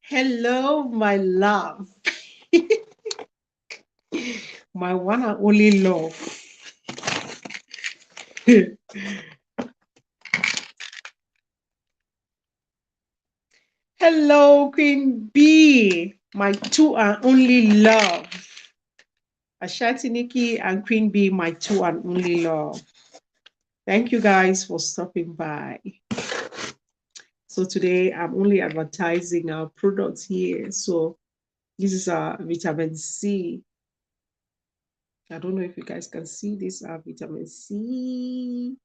Hello, my love. My one and only love. Hello, Queen B. My two and only love. Ashanti Nikki and Queen B, my two and only love. Thank you guys for stopping by. So today I'm only advertising our products here. So this is our vitamin C. I don't know if you guys can see this, our vitamin C.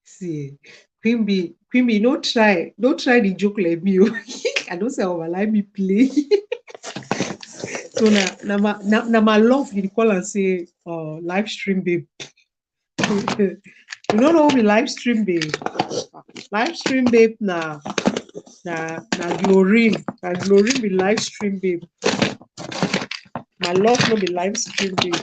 See, Queen B, don't try the joke like me. I don't say oh, like me play. So now my love you call and say live stream babe. You don't know me live stream babe. Live stream babe na Glorine. Na Glorine be live stream babe. My love no be live stream babe.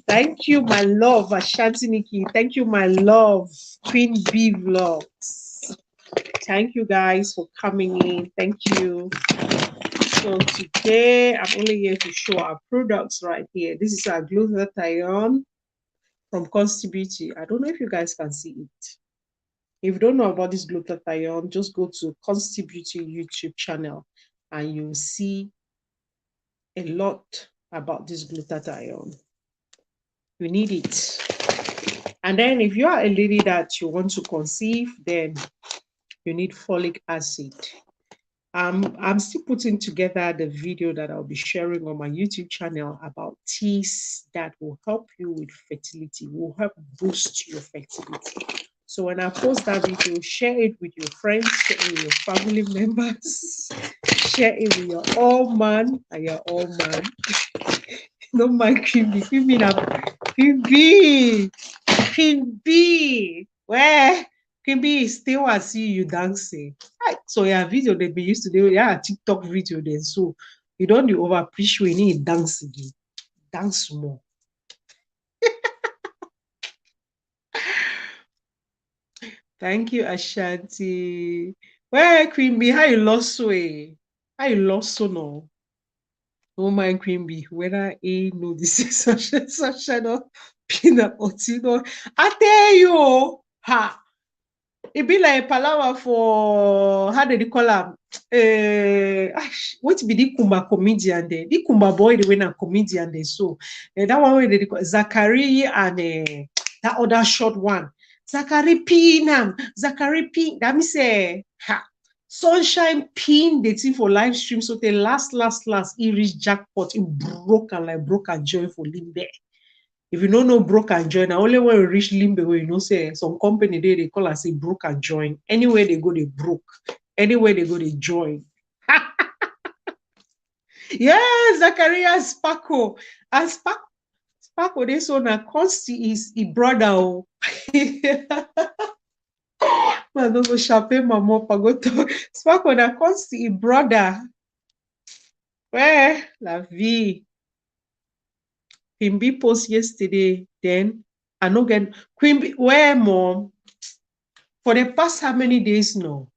Thank you, my love, Ashanti Nikki. Thank you, my love, Queen B Vlogs. Thank you guys for coming in. Thank you. So today I'm only here to show our products right here. This is our glutathione from Consti Beauty. I don't know if you guys can see it. If you don't know about this glutathione, just go to Consti Beauty YouTube channel and you'll see a lot about this glutathione. You need it. And then if you are a lady that you want to conceive, then you need folic acid. I'm still putting together the video that I'll be sharing on my YouTube channel about teas that will help you with fertility, will help boost your fertility. So when I post that video, share it with your friends, share it with your family members, share it with your old man and your old man. Don't mind Queen B. Queen B. Where? Queen B, still I see you dancing. So yeah, video they be used to do, yeah, TikTok video then. So you don't do over appreciate you need dance again. Dance more. Thank you, Ashanti. Where Queen B, how you lost so How you lost so no? Oh my Queen B, whether a no this is such a peanut butter. I tell you, ha. It be like palawa for how did they call him? What be the Kumba comedian there? The Kumba boy the winner comedian there. So that one where they call Zachary and that other short one. Zachary Pinam, Zachary Pin. That means ha. Sunshine pin the thing for live stream. So the last, he reached jackpot. It broke and joy for Limbe. If you don't know broke and join, only when you reach limbo, you know, say some company they call us a broke and join. Anywhere they go, they broke. Anywhere they go, they join. Yes, Zachariah Sparko. And Sparko, they so na Consti is a brother. Man, no go chape mama pagoto. Sparko na Consti a brother. Where la vie. Queen B post yesterday, then I no get Queen B, where mom? For the past how many days now?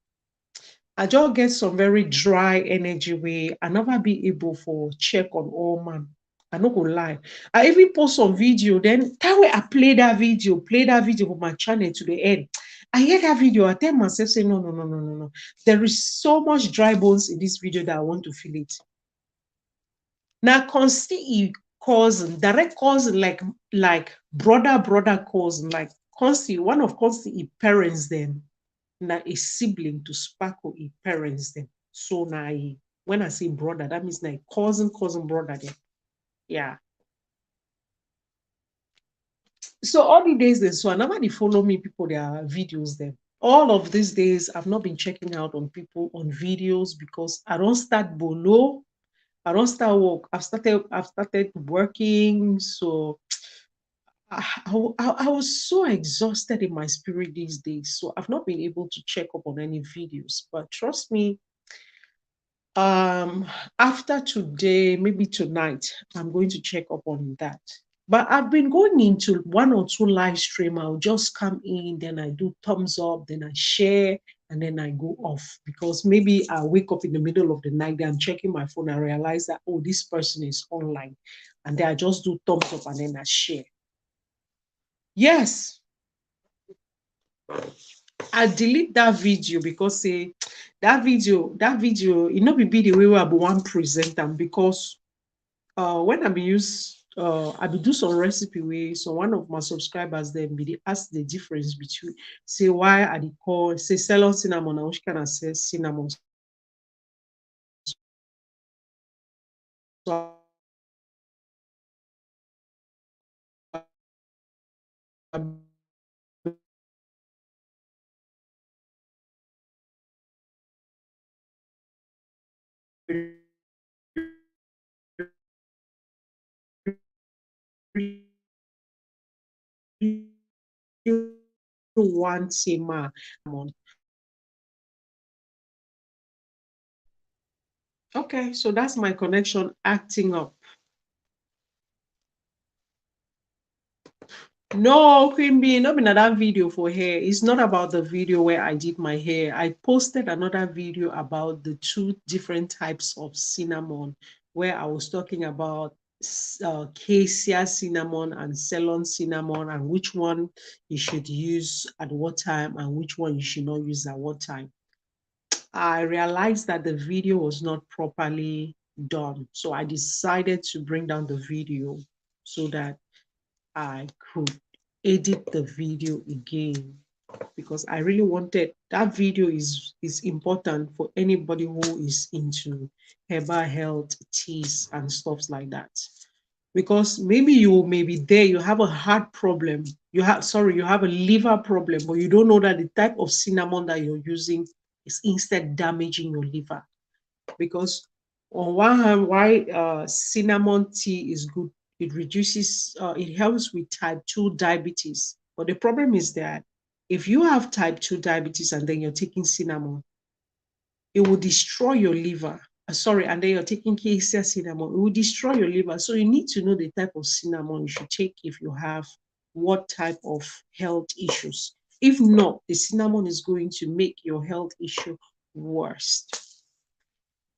I just get some very dry energy way. I never be able for check on all man. I not go lie. I even post some video. Then that way I play that video for my channel to the end. I hear that video. I tell myself, say no. There is so much dry bones in this video that I want to feel it. Now consti cousin, direct cousin, like brother cousin, like consti, one of consti parents them. Na a sibling to Sparkle, he parents them. So now when I say brother, that means like cousin brother them. Yeah. So all the days then, so I never follow me people their videos then. All of these days, I've not been checking out on people on videos because I don't start below. I don't start work. I've started working. So I was so exhausted in my spirit these days. So I've not been able to check up on any videos. But trust me, after today, maybe tonight, I'm going to check up on that. But I've been going into 1 or 2 live stream. I'll just come in, then I do thumbs up, then I share, and then I go off. Because maybe I wake up in the middle of the night, I'm checking my phone, I realize that, oh, this person is online. And then I just do thumbs up and then I share. Yes, I delete that video because say that video, it not be the way we have one present them because when I be use I be do some recipe way. So one of my subscribers then be they ask the difference between say why are they call say celery cinnamon and which kind of say cinnamon. So one same okay, so that's my connection acting up. No, Queen Bee, not been another video for hair. It's not about the video where I did my hair. I posted another video about the 2 different types of cinnamon, where I was talking about cassia cinnamon and Ceylon cinnamon, and which one you should use at what time and which one you should not use at what time. I realized that the video was not properly done. So I decided to bring down the video so that I could edit the video again because I really wanted that video is important for anybody who is into herbal health teas and stuff like that. Because maybe you may be there, you have a heart problem, you have a liver problem, but you don't know that the type of cinnamon that you're using is instead damaging your liver. Because on one hand, why cinnamon tea is good, it reduces, it helps with type 2 diabetes. But the problem is that if you have type 2 diabetes and then you're taking cinnamon, it will destroy your liver. Sorry, and then you're taking cassia cinnamon, it will destroy your liver. So you need to know the type of cinnamon you should take if you have what type of health issues. If not, the cinnamon is going to make your health issue worse.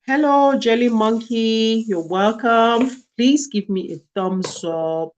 Hello, Jelly Monkey. You're welcome. Please give me a thumbs up.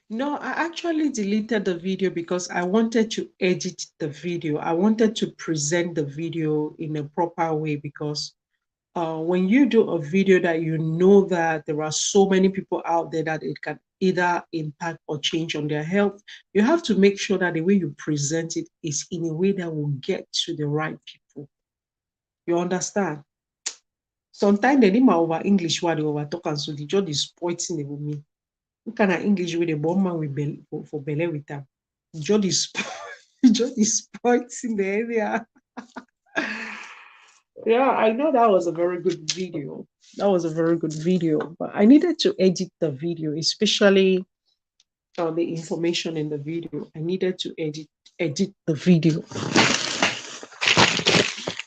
No, I actually deleted the video because I wanted to edit the video. I wanted to present the video in a proper way because when you do a video that you know that there are so many people out there that it can either impact or change on their health, you have to make sure that the way you present it is in a way that will get to the right people. You understand? Sometimes they need my over English while they over talk and so they just pointing with me. What kind of English with a bomb man with for belly with them? Just is pointing the area. Yeah, I know that was a very good video. That was a very good video, but I needed to edit the video, especially the information in the video. I needed to edit the video.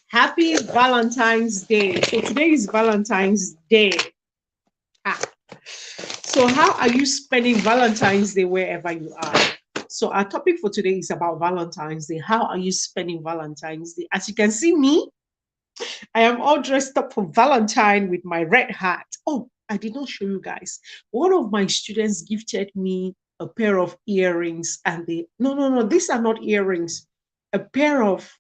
Happy Valentine's Day. So today is Valentine's Day. So how are you spending Valentine's Day wherever you are? So our topic for today is about Valentine's Day. How are you spending Valentine's Day? As you can see me, I am all dressed up for Valentine with my red hat. Oh, I did not show you guys. One of my students gifted me a pair of earrings, and no, these are not earrings, a pair of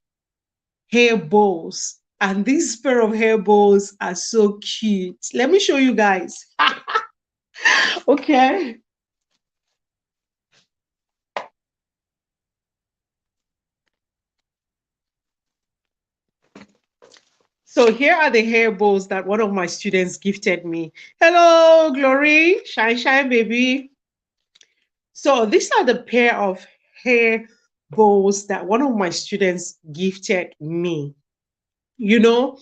hair bows. And these pair of hair bows are so cute. Let me show you guys. Okay. So here are the hair bows that one of my students gifted me. Hello, Glory. Shine, shine, baby. So these are the pair of hair bows that one of my students gifted me. You know,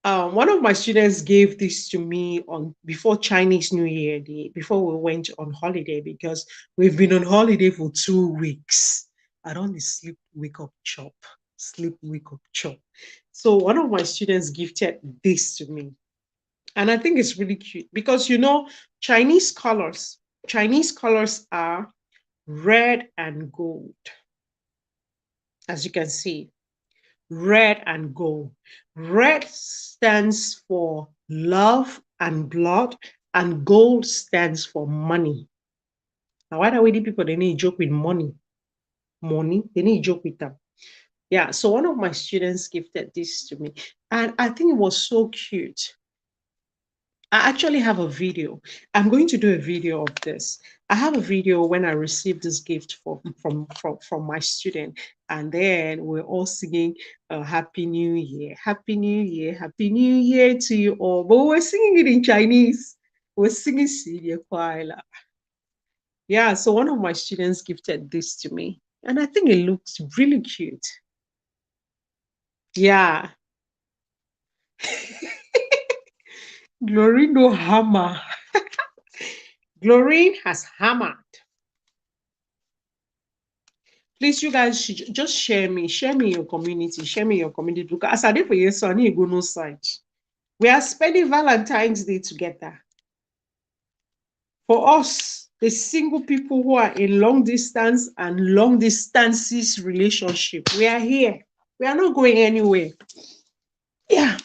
one of my students gave this to me on before Chinese New Year Day, before we went on holiday, because we've been on holiday for 2 weeks. I don't sleep, wake up, chop, sleep, wake up, chop. So one of my students gifted this to me. And I think it's really cute because Chinese colors, Chinese colors are red and gold. As you can see, red and gold. Red stands for love and blood, and gold stands for money. Now, why are we the people they need to joke with money? Money, they need to joke with them. Yeah, so one of my students gifted this to me, and I think it was so cute. I actually have a video. I'm going to do a video of this. I have a video when I received this gift from my student, and then we're all singing Happy New Year, Happy New Year, Happy New Year to you all. But we're singing it in Chinese. We're singing Sidia Kwaila. Yeah, so one of my students gifted this to me, and I think it looks really cute. Yeah. Glory no hammer. Glory has hammered. Please, you guys should just share me your community, share me your community. Because as I did for your son, you go no side. We are spending Valentine's Day together. For us, the single people who are in long distance and long distances relationship, we are here. We are not going anywhere. Yeah.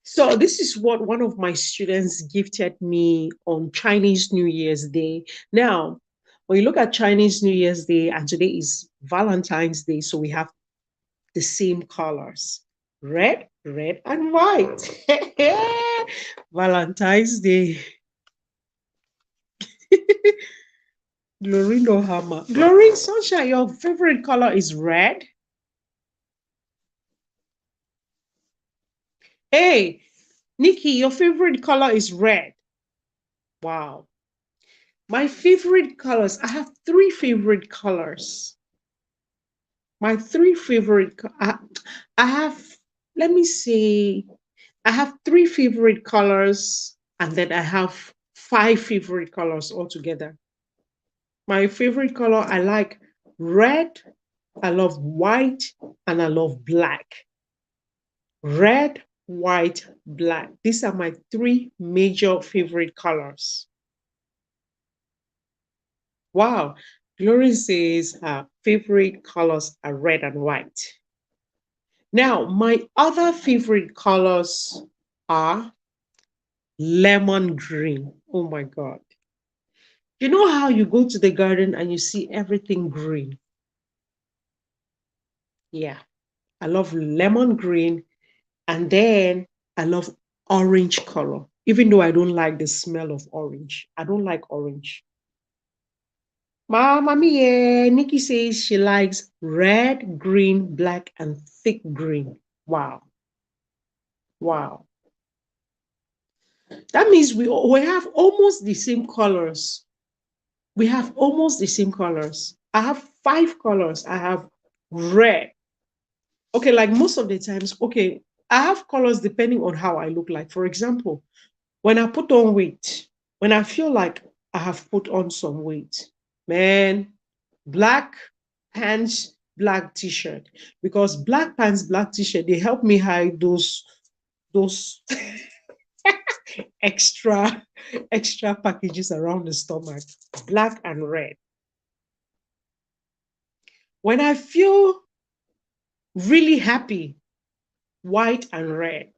So this is what one of my students gifted me on Chinese New Year's Day. Now, when you look at Chinese New Year's Day, and today is Valentine's Day, so we have the same colors, red, red, and white. Valentine's Day. Glory no hammer. Glory, sunshine, your favorite color is red? Hey, Nikki, your favorite color is red. Wow. My favorite colors, I have 3 favorite colors. My 3 favorite, I have, let me say, I have 3 favorite colors, and then I have 5 favorite colors altogether. My favorite color, I like red, I love white, and I love black. Red, white, black. These are my 3 major favorite colors. Wow. Glory says her favorite colors are red and white. Now, my other favorite colors are lemon green. Oh my God. You know how you go to the garden and you see everything green? Yeah. I love lemon green, and then I love orange color, even though I don't like the smell of orange. I don't like orange. Mommy, yeah, Nikki says she likes red, green, black, and thick green. Wow. Wow. That means we have almost the same colors. We have almost the same colors. I have 5 colors. I have red. Okay, like most of the times, okay, I have colors depending on how I look like. For example, when I put on weight, when I feel like I have put on some weight, man, black pants, black t-shirt. Because black pants, black t-shirt, they help me hide those extra packages around the stomach, black and red. When I feel really happy, white and red.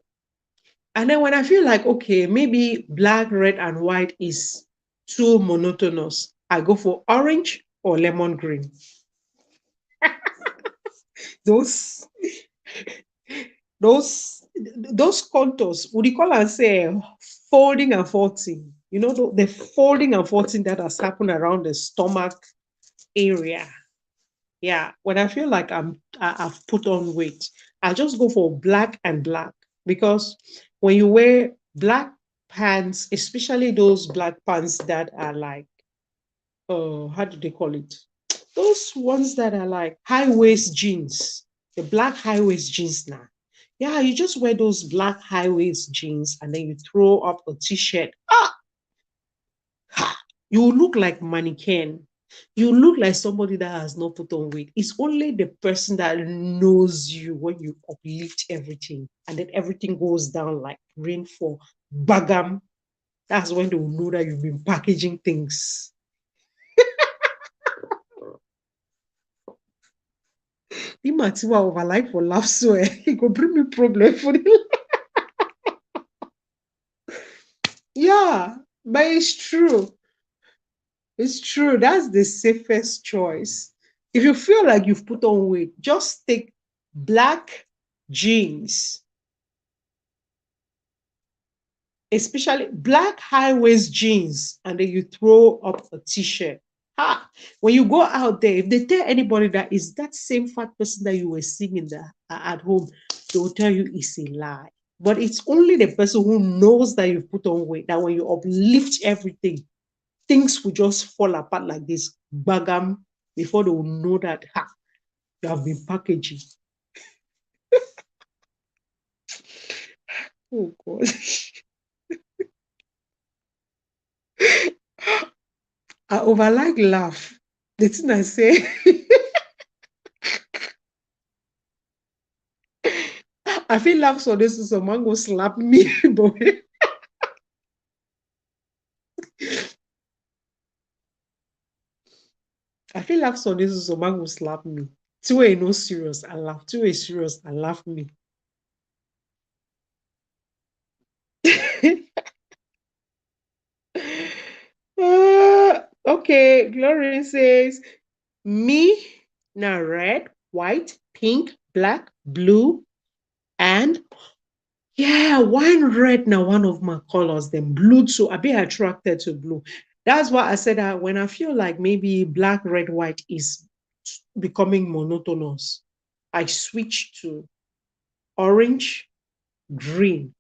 And then when I feel like, okay, maybe black, red, and white is too monotonous, I go for orange or lemon green. Those those those contours, would you call and say folding and folding? You know, the folding and folding that has happened around the stomach area. Yeah, when I feel like I've put on weight, I just go for black and black because when you wear black pants, especially those black pants that are like, how do they call it? Those ones that are like high waist jeans, the black high waist jeans now. Yeah, you just wear those black high waist jeans and then you throw up a t-shirt. Ha! You look like mannequin. You look like somebody that has not put on weight. It's only the person that knows you when you uplift everything and then everything goes down like rainfall. Bagam. That's when they will know that you've been packaging things. The Matiwa over like for laugh, so it could bring me problem for the yeah, but it's true. It's true. That's the safest choice. If you feel like you've put on weight, just take black jeans, especially black high waist jeans, and then you throw up a t-shirt. Ha! When you go out there, if they tell anybody that is that same fat person that you were seeing at home, they will tell you it's a lie. But it's only the person who knows that you've put on weight that when you uplift everything, things will just fall apart like this, bagam, before they will know that you have been packaging. Oh God. I overlike laugh. The thing I say, I feel laugh so this is someone go slap me, boy. I feel laugh so this is someone go slap me. Two way no serious, I laugh. Two way serious, I laugh me. Okay, Gloria says, me, now red, white, pink, black, blue, and yeah, wine red now one of my colors. Then blue too. I be attracted to blue. That's why I said that when I feel like maybe black, red, white is becoming monotonous, I switch to orange, green,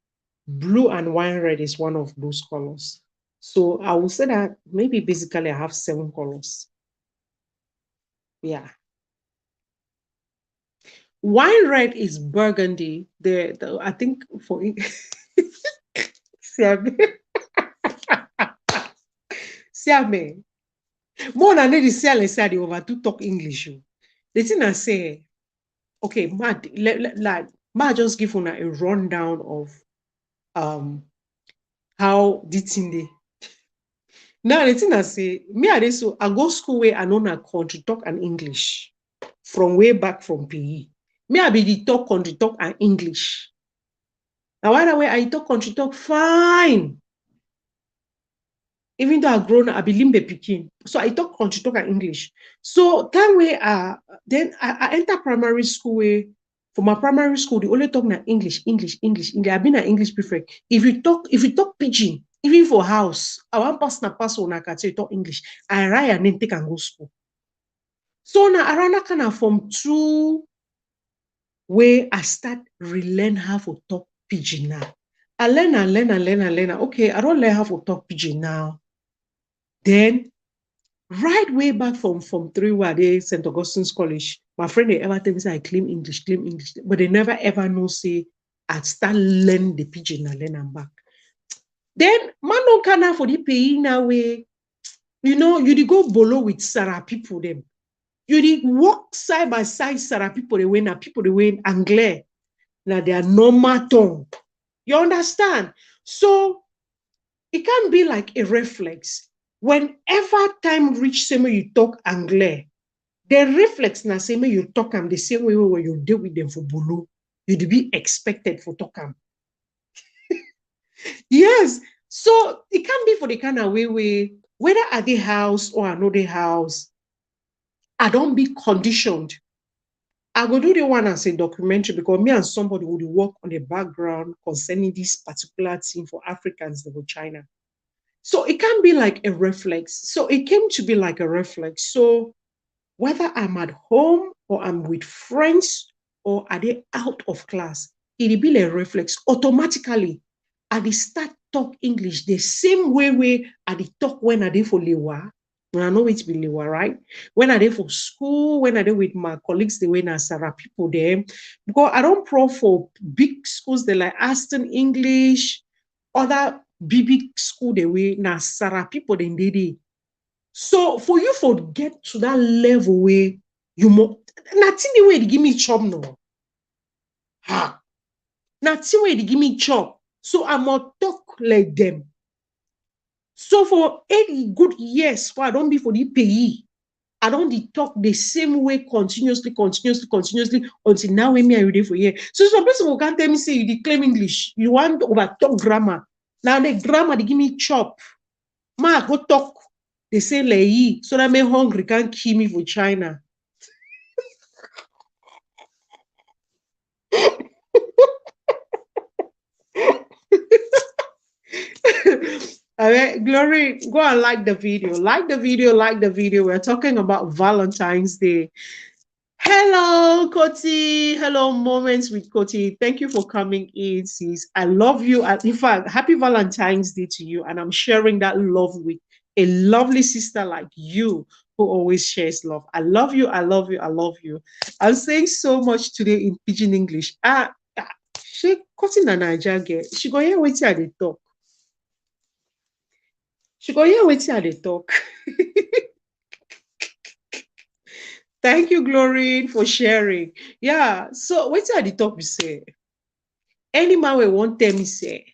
blue, and wine red is one of those colors. So I will say that maybe basically I have 7 colors. Yeah. Wine red is burgundy. The I think for it. See, more than they say, let's say they over to talk English. The thing I say, okay, like, just give una a rundown of um how the thing they. Now the thing I say, me I so I go school where I know na country talk and English from way back from PE. Me I be the talk country talk and English. Now why that way I talk country talk fine. Even though I grown, I be limbe pikin. So I talk country talk and English. So time where then I enter primary school where for my primary school, they only talk na English, English, English, English. I've been an English prefect. If you talk pidgin, even for house, I want pass na pass on I say talk English. I write and then take and go school. So now around that kind of from 2 where I start relearn how to talk pidgin now. I learn and learn and learn and learn. Okay, I don't learn how to talk pidgin now. Then right way back from 3 where they St. Augustine's College, my friend they ever tell me say I claim English, but they never ever know say I start learn the pidgin and learn and back. Then man don't can for the paying now way, you did go below with Sarah people them. You did walk side by side Sarah people they win and people they win Anglais. Now they are normal tongue. You understand? So it can be like a reflex. Whenever time reach, say you talk Anglais, The reflex na say me you talk am the same way when you deal with them for bulu. You'd be expected for talk am. Yes. So it can be for the kind of way whether at the house or another house, I don't be conditioned. I go do the one as a documentary because me and somebody would work on the background concerning this particular thing for Africans for China. So it can be like a reflex. So it came to be like a reflex. So whether I'm at home or I'm with friends or are they out of class, it'll be a reflex. Automatically, I dey start talk English the same way I dey talk when I dey for Lewa. When I know it be Lewa, right? When I dey for school, when I dey with my colleagues, the way na Sarah people there. Because I don't pro for big schools, they like Aston English, other big school the way na Sarah people then dey. So for you for get to that level where you more nothing the way they give me chop no. Ha. Nothing way they give me chop. So I'm gonna talk like them. So for 8 good years, why I don't be for the pay. I don't talk the same way continuously until now when me are ready for here. So some person will can't tell me say you declaim English, you want over talk grammar. Now the grammar they give me chop. Ma go talk. They say lei, so that me hungry can't kill me for China. All right, Glory, go and like the video. Like the video, like the video. We're talking about Valentine's Day. Hello, Koti. Hello, Moments with Koti. Thank you for coming in, sis. I love you. In fact, happy Valentine's Day to you. And I'm sharing that love with a lovely sister like you who always shares love. I love you. I love you. I love you. I'm saying so much today in Pidgin English. She Koti na Naija girl. She go hear wetin I dey talk. She go hear wetin I dey talk. Thank you, Glory, for sharing. Yeah, so wetin I dey talk be say, any man wey wan tell me say,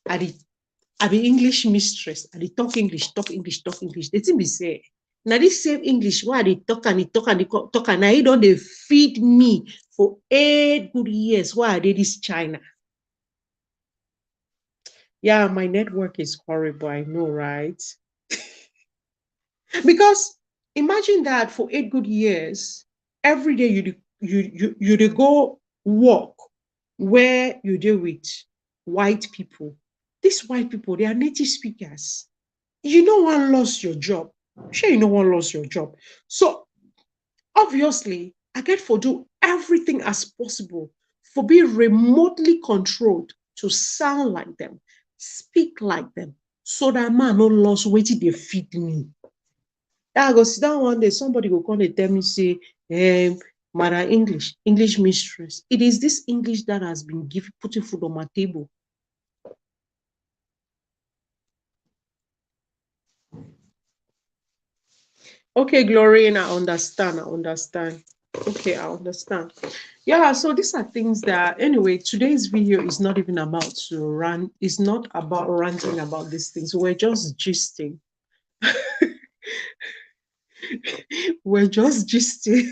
I be English mistress, I dey talk English, talk English, talk English. The thing be say, na this same English wey I dey talk and talk and na e don dey feed me for 8 good years wey I dey this China. Yeah, my network is horrible, I know, right? Because imagine that for 8 good years, every day you dey go work where you deal with white people. These white people, they are native speakers. You no one lost your job. Sure, you no one lost your job. So obviously, I get for do everything as possible for be remotely controlled to sound like them, speak like them, so that man no lost waiting they feed me. I go sit down one day, somebody will come and tell me, say, Madam English mistress. It is this English that has been putting food on my table. Okay, Glory, and I understand. Okay, I understand. Yeah, so these are things that, anyway, today's video is not even about to rant. It's not about ranting about these things. We're just gisting. We're just gisting.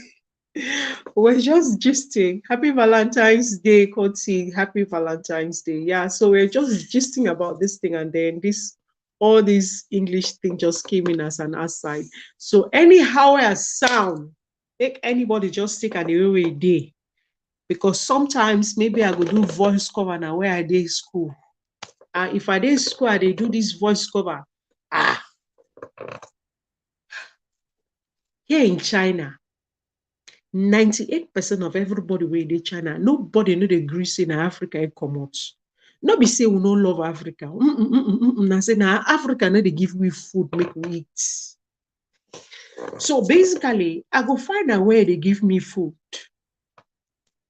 We're just gisting. Happy Valentine's Day, Koti. Happy Valentine's Day. Yeah, so we're just gisting about this thing, and then all this English thing just came in as an aside. So anyhow I sound, make anybody just take an away day. Because sometimes maybe I go do voice cover now where I did school. If I did school, I did do this voice cover. Here in China, 98% of everybody wey dey China, nobody know the agree say na Africa e comot. No be say we no love Africa. Na say na Africa no dey give we food make we eat. So basically, I go find out where they give me food.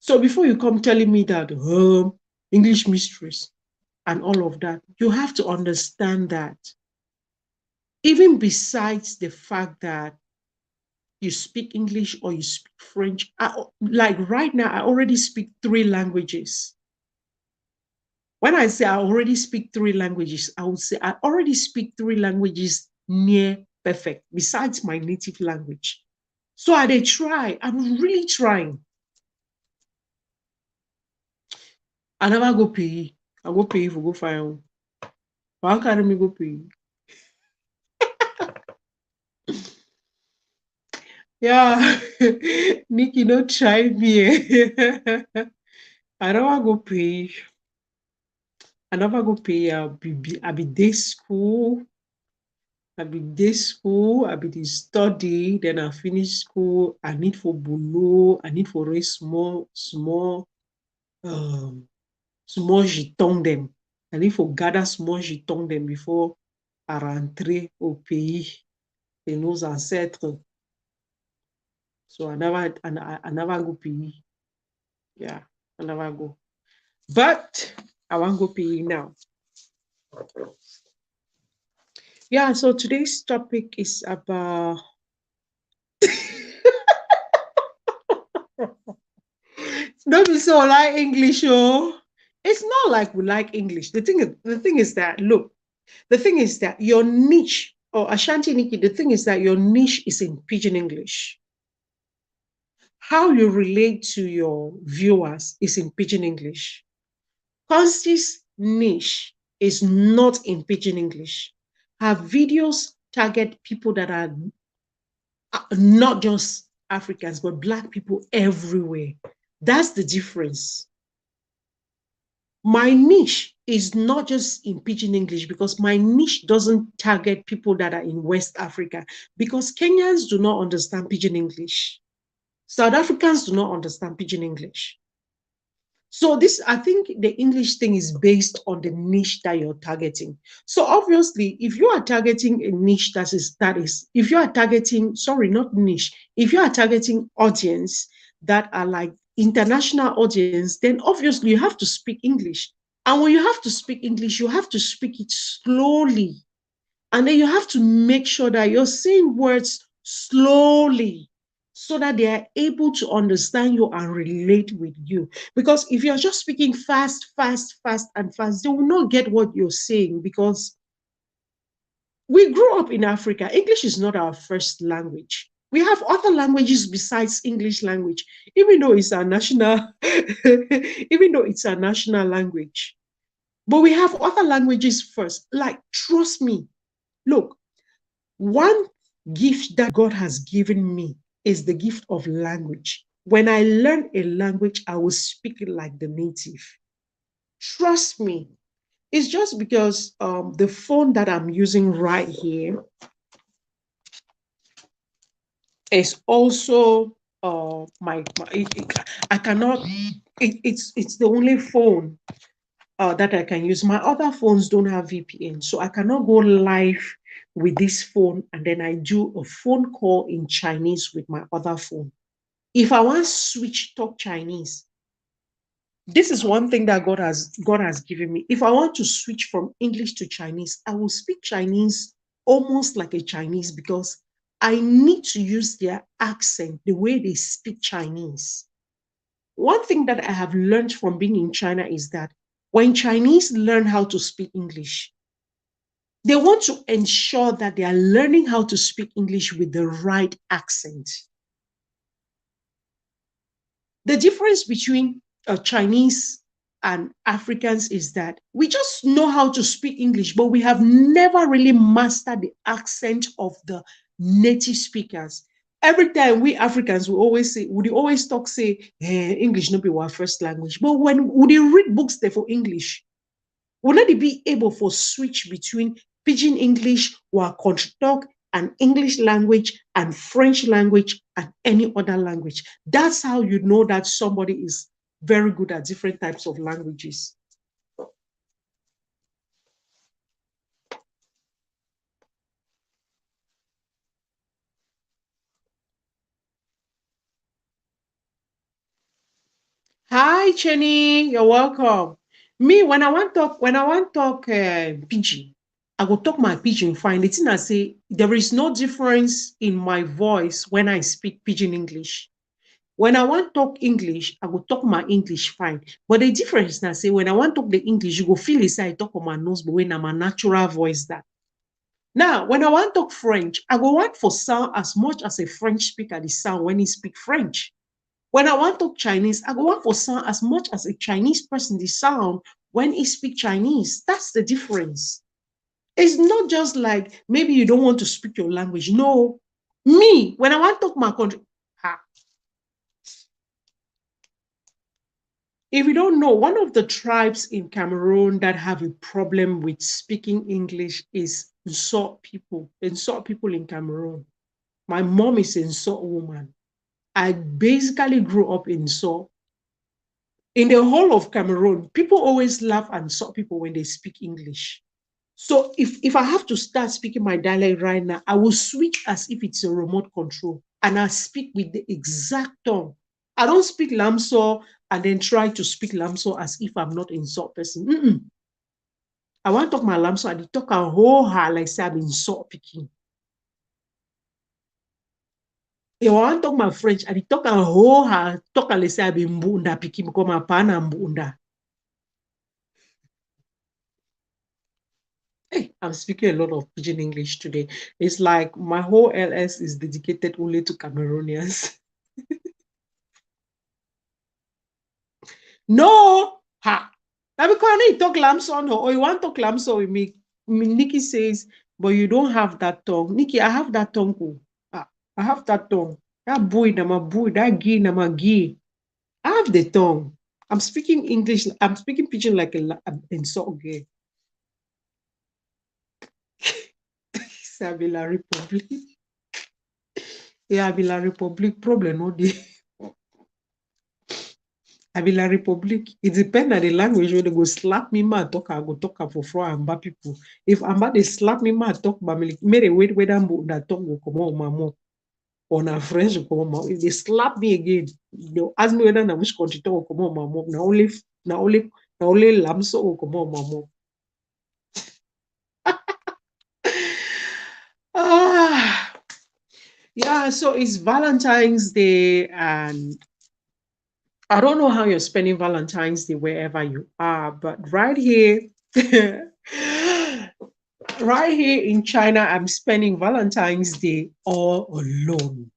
So before you come telling me that English mistress and all of that, you have to understand that even besides the fact that you speak English or you speak French, like right now, I already speak 3 languages. When I say I already speak 3 languages, I would say I already speak 3 languages near perfect, besides my native language. So I dey try. I'm really trying. I never go pay. I go pay if we go find. Why can't me go pay? Yeah, Nikki, don't try me. I never go pay. I never go pay. I be day school. I be the study, then I finish school. I need for below, I need for raise um, small jeton them. I need for gather small jeton them before I rentrer au pays de nos ancêtres. So I never go pay. Yeah, I never go. But I want go pay now. Yeah, so today's topic is about don't be so like English, oh. It's not like we like English. The thing is that look, the thing is that your niche or Ashanti Nikki, the thing is that your niche is in pidgin English. How you relate to your viewers is in pidgin English. Consti's niche is not in pidgin English. Her videos target people that are not just Africans, but Black people everywhere. That's the difference. My niche is not just in pidgin English because my niche doesn't target people that are in West Africa because Kenyans do not understand pidgin English. South Africans do not understand pidgin English. So this, I think the English thing is based on the niche that you're targeting. So obviously, if you are targeting a niche if you are targeting, sorry, not niche, if you are targeting audience that are like international audience, then obviously you have to speak English. And when you have to speak English, you have to speak it slowly. And then you have to make sure that you're saying words slowly so that they are able to understand you and relate with you. Because if you're just speaking fast, fast, fast, and fast, they will not get what you're saying because we grew up in Africa. English is not our first language. We have other languages besides English language, even though it's our national, even though it's our national language. But we have other languages first. Like, trust me. Look, one gift that God has given me is the gift of language. When I learn a language, I will speak it like the native. Trust me. It's just because the phone that I'm using right here is also I cannot it's the only phone that I can use. My other phones don't have VPN, so I cannot go live with this phone and then I do a phone call in Chinese with my other phone. If I want to switch talk Chinese, this is one thing that God has given me. If I want to switch from English to Chinese, I will speak Chinese almost like a Chinese because I need to use their accent, the way they speak Chinese. One thing that I have learned from being in China is that when Chinese learn how to speak English, they want to ensure that they are learning how to speak English with the right accent. The difference between Chinese and Africans is that we just know how to speak English, but we have never really mastered the accent of the native speakers. Every time we Africans, we always talk, say, English not be our first language. But when we read books there for English, will not be able for switch between pidgin English or country talk and English language and French language and any other language. That's how you know that somebody is very good at different types of languages. Hi, Chenny, you're welcome. Me, when I want talk pidgin, I go talk my pidgin fine. The thing I say, there is no difference in my voice when I speak pidgin English. When I want talk English, I go talk my English fine. But the difference now say when I want talk the English, you go feel it's I talk on my nose, but when I'm a natural voice that. Now, when I want to talk French, I go want for sound as much as a French speaker the sound when he speak French. When I want to talk Chinese, I go want for sound as much as a Chinese person the sound when he speak Chinese. That's the difference. It's not just like maybe you don't want to speak your language. No, me, when I want to talk my country, if you don't know, one of the tribes in Cameroon that have a problem with speaking English is Nsot people. Nsot people in Cameroon. My mom is an Nsot woman. I basically grew up in Nsot. In the whole of Cameroon, people always laugh at Nsot people when they speak English. So if I have to start speaking my dialect right now, I will switch as if it's a remote control and I speak with the exact tone. I don't speak Lamso and then try to speak Lamso as if I'm not an insult person. Mm-mm. I want to talk my Lamso and talk a whole ha like say I'm insult picking. If I want to talk my French and talk a whole ha talk like say I'm mbunda picking because my pana mbunda. Hey, I'm speaking a lot of pidgin English today. It's like my whole LS is dedicated only to Cameroonians. No, ha. Now because you talk Lamson or you want to talk Lamson with me, Nikki says, but you don't have that tongue. Nikki, I have that tongue. Oh. Ah, I have that tongue. That boy, nama boy, that gay, nama gay. I have the tongue. I'm speaking English. I'm speaking pidgin like a insult gay. Sabila Republic. Yeah, Sabila Republic problem no dey. I be la Republic. It depends on the language when they go slap me, ma talk, I go talk for four Amba people. If Amba they slap me, ma talk, but me wait, whether that tongue will come out, my mom, or na French will come out. If they slap me again, they ask me whether na which country tongue will come out, my mom. Na only lamso will come out, my mom. Ah, yeah. So it's Valentine's Day, and I don't know how you're spending Valentine's Day wherever you are, but right here, right here in China, I'm spending Valentine's Day all alone.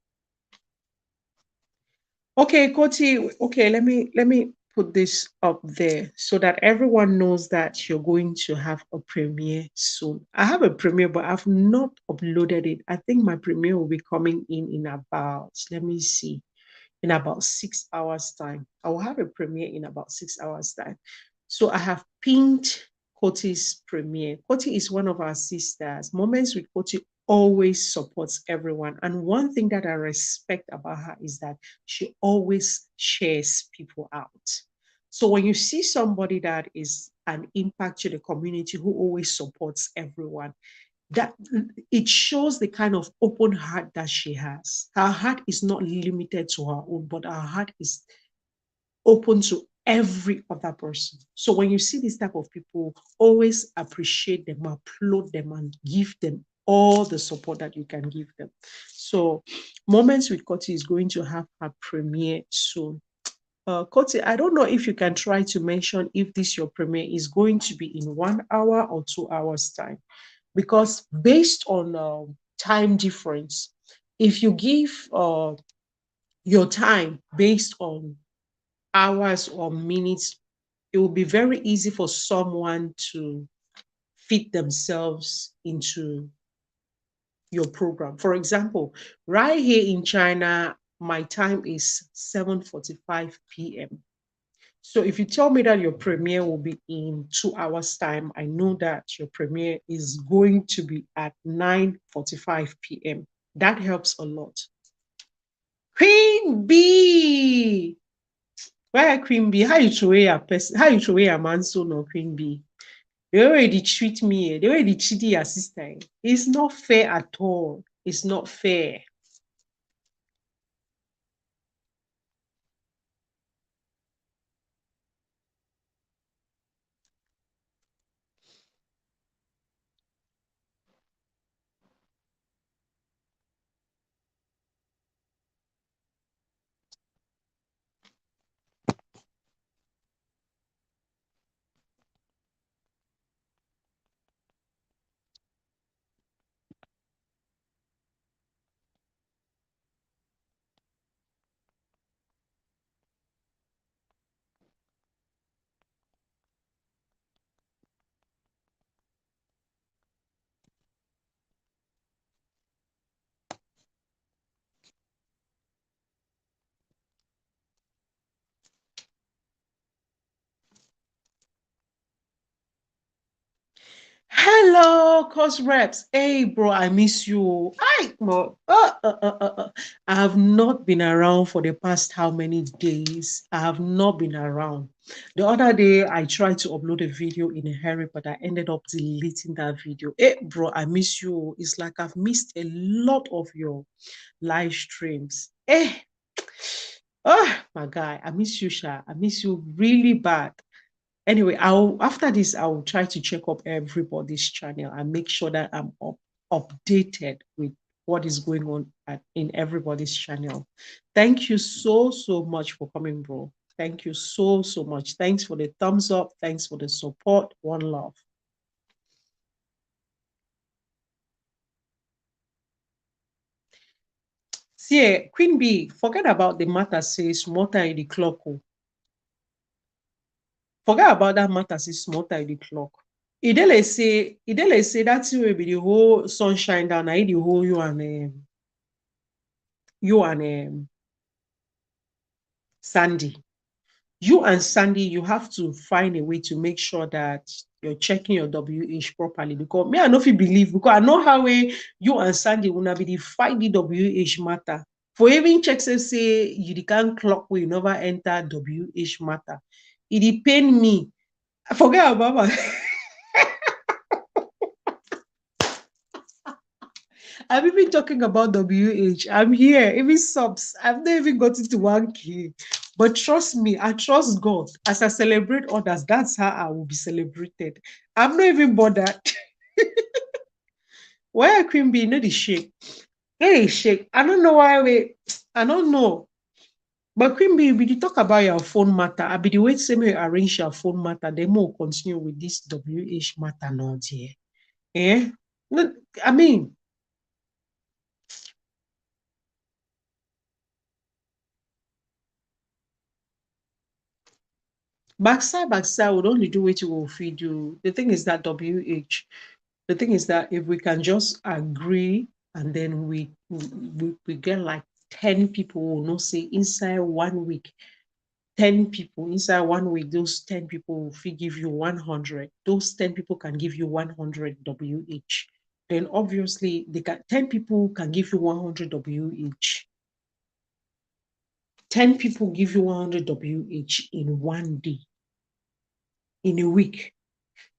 Okay, Koti, okay, let me put this up there so that everyone knows that you're going to have a premiere soon. I have a premiere, but I've not uploaded it. I think my premiere will be coming in about, let me see, in about 6 hours time. I will have a premiere in about 6 hours time. So I have pinned Koti's premiere. Koti is one of our sisters. Moments with Koti always supports everyone. And one thing that I respect about her is that she always shares people out. So when you see somebody that is an impact to the community who always supports everyone, that it shows the kind of open heart that she has. Her heart is not limited to her own, but her heart is open to every other person. So when you see this type of people, always appreciate them, applaud them, and give them all the support that you can give them. So Moments with Koti is going to have her premiere soon. Koti, I don't know if you can try to mention if this your premiere is going to be in 1 hour or 2 hours time, because based on time difference, if you give your time based on hours or minutes, it will be very easy for someone to fit themselves into your program. For example, right here in China, my time is 7:45 p.m. So if you tell me that your premiere will be in 2 hours time, I know that your premiere is going to be at 9:45 p.m. That helps a lot. Queen Bee. Why Queen Bee? How you throw away a person? How you throw away a man so no Queen Bee? The way they treat me, the way they treat your sister, it's not fair at all. It's not fair. Hello, Coach Reps. Hey, bro, I miss you. Hi, bro. I have not been around for the past how many days? I have not been around. The other day, I tried to upload a video in a hurry, but I ended up deleting that video. Hey, bro, I miss you. It's like I've missed a lot of your live streams. Hey, oh, my guy, I miss you, Sha. I miss you really bad. Anyway, I'll after this, I'll try to check up everybody's channel and make sure that I'm updated with what is going on in everybody's channel. Thank you so much for coming, bro. Thank you so much. Thanks for the thumbs up. Thanks for the support. One love. See, Queen B, forget about the matter says smarter in the clock. Oh. Forget about that matter says smarter in the clock. Idele say that thing will be the whole sunshine down. I the whole you and Sandy. You and Sandy, you have to find a way to make sure that you're checking your WH properly. Because me, I know if you believe, because I know how way you and Sandy will not be the fight the WH matter. For even checks say you can't clock where you never enter WH matter. It pain me. I forget about my I'm even talking about WH. I'm here, even subs. I've not even gotten to 1K. But trust me, I trust God. As I celebrate others, that's how I will be celebrated. I'm not even bothered. Why I Queen Bee? No, the shake. No, the shake. I don't know why we. I don't know. But Queen Bee, we did talk about your phone matter. I be the way to say me arrange your phone matter. Then more continue with this WH matter now, dear. Eh? No, I mean, backside would only do what you will feed you. The thing is that WH, the thing is that if we can just agree and then we get like 10 people will not say inside 1 week, 10 people inside 1 week, those 10 people will give you 100. Those 10 people can give you 100 WH. Then obviously they can 10 people can give you 100 WH. 10 people give you 100 WH in 1 day, in a week.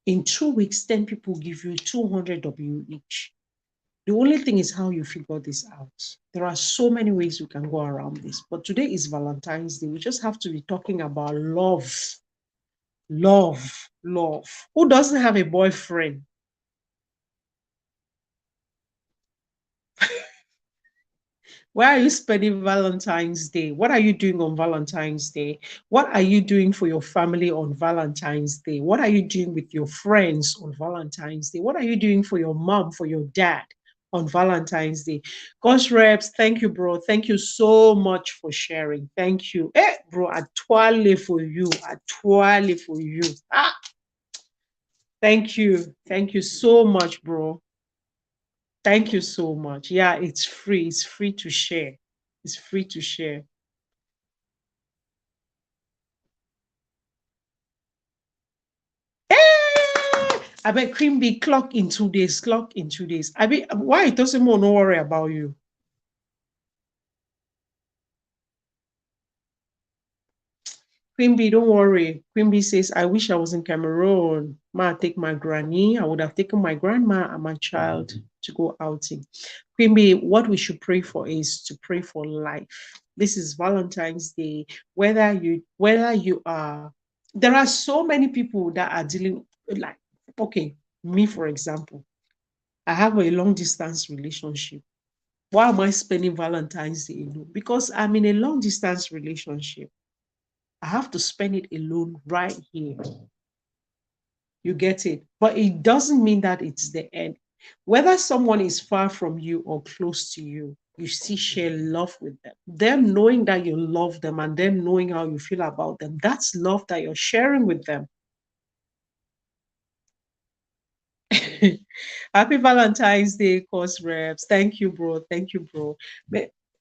In 2 weeks, 10 people give you 200 WH. The only thing is how you figure this out. There are so many ways you can go around this. But today is Valentine's Day. We just have to be talking about love. Love. Love. Who doesn't have a boyfriend? Where are you spending Valentine's Day? What are you doing on Valentine's Day? What are you doing for your family on Valentine's Day? What are you doing with your friends on Valentine's Day? What are you doing for your mom, for your dad on Valentine's Day? Gosh, Reps, thank you, bro. Thank you so much for sharing. Thank you. Eh, bro, atoile for you. Atoile for you. Ah, thank you. Thank you so much, bro. Thank you so much. Yeah, it's free. It's free to share. It's free to share. I bet Cream be clock in 2 days, clock in 2 days. I mean, why it doesn't more no worry about you? Quimby, don't worry. Quimby says, I wish I was in Cameroon. Ma, take my granny. I would have taken my grandma and my child to go outing. Quimby, what we should pray for is to pray for life. This is Valentine's Day. Whether you are, there are so many people that are dealing like, okay, me for example, I have a long distance relationship. Why am I spending Valentine's Day alone? Because I'm in a long distance relationship. I have to spend it alone right here. You get it? But it doesn't mean that it's the end. Whether someone is far from you or close to you, you still share love with them. Them knowing that you love them and them knowing how you feel about them, that's love that you're sharing with them. Happy Valentine's Day, course reps. Thank you, bro. Thank you, bro.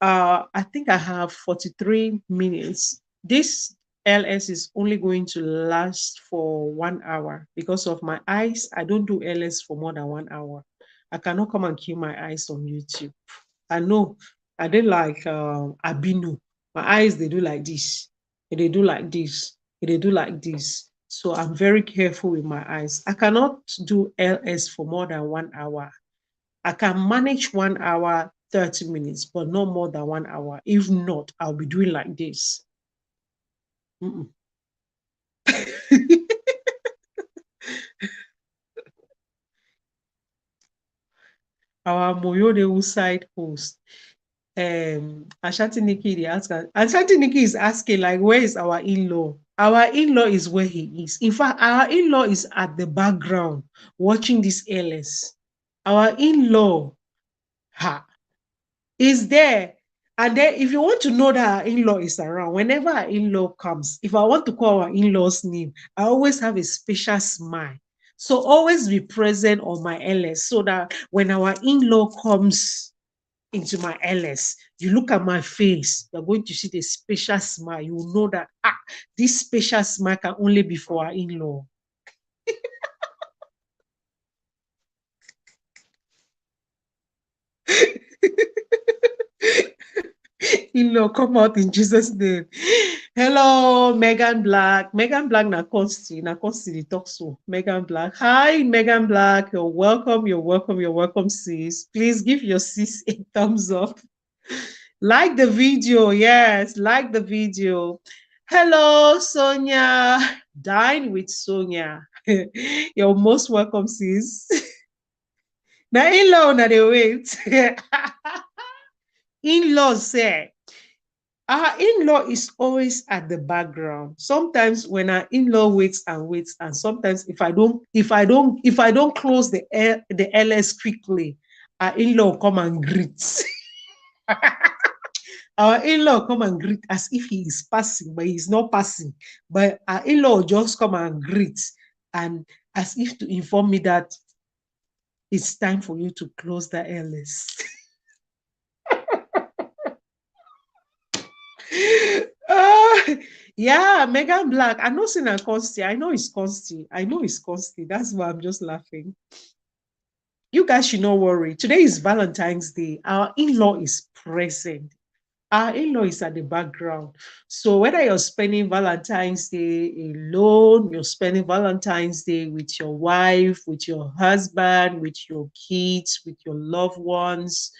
I think I have 43 minutes. This LS is only going to last for 1 hour. Because of my eyes, I don't do LS for more than 1 hour. I cannot come and kill my eyes on YouTube. I know I did like Abinu. My eyes, they do like this. They do like this. They do like this. So I'm very careful with my eyes. I cannot do LS for more than 1 hour. I can manage 1 hour, 30 minutes, but not more than 1 hour. If not, I'll be doing like this. Our Moyodewu side host. Ashanti Nikki, Ashanti Nikki is asking, like, where is our in-law? Our in-law is where he is. In fact, our in-law is at the background watching this LS. Our in-law is there. And then if you want to know that our in-law is around, whenever our in-law comes, if I want to call our in-law's name, I always have a special smile. So always be present on my LS so that when our in-law comes into my LS, you look at my face, you're going to see the special smile. You will know that this special smile can only be for our in-law. In-law, come out in Jesus' name. Hello, Megan Black. Megan Black na Consti the talk so. Megan Black. Hi, Megan Black. You're welcome. You're welcome. You're welcome, sis. Please give your sis a thumbs up. Like the video. Yes, like the video. Hello, Sonia. Dine with Sonia. You're most welcome, sis. Now, in-law, now they wait. In-law say, our in-law is always at the background. Sometimes when our in-law waits, and sometimes if I don't close the LS quickly, our in-law come and greet. Our in-law come and greet as if he is passing, but he's not passing. But our in-law just come and greet, and as if to inform me that it's time for you to close the LS. Yeah, Megan Black. I know Sina Consti. I know it's Consti. I know it's Consti. That's why I'm just laughing. You guys should not worry. Today is Valentine's Day. Our in-law is present. Our in-law is at the background. So whether you're spending Valentine's Day alone, you're spending Valentine's Day with your wife, with your husband, with your kids, with your loved ones,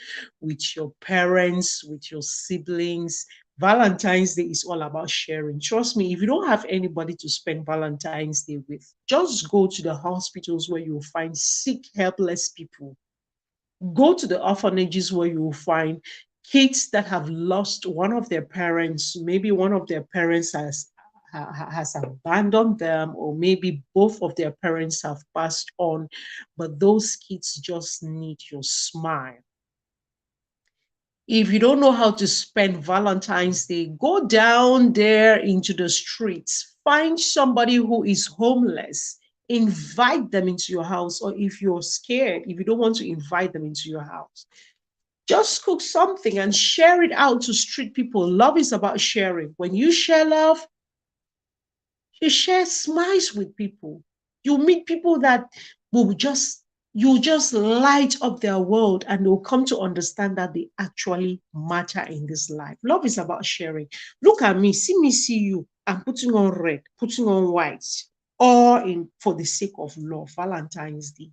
with your parents, with your siblings, Valentine's Day is all about sharing. Trust me, if you don't have anybody to spend Valentine's Day with, just go to the hospitals where you'll find sick, helpless people. Go to the orphanages where you will find kids that have lost one of their parents. Maybe one of their parents has abandoned them, or maybe both of their parents have passed on, but those kids just need your smile. If you don't know how to spend Valentine's Day, go down there into the streets, find somebody who is homeless, invite them into your house. Or if you're scared, if you don't want to invite them into your house, just cook something and share it out to street people. Love is about sharing. When you share love, you share smiles with people. You meet people that will you just light up their world, and they'll come to understand that they actually matter in this life. Love is about sharing. Look at me, see you. I'm putting on red, putting on white, all in for the sake of love. Valentine's Day.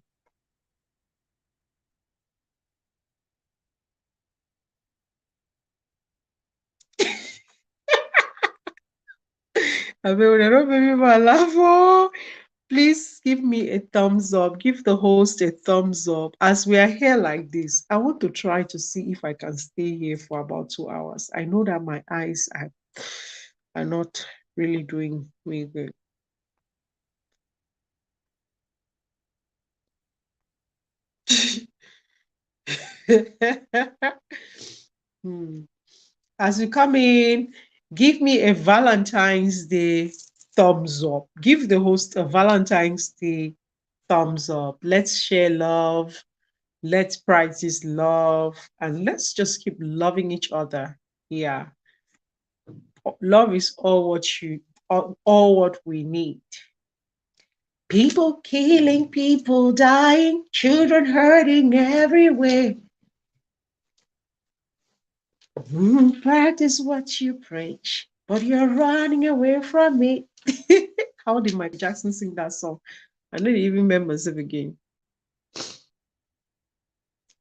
I mean, they don't make me laugh. Oh. Please give me a thumbs up. Give the host a thumbs up. As we are here like this, I want to try to see if I can stay here for about 2 hours. I know that my eyes are not really doing me good. As you come in, give me a Valentine's Day thumbs up. Give the host a Valentine's Day thumbs up. Let's share love. Let's practice love, and let's just keep loving each other. Yeah. Love is all what you all what we need. People killing, people dying, children hurting everywhere. Practice what you preach, but you're running away from me. How did Michael Jackson sing that song? I don't even remember myself again.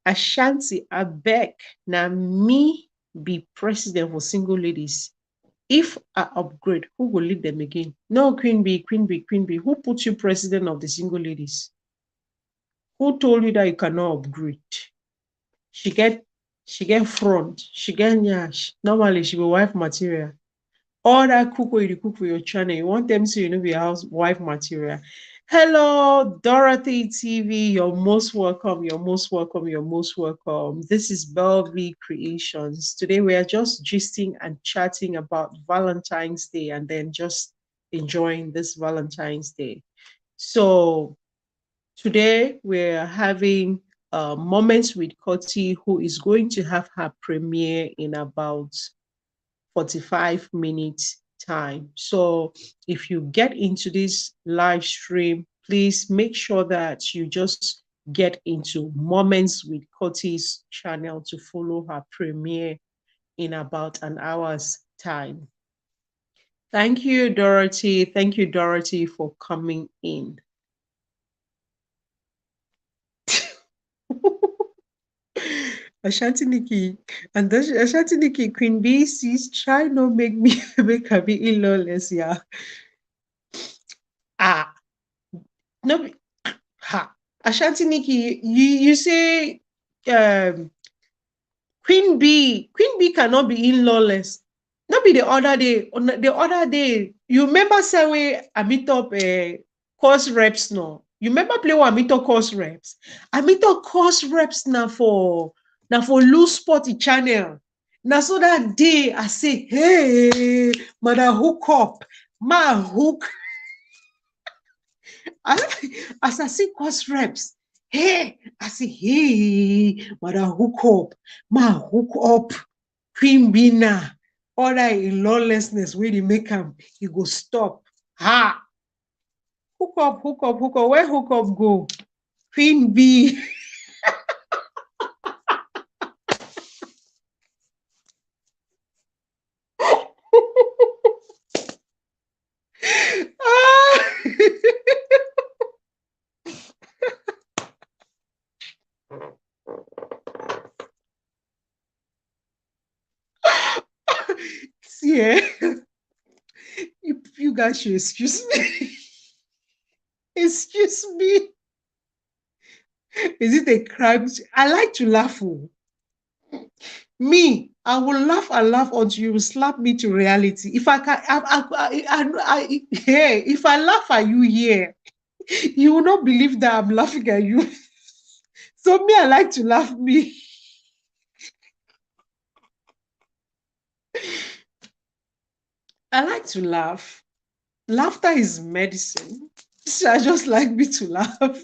Ashanti, I beg, now me be president for single ladies. If I upgrade, who will lead them again? No, Queen Bee, Queen Bee, Queen Bee. Who put you president of the single ladies? Who told you that you cannot upgrade? She get front, she get nyash. Normally, she be wife material. All that cook you cook for your channel, you want them to, be a housewife material. Hello, Dorothy TV. You're most welcome. You're most welcome. You're most welcome. This is Belvy Creations. Today we are just gisting and chatting about Valentine's Day and then just enjoying this Valentine's Day. So today we're having Moments with Koti, who is going to have her premiere in about 45 minutes time. So if you get into this live stream, please make sure that you just get into Moments with Koti's channel to follow her premiere in about an hour's time. Thank you, Dorothy. Thank you, Dorothy, for coming in. Ashanti Nikki, and then Ashanti Nikki, Queen B says, try not make me make her be lawless, yeah. Ah, no, ha. Ashanti Nikki, you say Queen B cannot be in lawless. Not be the other day. On the other day, you remember say we I meet up course reps now. You remember play what I meet up course reps? I meet up course reps now for loose spot channel. Now so that day I say, hey, mother hook up, my hook. As I see course reps, hey, I say, hey, mother hook up, my hook up, Queen Bina, all that in lawlessness, where they make him, he go stop. Ha! Hook up, hook up, hook up. Where hook up go? Queen B. See, you guys should excuse me. Excuse me. Is it a crime? I like to laugh. Me, I will laugh and laugh until you slap me to reality. If I can, hey, if I laugh at you here, you will not believe that I'm laughing at you. So me, I like to laugh. Me, I like to laugh. Laughter is medicine. So I just like me to laugh.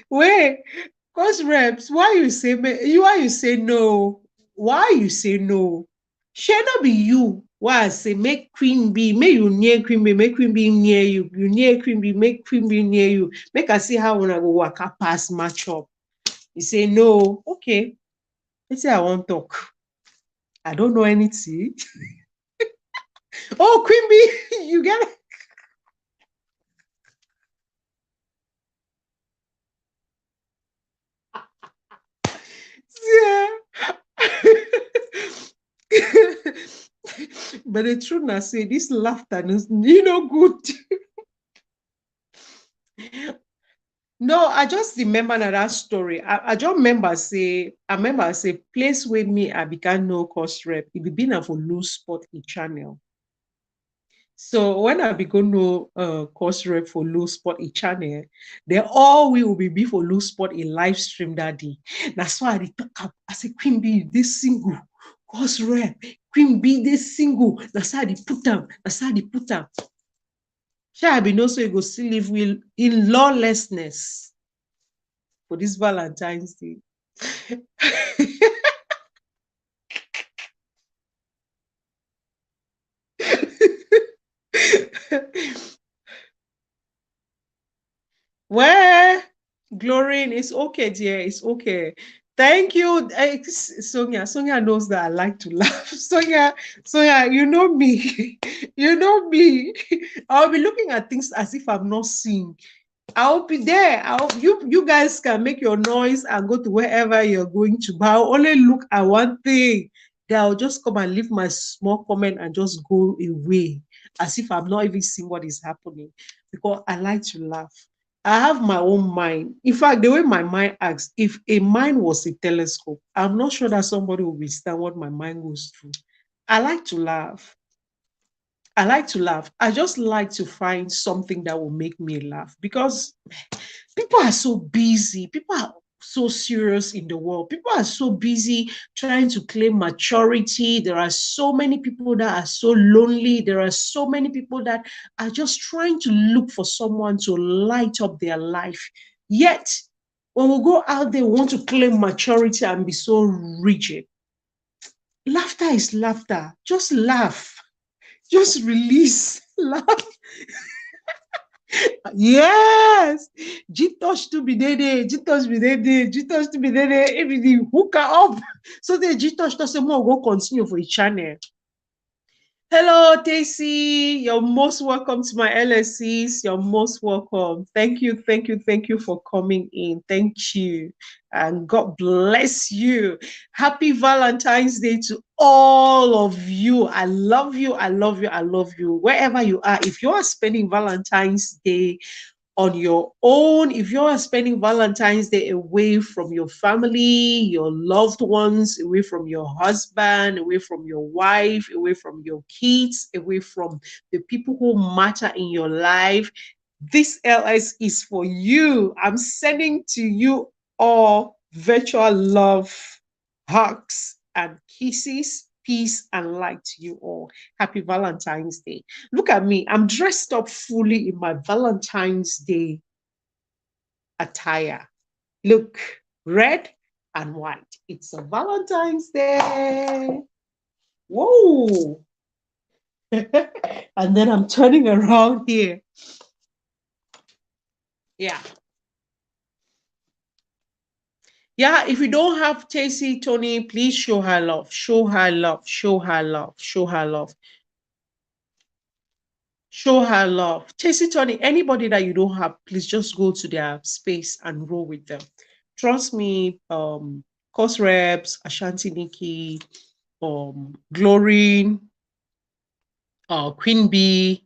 Wait, cause reps, why you say no? Why you say no? Shall not be you. Why I say make Queen B, make you near Queen B, make Queen B near you. You near Queen B, make Queen B near you. Make I see how when I go walk up past match up. You say no, okay. Let's say I won't talk. I don't know anything. Oh, Queen B, you get it. Yeah. But the truth I say, this laughter is good. No, I just remember that story. I just remember say, place with me, I began no cost rep. It be been for loose spot in channel. So when I began no cost rep for low spot in channel, they all will be for low spot in live stream that day. That's why I talk up. I say, Queen B, this single, cost rep, Queen B, this single. That's how they put them. That's how they put them. Shall I be no so you go still live in lawlessness for this Valentine's Day. Where glorying is okay, dear. It's okay. Thank you, Sonia. Sonia knows that I like to laugh. Sonia, you know me. You know me. I'll be looking at things as if I've not seen. I'll be there. You guys can make your noise and go to wherever you're going to, but I'll only look at one thing. Then I'll just come and leave my small comment and just go away as if I've not even seen what is happening because I like to laugh. I have my own mind. In fact, the way my mind acts, if a mind was a telescope, I'm not sure that somebody will withstand what my mind goes through. I like to laugh. I like to laugh. I just like to find something that will make me laugh because people are so busy. People are so serious in the world. People are so busy trying to claim maturity. There are so many people that are so lonely. There are so many people that are just trying to look for someone to light up their life. Yet, when we go out there, we want to claim maturity and be so rigid. Laughter is laughter. Just laugh. Just release. Laugh. Yes. Jitos to be there, Jitos be there, Jitos to be there, everything hook up. So the Jitos doesn't more go continue for each channel. Hello, Tacy. You're most welcome to my LSCs. You're most welcome. Thank you, thank you, thank you for coming in. Thank you. And God bless you. Happy Valentine's Day to all of you. I love you. I love you. I love you. Wherever you are, if you are spending Valentine's Day on your own, if you're spending Valentine's Day away from your family, your loved ones, away from your husband, away from your wife, away from your kids, away from the people who matter in your life, this LS is for you. I'm sending to you all virtual love, hugs, and kisses. Peace and light to you all. Happy Valentine's Day. Look at me. I'm dressed up fully in my Valentine's Day attire. Look, red and white. It's a Valentine's Day. Whoa. And then I'm turning around here. Yeah. Yeah, if you don't have Tacy, Tony, please show her love. Show her love. Show her love. Show her love. Show her love. Tacy, Tony, anybody that you don't have, please just go to their space and roll with them. Trust me, Cost Reps, Ashanti Nikki, Glorine, Queen Bee,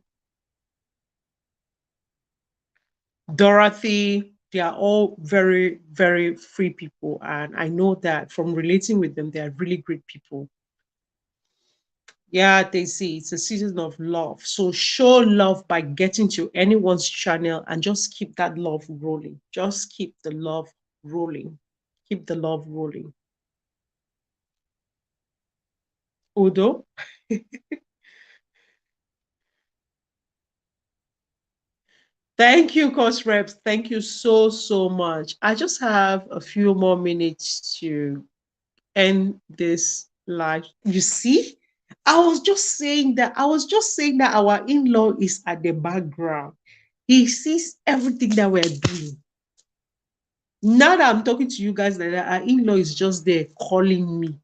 Dorothy, they are all very, very free people. And I know that from relating with them, they are really great people. Yeah, they see it's a season of love. So show love by getting to anyone's channel and just keep that love rolling. Just keep the love rolling. Keep the love rolling. Udo? Thank you, Coach Reps. Thank you so, so much. I just have a few more minutes to end this live. You see, I was just saying that our in-law is at the background. He sees everything that we're doing. Now that I'm talking to you guys like that, our in-law is just there calling me,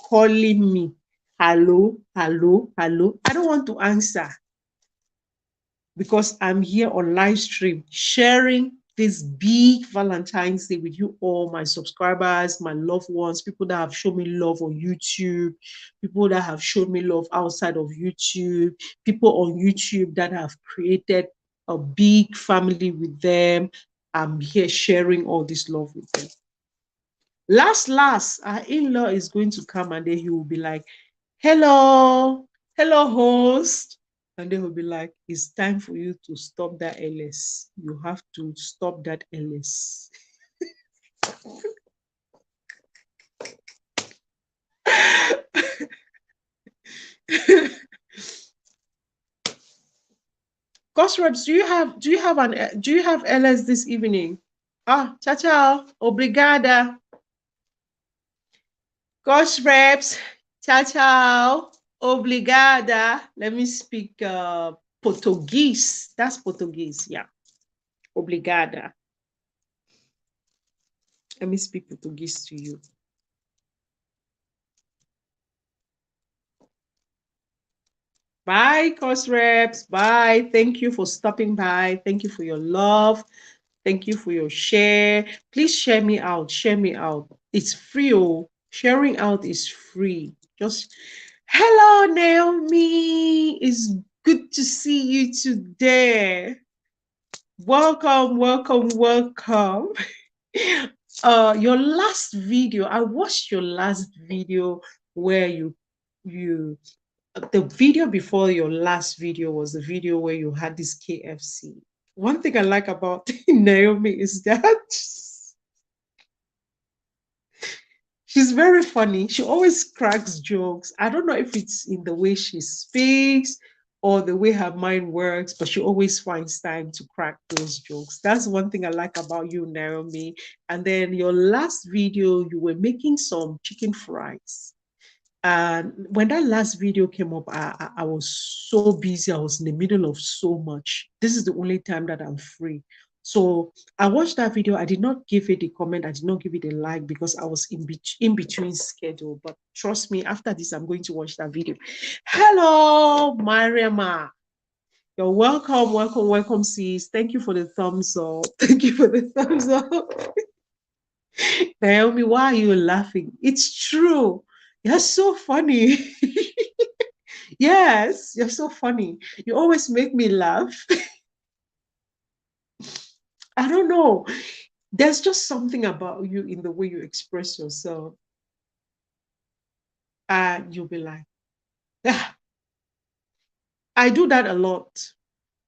calling me. Hello, hello, hello. I don't want to answer because I'm here on live stream sharing this big Valentine's Day with you all, my subscribers, my loved ones, people that have shown me love on YouTube, people that have shown me love outside of YouTube, people on YouTube that have created a big family with them. I'm here sharing all this love with them. Last, our in-law is going to come and then he will be like, hello, hello, host. And they will be like, it's time for you to stop that LS. You have to stop that LS. Ghost Reps, do you have LS this evening? Ah, ciao ciao, obrigada. Ghost Reps, ciao ciao, Obrigada. Let me speak Portuguese. That's Portuguese. Yeah. Obrigada. Let me speak Portuguese to you. Bye, course reps. Bye. Thank you for stopping by. Thank you for your love. Thank you for your share. Please share me out. Share me out. It's free. Oh, sharing out is free. Just hello, Naomi. It's good to see you today. Welcome, welcome, welcome. Your last video, I watched your last video where the video before your last video was the video where you had this KFC. One thing I like about Naomi is that she's very funny. She always cracks jokes. I don't know if it's in the way she speaks or the way her mind works, but she always finds time to crack those jokes. That's one thing I like about you, Naomi. And then your last video, you were making some chicken fries. And when that last video came up, I was so busy. I was in the middle of so much. This is the only time that I'm free. So I watched that video. I did not give it a comment. I did not give it a like because I was in between schedule. But trust me, after this, I'm going to watch that video. Hello, Mariama. You're welcome, welcome, welcome, sis. Thank you for the thumbs up. Thank you for the thumbs up. Naomi, why are you laughing? It's true. You're so funny. Yes, you're so funny. You always make me laugh. I don't know. There's just something about you in the way you express yourself. And you'll be like, ah. I do that a lot.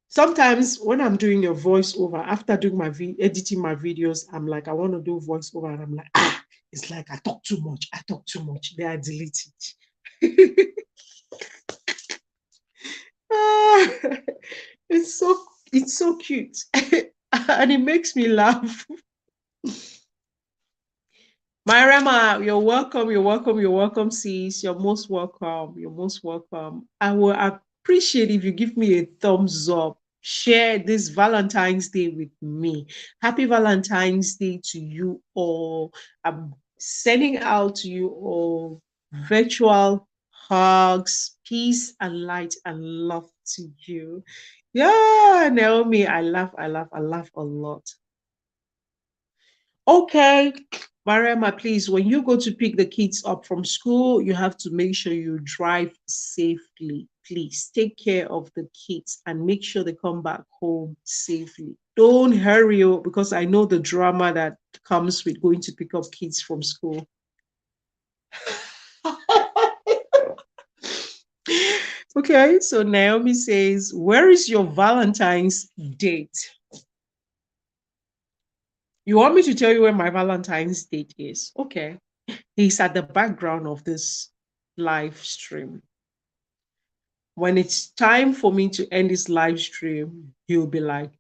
Sometimes when I'm doing a voiceover, after doing my editing my videos, I'm like, I want to do voiceover, and I'm like, it's like I talk too much. I talk too much. Then I delete it. It's so cute. And it makes me laugh. Myra, you're welcome, you're welcome, you're welcome, sis. You're most welcome. You're most welcome. I will appreciate if you give me a thumbs up. Share this Valentine's Day with me. Happy Valentine's Day to you all. I'm sending out to you all virtual hugs, peace and light and love to you. Yeah, Naomi, I laugh a lot. Okay, Mariama, please, when you go to pick the kids up from school, you have to make sure you drive safely. Please take care of the kids and make sure they come back home safely. Don't hurry because I know the drama that comes with going to pick up kids from school. Okay, so Naomi says, where is your Valentine's date? You want me to tell you where my Valentine's date is? Okay. He's at the background of this live stream. When it's time for me to end this live stream, he'll be like,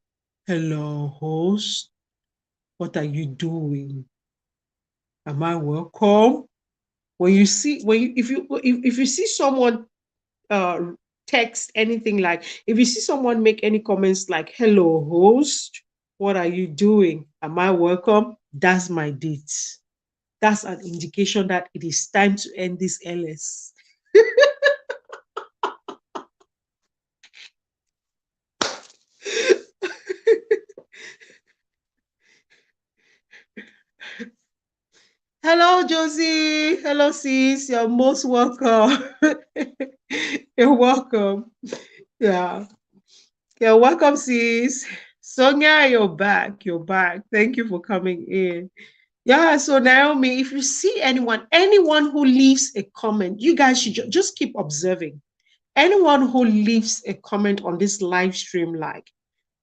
hello, host. What are you doing? Am I welcome? When you see, if you see someone text anything like, if you see someone make any comments like, hello, host, what are you doing? Am I welcome? That's my date. That's an indication that it is time to end this LS. Hello, Josie. Hello, sis. You're most welcome. You're welcome. Yeah. You're welcome, sis. Sonia, you're back. You're back. Thank you for coming in. Yeah, so Naomi, if you see anyone who leaves a comment, you guys should just keep observing. Anyone who leaves a comment on this live stream like,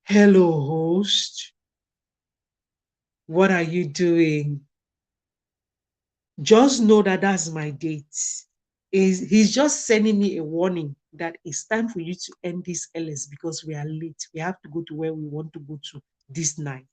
hello, host. What are you doing? Just know that that's my date. He's just sending me a warning that it's time for you to end this LS because we are late. We have to go to where we want to go to this night.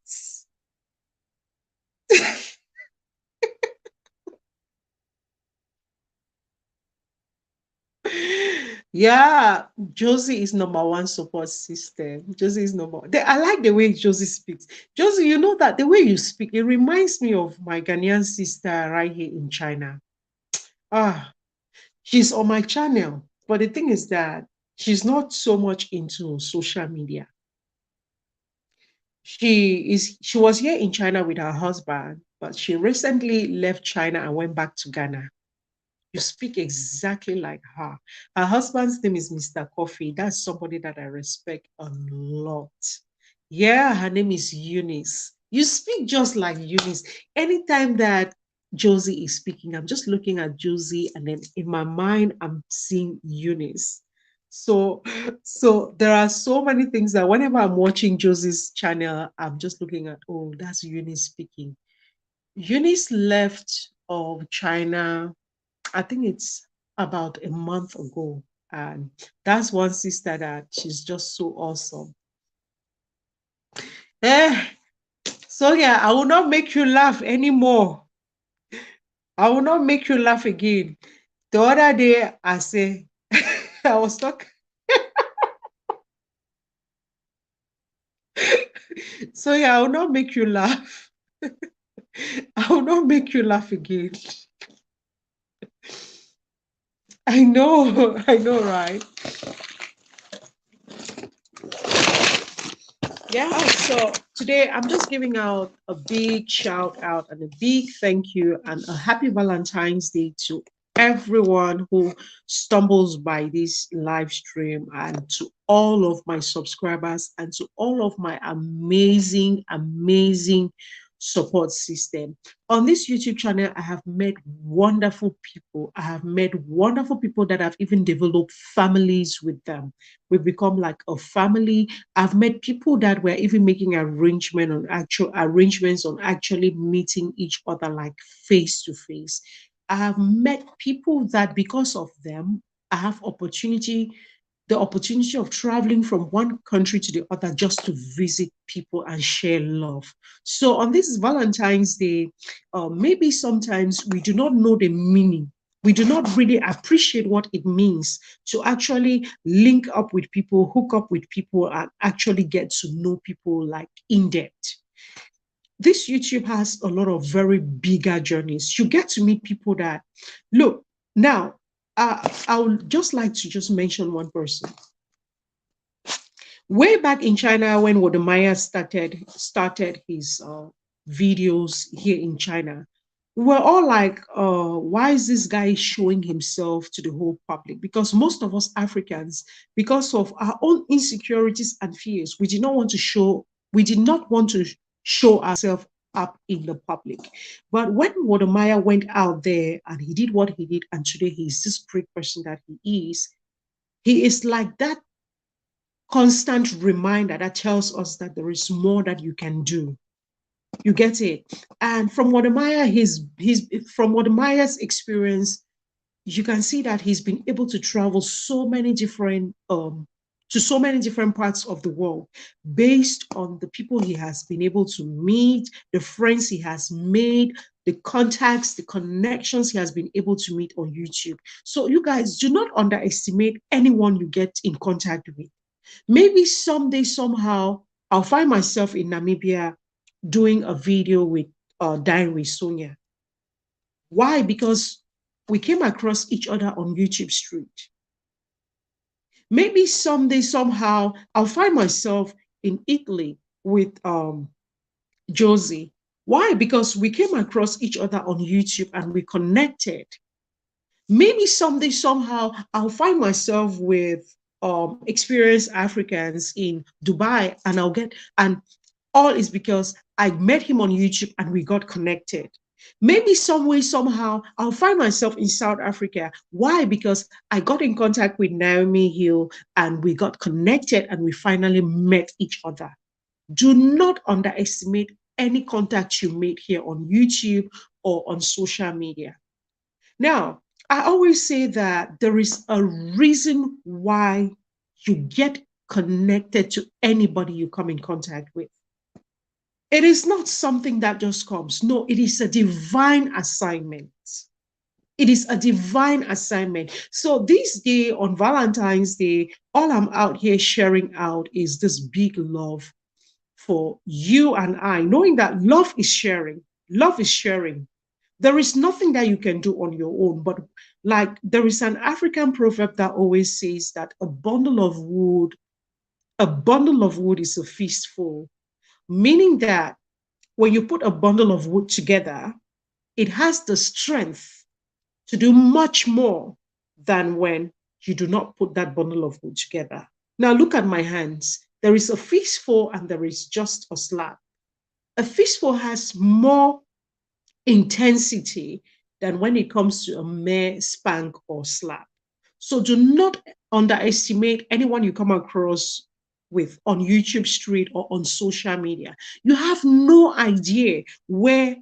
Yeah, Josie is number one support system. Josie is number one. I like the way Josie speaks. Josie, you know that the way you speak, it reminds me of my Ghanaian sister right here in China. Ah, she's on my channel. But the thing is that she's not so much into social media. She was here in China with her husband, but she recently left China and went back to Ghana. You speak exactly like her. Her husband's name is Mr. Coffee. That's somebody that I respect a lot. Yeah, her name is Eunice. You speak just like Eunice. Anytime that Josie is speaking, I'm just looking at Josie, and then in my mind, I'm seeing Eunice. So, so there are so many things that whenever I'm watching Josie's channel, I'm just looking at, oh, that's Eunice speaking. Eunice left of China, I think it's about a month ago. And that's one sister that she's just so awesome. Eh, so yeah, I will not make you laugh anymore. I will not make you laugh again. The other day, I say, I was talking. So yeah, I will not make you laugh. I will not make you laugh again. I know, right? Yeah, so today I'm just giving out a big shout out and a big thank you and a happy Valentine's Day to everyone who stumbles by this live stream, and to all of my subscribers and to all of my amazing, amazing support system. On this YouTube channel, I have met wonderful people. I have met wonderful people that have even developed families with them. We've become like a family. I've met people that were even making arrangements on actually meeting each other like face to face. I have met people that because of them, I have the opportunity of traveling from one country to the other just to visit people and share love. So on this Valentine's Day, maybe sometimes we do not know the meaning. We do not really appreciate what it means to actually link up with people, hook up with people, and actually get to know people like in depth. This YouTube has a lot of very bigger journeys. You get to meet people that, look, now, I would just like to just mention one person. Way back in China, when Wodemaya started his videos here in China, we were all like, why is this guy showing himself to the whole public? Because most of us Africans, because of our own insecurities and fears, we did not want to show ourselves up in the public. But when Wodemaya went out there and he did what he did, and today he's this great person that he is like that constant reminder that tells us that there is more that you can do. You get it? And from Wodemaya's experience, you can see that he's been able to travel to so many different parts of the world based on the people he has been able to meet, the friends he has made, the contacts, the connections he has been able to meet on YouTube. So you guys do not underestimate anyone you get in contact with. Maybe someday, somehow, I'll find myself in Namibia doing a video with Diary Sonia. Why? Because we came across each other on YouTube Street. Maybe someday, somehow, I'll find myself in Italy with Josie. Why? Because we came across each other on YouTube and we connected. Maybe someday, somehow, I'll find myself with experienced Africans in Dubai, and all is because I met him on YouTube and we got connected. Maybe some way, somehow, I'll find myself in South Africa. Why? Because I got in contact with Naomi Hill and we got connected and we finally met each other. Do not underestimate any contact you made here on YouTube or on social media. Now, I always say that there is a reason why you get connected to anybody you come in contact with. It is not something that just comes. No, it is a divine assignment. It is a divine assignment. So this day on Valentine's Day, all I'm out here sharing out is this big love for you and I, knowing that love is sharing. Love is sharing. There is nothing that you can do on your own, but like there is an African proverb that always says that a bundle of wood is a feastful, meaning that when you put a bundle of wood together, it has the strength to do much more than when you do not put that bundle of wood together. Now look at my hands. There is a fistful and there is just a slap. A fistful has more intensity than when it comes to a mere spank or slap. So do not underestimate anyone you come across with on YouTube Street or on social media. You have no idea where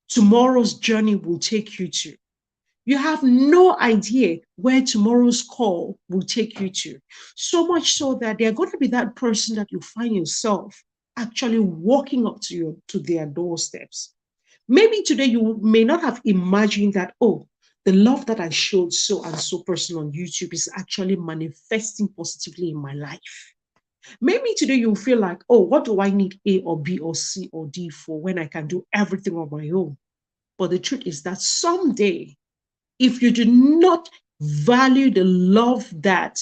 tomorrow's journey will take you to. You have no idea where tomorrow's call will take you to. So much so that they're going to be that person that you find yourself actually walking up to their doorsteps. Maybe today you may not have imagined that, oh, the love that I showed so and so person on YouTube is actually manifesting positively in my life. Maybe today you feel like, oh, what do I need A or B or C or D for when I can do everything on my own? But the truth is that someday, if you do not value the love that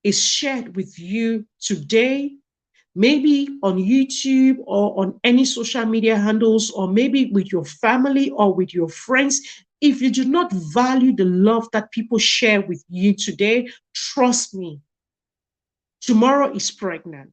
is shared with you today, maybe on YouTube or on any social media handles, or maybe with your family or with your friends, if you do not value the love that people share with you today, trust me, tomorrow is pregnant.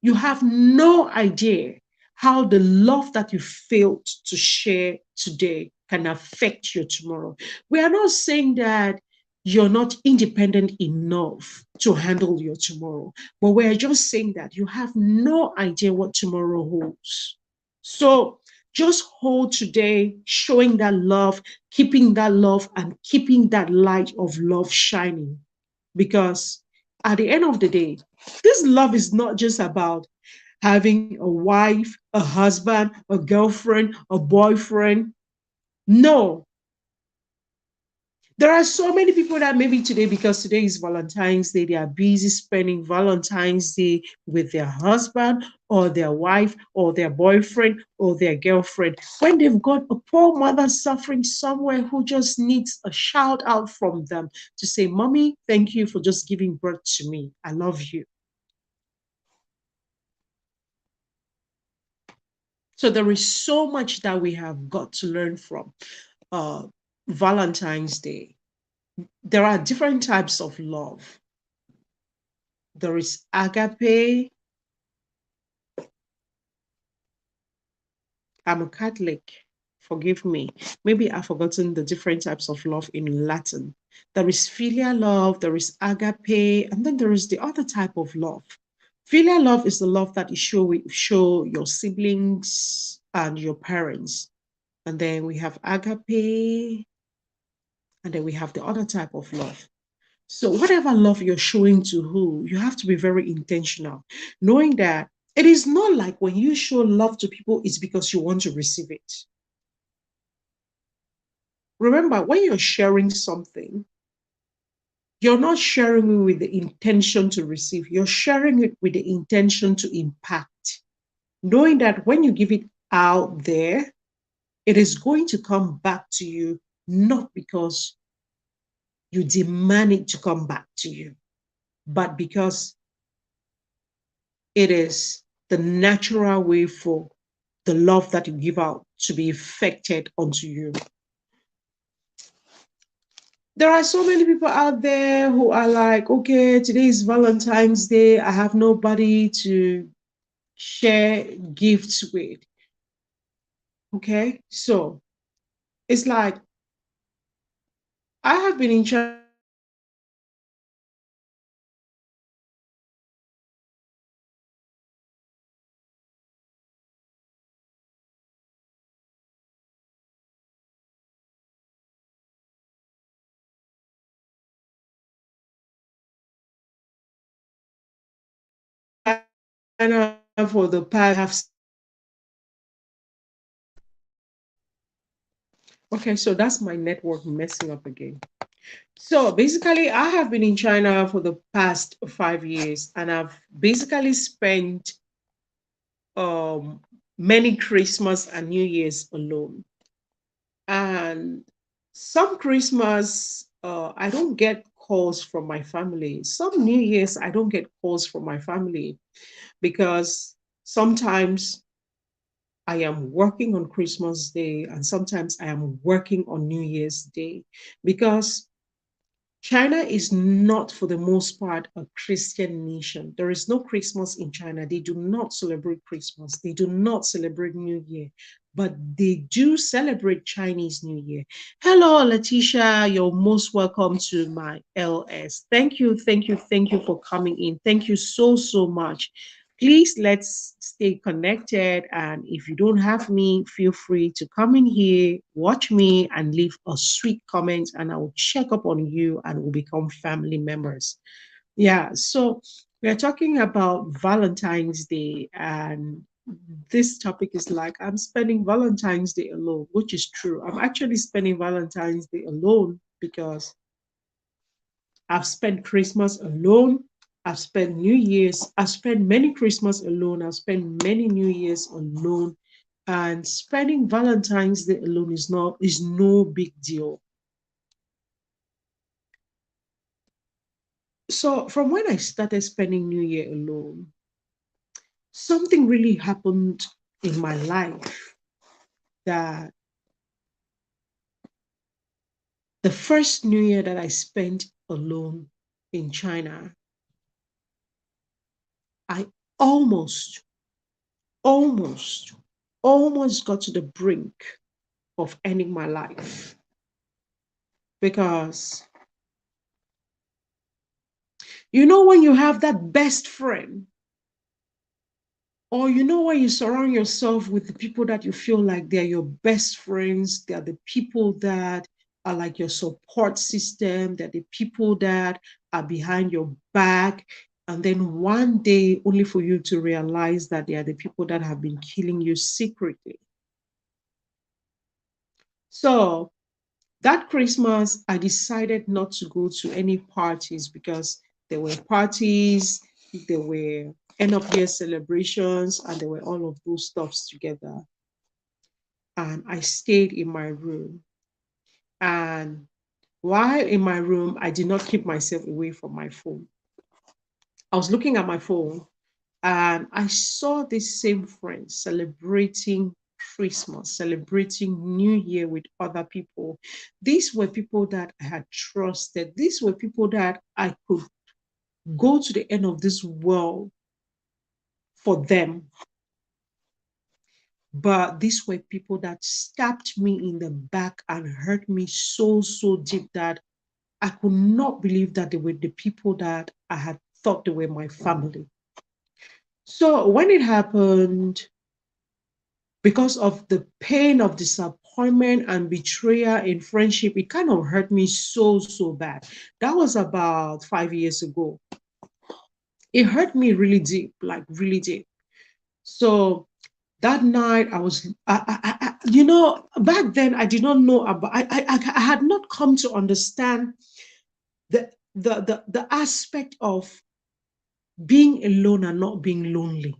You have no idea how the love that you failed to share today can affect your tomorrow. We are not saying that you're not independent enough to handle your tomorrow, but we're just saying that you have no idea what tomorrow holds. So just hold today, showing that love, keeping that love, and keeping that light of love shining. Because at the end of the day, this love is not just about having a wife, a husband, a girlfriend, a boyfriend. No. There are so many people that maybe today, because today is Valentine's Day, they are busy spending Valentine's Day with their husband or their wife or their boyfriend or their girlfriend, when they've got a poor mother suffering somewhere who just needs a shout out from them to say, Mommy, thank you for just giving birth to me. I love you. So there is so much that we have got to learn from uh, Valentine's Day. There are different types of love. There is agape. I'm a Catholic. Forgive me. Maybe I've forgotten the different types of love in Latin. There is filial love, there is agape, and then there is the other type of love. Filial love is the love that you show your siblings and your parents. And then we have agape, and then we have the other type of love. So whatever love you're showing to who, you have to be very intentional, knowing that it is not like when you show love to people, it's because you want to receive it. Remember, when you're sharing something, you're not sharing it with the intention to receive. You're sharing it with the intention to impact, knowing that when you give it out there, it is going to come back to you, not because you demand it to come back to you, but because it is the natural way for the love that you give out to be effected onto you. There are so many people out there who are like, okay, today is Valentine's Day. I have nobody to share gifts with. Okay, so it's like I have been in China for the past. Okay, so that's my network messing up again. So basically, I have been in China for the past 5 years, and I've basically spent um, many Christmas and New Year's alone. And some Christmas, I don't get calls from my family. Some New Year's, I don't get calls from my family because sometimes I am working on Christmas Day and sometimes I am working on New Year's Day because China is not, for the most part, a Christian nation. There is no Christmas in China. They do not celebrate Christmas. They do not celebrate New Year, but they do celebrate Chinese New Year. Hello, Letitia. You're most welcome to my LS. Thank you, thank you, thank you for coming in. Thank you so, so much. Please let's stay connected. And if you don't have me, feel free to come in here, watch me, and leave a sweet comment, and I will check up on you and we'll become family members. Yeah, so we're talking about Valentine's Day, and this topic is like I'm spending Valentine's Day alone, which is true. I'm actually spending Valentine's Day alone because I've spent Christmas alone. I've spent New Year's. I've spent many Christmas alone. I've spent many New Year's alone. And spending Valentine's Day alone is no big deal. So from when I started spending New Year alone, something really happened in my life that the first New Year that I spent alone in China, I almost, almost, almost got to the brink of ending my life because when you have that best friend, or when you surround yourself with the people that you feel like they're your best friends, they're the people that are like your support system, they're the people that are behind your back, and then one day only for you to realize that they are the people that have been killing you secretly. So that Christmas, I decided not to go to any parties because there were parties, there were end of year celebrations, and there were all of those stuffs together. And I stayed in my room. And while in my room, I did not keep myself away from my phone. I was looking at my phone and I saw this same friend celebrating Christmas, celebrating New Year with other people. These were people that I had trusted. These were people that I could go to the end of this world for them. But these were people that stabbed me in the back and hurt me so, so deep that I could not believe that they were the people that I had thought they were my family. So when it happened, because of the pain of disappointment and betrayal in friendship, it kind of hurt me so, so bad. That was about 5 years ago. It hurt me really deep, like really deep. So that night back then I did not know about, I had not come to understand the aspect of being alone and not being lonely.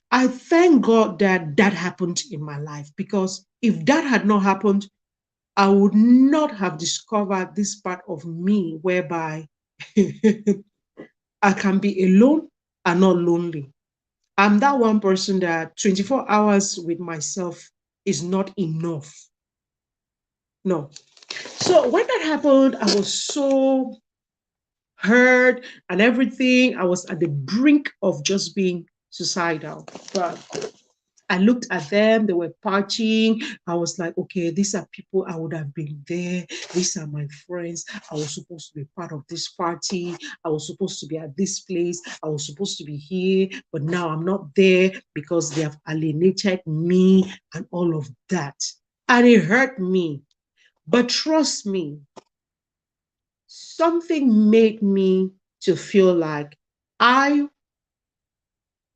I thank God that that happened in my life, because if that had not happened, I would not have discovered this part of me whereby I can be alone and not lonely. I'm that one person that 24 hours with myself is not enough. No. So when that happened, I was so hurt and everything. I was at the brink of just being suicidal. But I looked at them, they were partying. I was like, okay, these are people I would have been there. These are my friends. I was supposed to be part of this party. I was supposed to be at this place. I was supposed to be here, but now I'm not there because they have alienated me and all of that. And it hurt me. But trust me, something made me to feel like I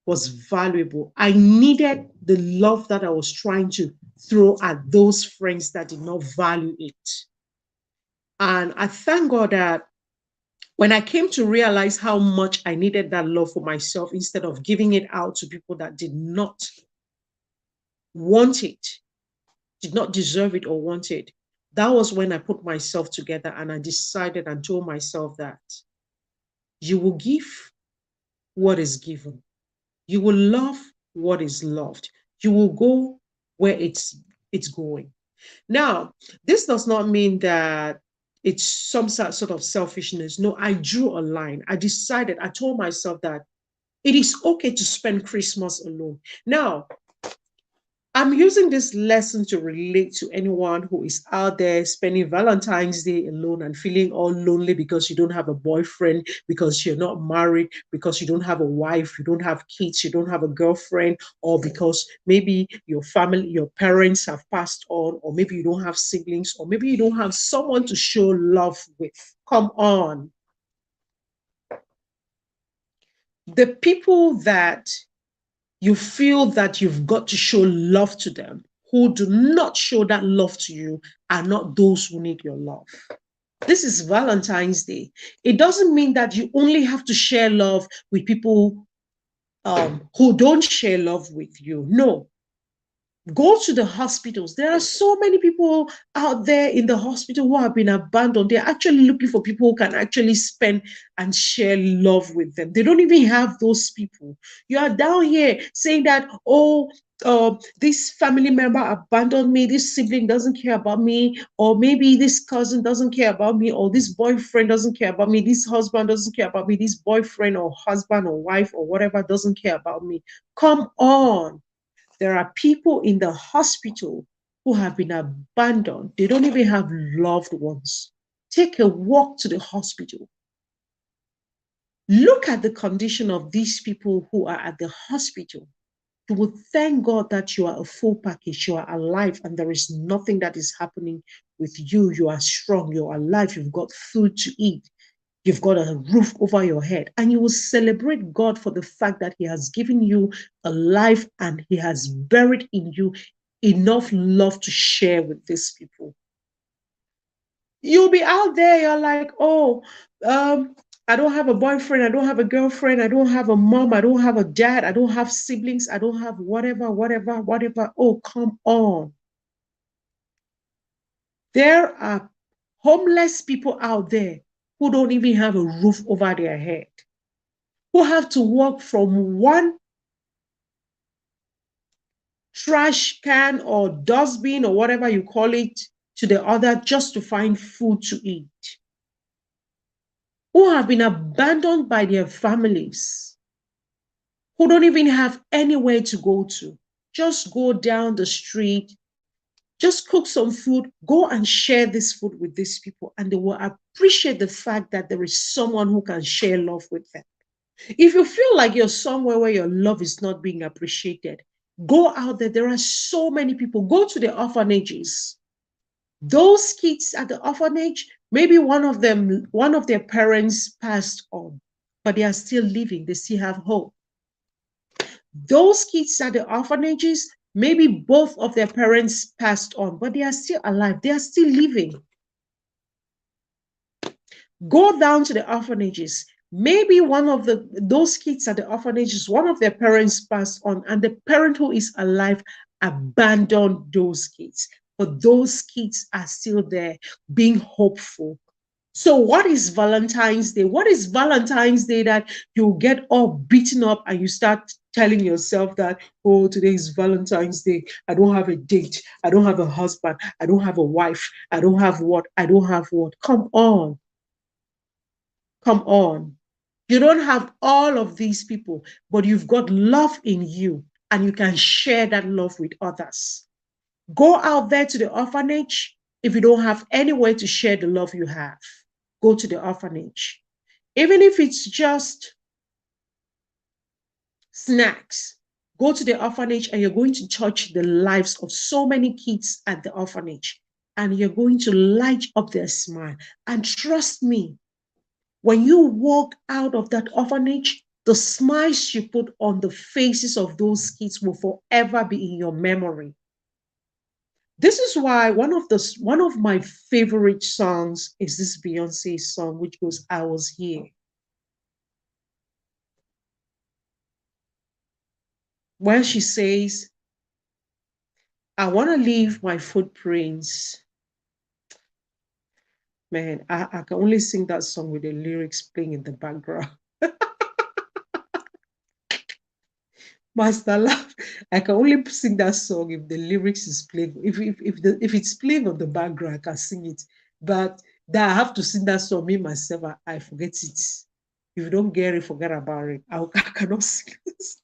was valuable. I needed the love that I was trying to throw at those friends that did not value it. And I thank God that when I came to realize how much I needed that love for myself, instead of giving it out to people that did not want it, did not deserve it or want it, that was when I put myself together and I decided and told myself that you will give what is given. You will love what is loved. You will go where it's going. Now, this does not mean that it's some sort of selfishness. No, I drew a line. I decided, I told myself that it is okay to spend Christmas alone. Now, I'm using this lesson to relate to anyone who is out there spending Valentine's Day alone and feeling all lonely because you don't have a boyfriend, because you're not married, because you don't have a wife, you don't have kids, you don't have a girlfriend, or because maybe your family, your parents have passed on, or maybe you don't have siblings, or maybe you don't have someone to show love with. Come on. The people that you feel that you've got to show love to them, who do not show that love to you, are not those who need your love. This is Valentine's Day. It doesn't mean that you only have to share love with people who don't share love with you. No. Go to the hospitals. There are so many people out there in the hospital who have been abandoned. They're actually looking for people who can actually spend and share love with them. They don't even have those people. You are down here saying that, oh, this family member abandoned me, this sibling doesn't care about me, or maybe this cousin doesn't care about me, or this boyfriend doesn't care about me, this husband doesn't care about me, this boyfriend or husband or wife or whatever doesn't care about me. Come on. There are people in the hospital who have been abandoned. They don't even have loved ones. Take a walk to the hospital. Look at the condition of these people who are at the hospital. You will thank God that you are a full package, you are alive, and there is nothing that is happening with you. You are strong, you're alive, you've got food to eat. You've got a roof over your head, and you will celebrate God for the fact that He has given you a life and He has buried in you enough love to share with these people. You'll be out there, you're like, oh, I don't have a boyfriend, I don't have a girlfriend, I don't have a mom, I don't have a dad, I don't have siblings, I don't have whatever, whatever, whatever. Oh, come on. There are homeless people out there who don't even have a roof over their head, who have to walk from one trash can or dustbin or whatever you call it to the other just to find food to eat, who have been abandoned by their families, who don't even have anywhere to go to. Just go down the street, just cook some food, go and share this food with these people, and they will appreciate the fact that there is someone who can share love with them. If you feel like you're somewhere where your love is not being appreciated, go out there. There are so many people. Go to the orphanages. Those kids at the orphanage, maybe one of their parents passed on, but they are still living. They still have hope. Those kids at the orphanages, maybe both of their parents passed on, but they are still alive. They are still living. Go down to the orphanages. Maybe one of those kids at the orphanages, one of their parents passed on, and the parent who is alive abandoned those kids. But those kids are still there, being hopeful. So what is Valentine's Day? What is Valentine's Day that you get all beaten up and you start telling yourself that, oh, today is Valentine's Day. I don't have a date. I don't have a husband. I don't have a wife. I don't have what? I don't have what? Come on. Come on. You don't have all of these people, but you've got love in you and you can share that love with others. Go out there to the orphanage. If you don't have anywhere to share the love you have, go to the orphanage. Even if it's just snacks, go to the orphanage and you're going to touch the lives of so many kids at the orphanage. And you're going to light up their smile. And trust me, when you walk out of that orphanage, The smiles you put on the faces of those kids will forever be in your memory. This is why one of my favorite songs is this Beyonce song, which goes, "I was here." Where she says, "I want to leave my footprints." Man, I can only sing that song with the lyrics playing in the background. Master laugh. I can only sing that song if the lyrics is playing. If it's playing on the background, I can sing it. But that I have to sing that song, me myself, I forget it. If you don't get it, forget about it. I cannot sing this.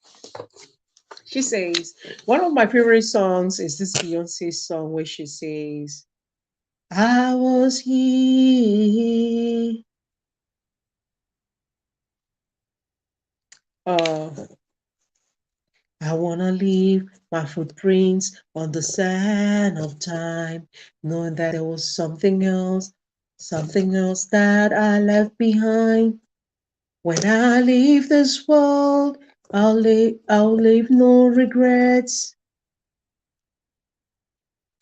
She says, one of my favorite songs is this Beyonce song where she says, "I was here." Uh, I want to leave my footprints on the sand of time, knowing that there was something else that I left behind. When I leave this world, I'll leave no regrets.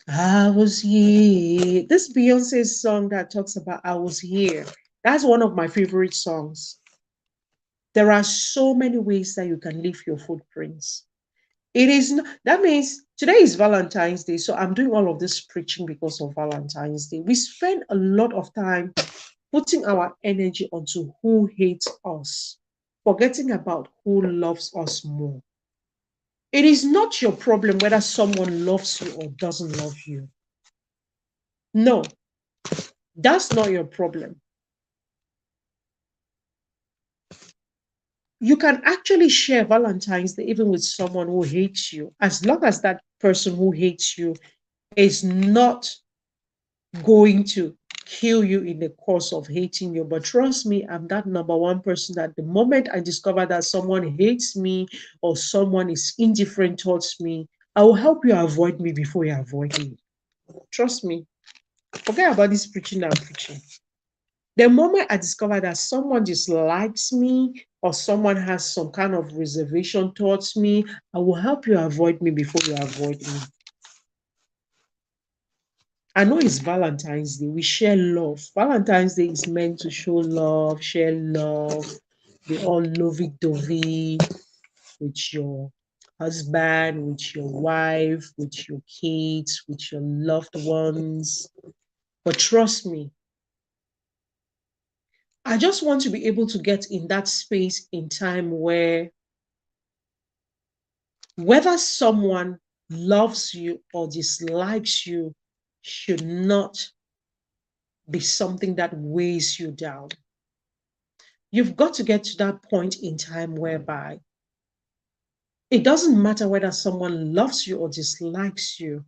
I was here. This Beyonce song that talks about "I was here." That's one of my favorite songs. There are so many ways that you can leave your footprints. It is not, that means today is Valentine's Day. So I'm doing all of this preaching because of Valentine's Day. We spend a lot of time putting our energy onto who hates us, forgetting about who loves us more. It is not your problem whether someone loves you or doesn't love you. No, that's not your problem. You can actually share Valentine's Day even with someone who hates you, as long as that person who hates you is not going to kill you in the course of hating you. But trust me, I'm that number one person that the moment I discover that someone hates me or someone is indifferent towards me, I will help you avoid me before you avoid me. Trust me. Forget about this preaching that I'm preaching. The moment I discover that someone dislikes me or someone has some kind of reservation towards me, I will help you avoid me before you avoid me. I know it's Valentine's Day. We share love. Valentine's Day is meant to show love, share love, be all lovey-dovey with your husband, with your wife, with your kids, with your loved ones. But trust me, I just want to be able to get in that space in time where whether someone loves you or dislikes you should not be something that weighs you down. You've got to get to that point in time whereby it doesn't matter whether someone loves you or dislikes you,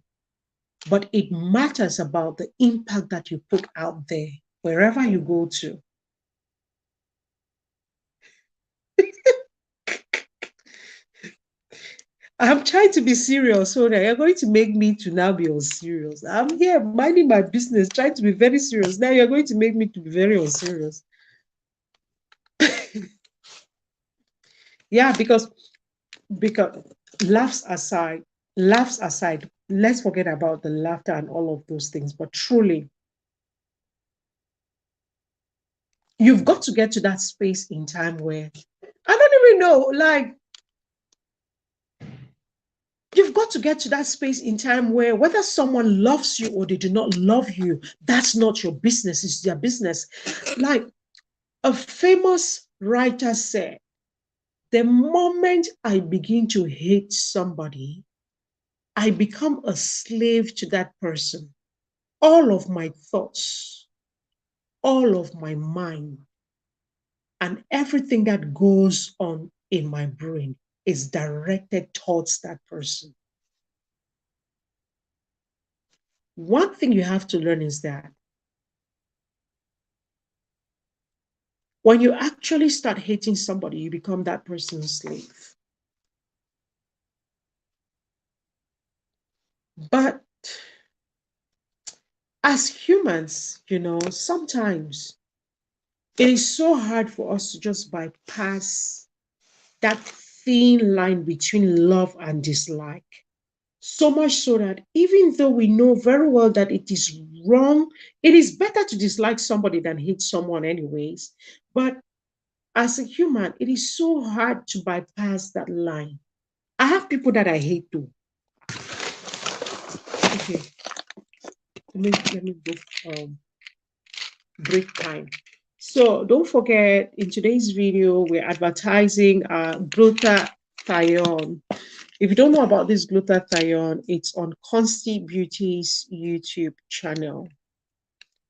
but it matters about the impact that you put out there, wherever you go to. I'm trying to be serious, so that you're going to make me to now be unserious. I'm here minding my business, trying to be very serious. Now you're going to make me to be very unserious. Yeah, because laughs aside, let's forget about the laughter and all of those things. But truly, you've got to get to that space in time where I don't even know, like, you've got to get to that space in time where whether someone loves you or they do not love you, that's not your business, it's their business. Like a famous writer said, the moment I begin to hate somebody, I become a slave to that person. All of my thoughts, all of my mind, and everything that goes on in my brain is directed towards that person. One thing you have to learn is that when you actually start hating somebody, you become that person's slave. But as humans, sometimes it is so hard for us to just bypass that thin line between love and dislike. So much so that even though we know very well that it is wrong, it is better to dislike somebody than hate someone, anyways. But as a human, it is so hard to bypass that line. I have people that I hate too. Okay, let me book break time. So don't forget, in today's video, we're advertising glutathione. If you don't know about this glutathione, it's on Consti Beauty's YouTube channel.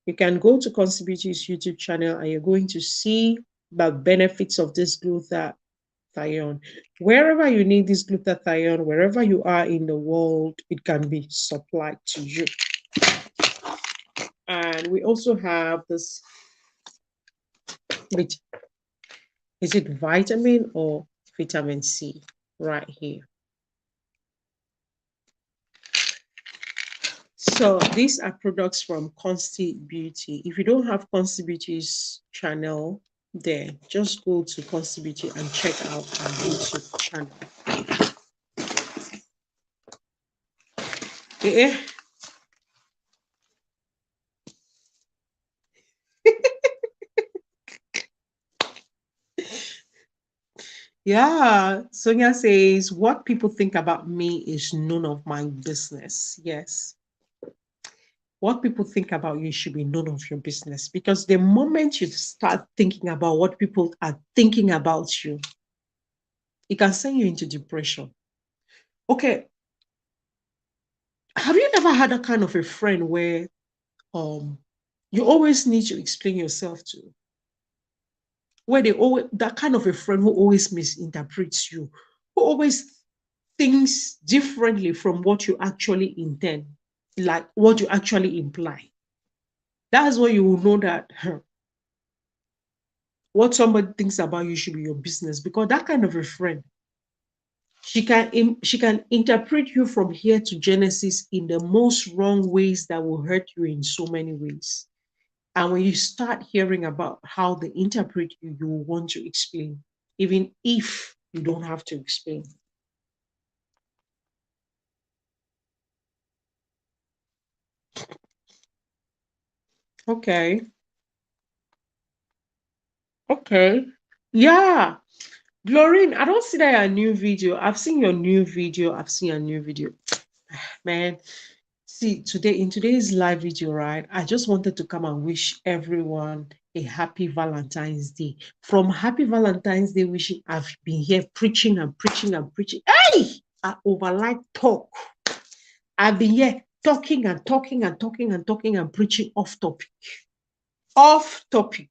You can go to Consti Beauty's YouTube channel and you're going to see the benefits of this glutathione. Wherever you need this glutathione, wherever you are in the world, it can be supplied to you. And we also have this, is it vitamin or vitamin C right here? So these are products from Consti Beauty. If you don't have Consti Beauty's channel there, just go to Consti Beauty and check out our YouTube channel. Yeah. Yeah, Sonia says, what people think about me is none of my business. Yes. What people think about you should be none of your business, because the moment you start thinking about what people are thinking about you, it can send you into depression. Okay. Have you ever had a kind of a friend where you always need to explain yourself to? Where they always, that kind of a friend who always misinterprets you, who always thinks differently from what you actually intend, like what you actually imply. That's where you will know that what somebody thinks about you should be your business, because that kind of a friend, she can interpret you from here to Genesis in the most wrong ways that will hurt you in so many ways. And when you start hearing about how they interpret you, you will want to explain, even if you don't have to explain. Okay. Okay. Yeah. Glorine, I don't see that your new video. I've seen your new video. I've seen your new video. Man, see, in today's live video, right? I just wanted to come and wish everyone a happy Valentine's Day. From happy Valentine's Day wishing, I've been here preaching and preaching and preaching. Hey! I overlike talk. I've been here talking and talking and talking and talking and preaching off topic. Off topic.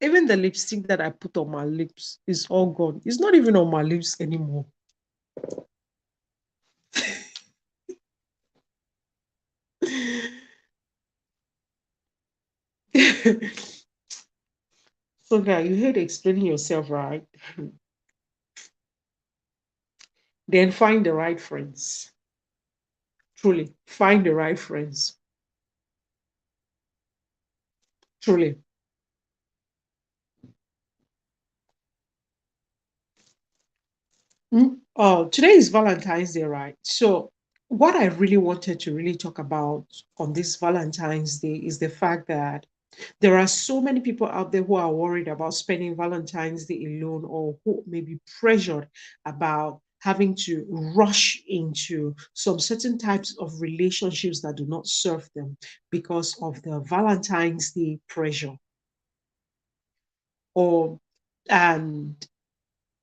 Even the lipstick that I put on my lips is all gone. It's not even on my lips anymore. So now you hate explaining yourself, right? Then find the right friends. Truly, find the right friends. Truly. Today is Valentine's Day, right? So what I really wanted to really talk about on this Valentine's Day is the fact that there are so many people out there who are worried about spending Valentine's Day alone, or who may be pressured about having to rush into some certain types of relationships that do not serve them because of the Valentine's Day pressure. Or and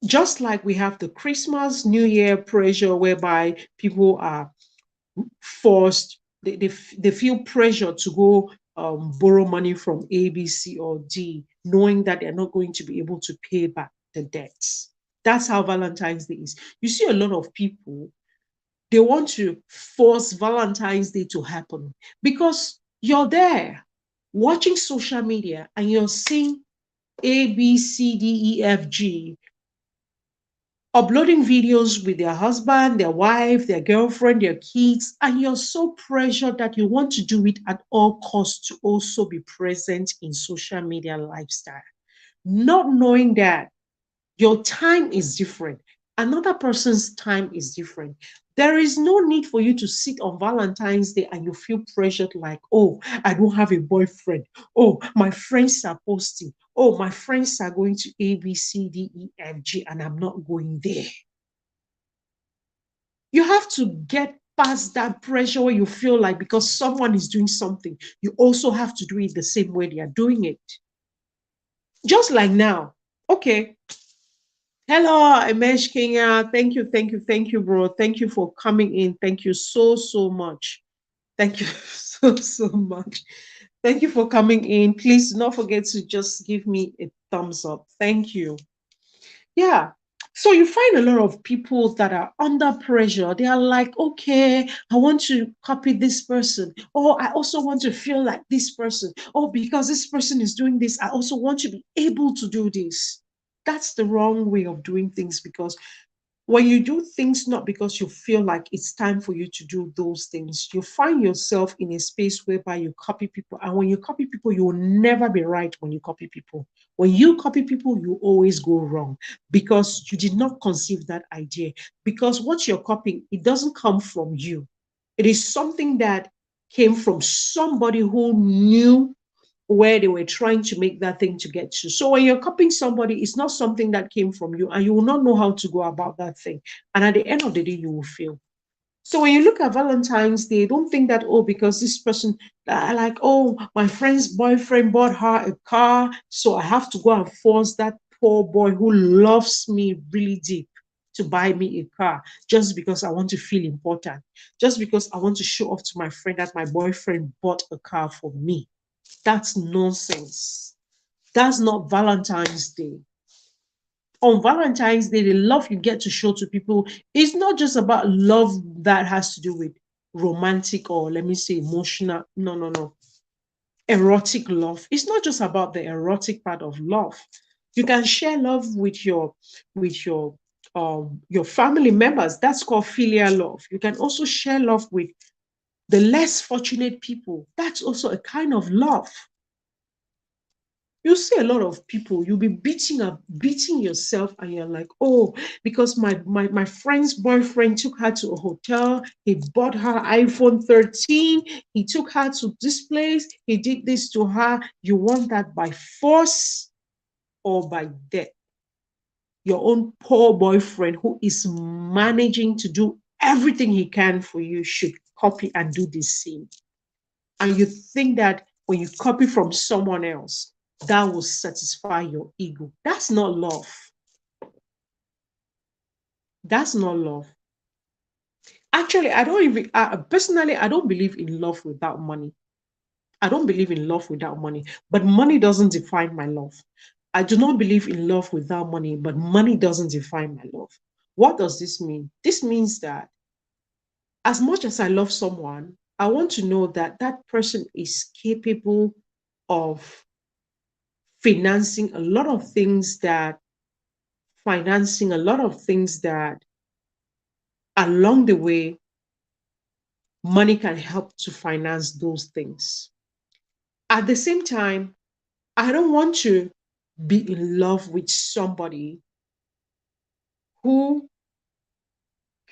just like we have the Christmas, New Year pressure, whereby people are forced, they feel pressure to go borrow money from A, B, C, or D, knowing that they're not going to be able to pay back the debts. That's how Valentine's Day is. You see a lot of people, they want to force Valentine's Day to happen because you're there watching social media and you're seeing A, B, C, D, E, F, G uploading videos with their husband, their wife, their girlfriend, their kids, and you're so pressured that you want to do it at all costs to also be present in social media lifestyle, not knowing that your time is different. Another person's time is different. There is no need for you to sit on Valentine's Day and you feel pressured like, oh, I don't have a boyfriend. Oh, my friends are posting. Oh, my friends are going to A, B, C, D, E, F, G, and I'm not going there. You have to get past that pressure where you feel like because someone is doing something, you also have to do it the same way they are doing it. Just like now. Okay. Hello, Emesh Kenya. Thank you, bro. Thank you for coming in. Thank you so much. Thank you so much. Thank you for coming in. Please do not forget to just give me a thumbs up. Thank you. Yeah. So you find a lot of people that are under pressure. They are like, okay, I want to copy this person. Or I also want to feel like this person. Oh, because this person is doing this, I also want to be able to do this. That's the wrong way of doing things because when you do things not because you feel like it's time for you to do those things, you find yourself in a space whereby you copy people. And when you copy people, you will never be right when you copy people. When you copy people, you always go wrong because you did not conceive that idea. Because what you're copying, it doesn't come from you. It is something that came from somebody who knew where they were trying to make that thing to get to. So when you're copying somebody, it's not something that came from you, and you will not know how to go about that thing. And at the end of the day, you will fail. So when you look at Valentine's Day, don't think that, oh, because this person, like, oh, my friend's boyfriend bought her a car, so I have to go and force that poor boy who loves me really deep to buy me a car just because I want to feel important, just because I want to show off to my friend that my boyfriend bought a car for me. That's nonsense. That's not Valentine's Day. On Valentine's Day, the love you get to show to people is not just about love that has to do with romantic or let me say emotional. No, no, no. Erotic love. It's not just about the erotic part of love. You can share love with your family members. That's called filial love. You can also share love with the less fortunate people. That's also a kind of love. You see a lot of people, you'll be beating yourself, and you're like, oh, because my friend's boyfriend took her to a hotel, he bought her iPhone 13, he took her to this place, he did this to her. You want that by force or by death? Your own poor boyfriend who is managing to do everything he can for you should copy and do the same. And you think that when you copy from someone else, that will satisfy your ego. That's not love. That's not love. Actually, I don't even, personally, I don't believe in love without money. I don't believe in love without money, but money doesn't define my love. I do not believe in love without money, but money doesn't define my love. What does this mean? This means that as much as I love someone, I want to know that that person is capable of financing a lot of things that financing a lot of things that along the way money can help to finance those things. At the same time, I don't want to be in love with somebody who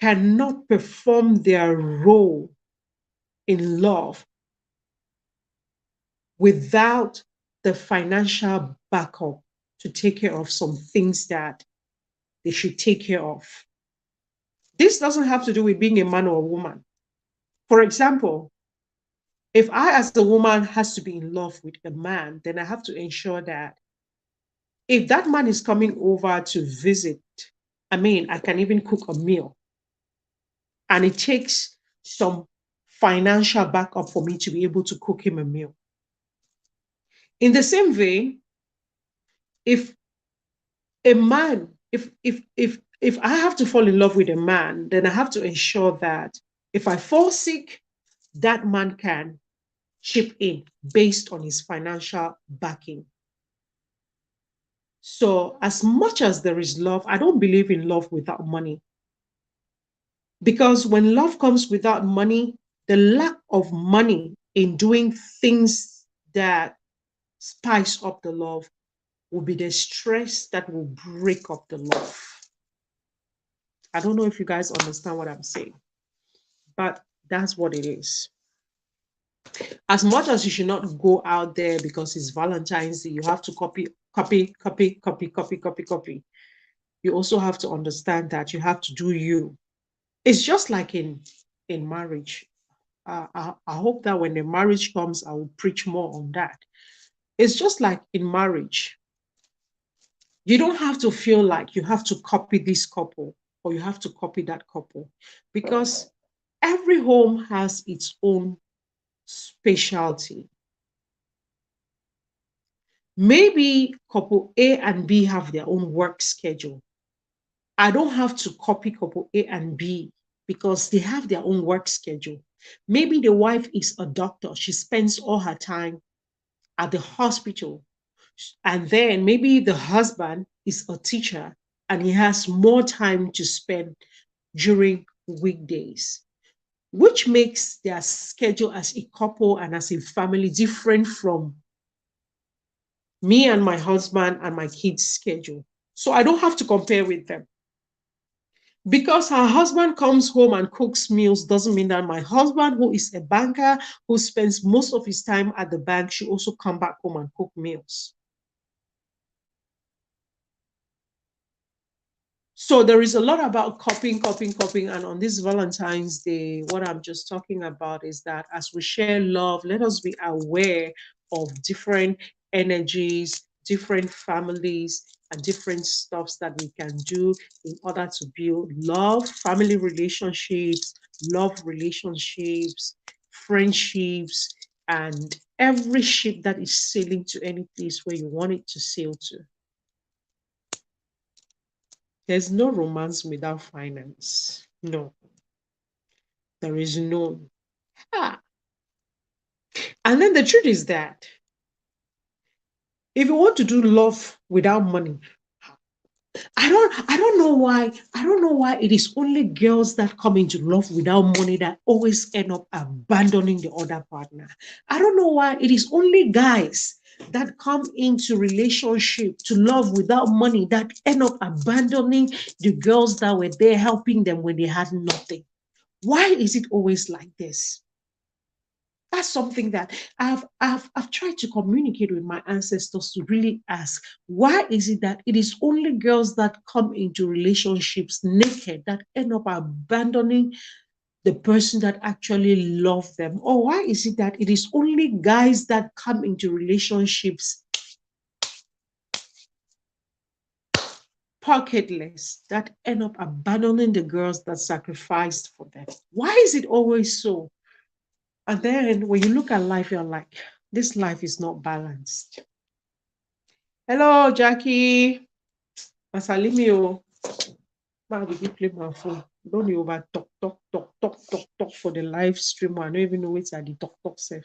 cannot perform their role in love without the financial backup to take care of some things that they should take care of. This doesn't have to do with being a man or a woman. For example, if I, as a woman, has to be in love with a man, then I have to ensure that if that man is coming over to visit, I mean, I can even cook a meal, and it takes some financial backup for me to be able to cook him a meal. In the same vein, if a man, if I have to fall in love with a man, then I have to ensure that if I fall sick, that man can chip in based on his financial backing. So as much as there is love, I don't believe in love without money. Because when love comes without money, the lack of money in doing things that spice up the love will be the stress that will break up the love. I don't know if you guys understand what I'm saying, but that's what it is. As much as you should not go out there because it's Valentine's Day, you have to copy, copy, copy, copy, copy, copy, copy. You also have to understand that you have to do you. It's just like in marriage. I hope that when the marriage comes, I will preach more on that. It's just like in marriage. You don't have to feel like you have to copy this couple or you have to copy that couple because every home has its own specialty. Maybe couple A and B have their own work schedule. I don't have to copy couple A and B because they have their own work schedule. Maybe the wife is a doctor. She spends all her time at the hospital. And then maybe the husband is a teacher and he has more time to spend during weekdays, which makes their schedule as a couple and as a family different from me and my husband and my kids' schedule. So I don't have to compare with them. Because her husband comes home and cooks meals doesn't mean that my husband, who is a banker, who spends most of his time at the bank, should also come back home and cook meals. So there is a lot about copying, copying, copying. And on this Valentine's Day, what I'm just talking about is that as we share love, let us be aware of different energies, different families, and different stuffs that we can do in order to build love, family relationships, love relationships, friendships, and every ship that is sailing to any place where you want it to sail to. There's no romance without finance. No, there is none. Ah. And then the truth is that if you want to do love without money, I don't know why it is only girls that come into love without money that always end up abandoning the other partner. I don't know why it is only guys that come into relationship to love without money that end up abandoning the girls that were there helping them when they had nothing. Why is it always like this? That's something that I've tried to communicate with my ancestors to really ask. Why is it that it is only girls that come into relationships naked that end up abandoning the person that actually loved them? Or why is it that it is only guys that come into relationships pocketless that end up abandoning the girls that sacrificed for them? Why is it always so? And then when you look at life, you're like, this life is not balanced. Hello, Jackie. Masalimio. Man, we play my phone. Don't you over talk, talk, talk, talk, talk, talk for the live stream. I don't even know what's at the talk, talk self.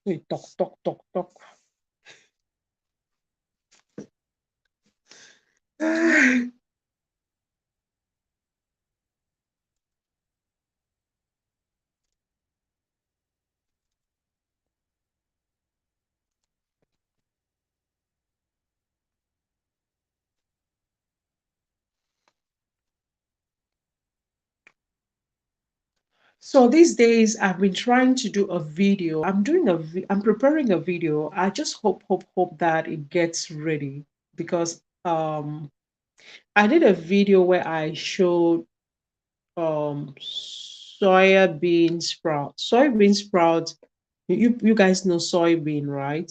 We talk, talk, talk, talk. So these days I've been trying to do a video. I'm preparing a video. I just hope that it gets ready because I did a video where I showed soybean sprout. Soybean sprout, you guys know soybean, right?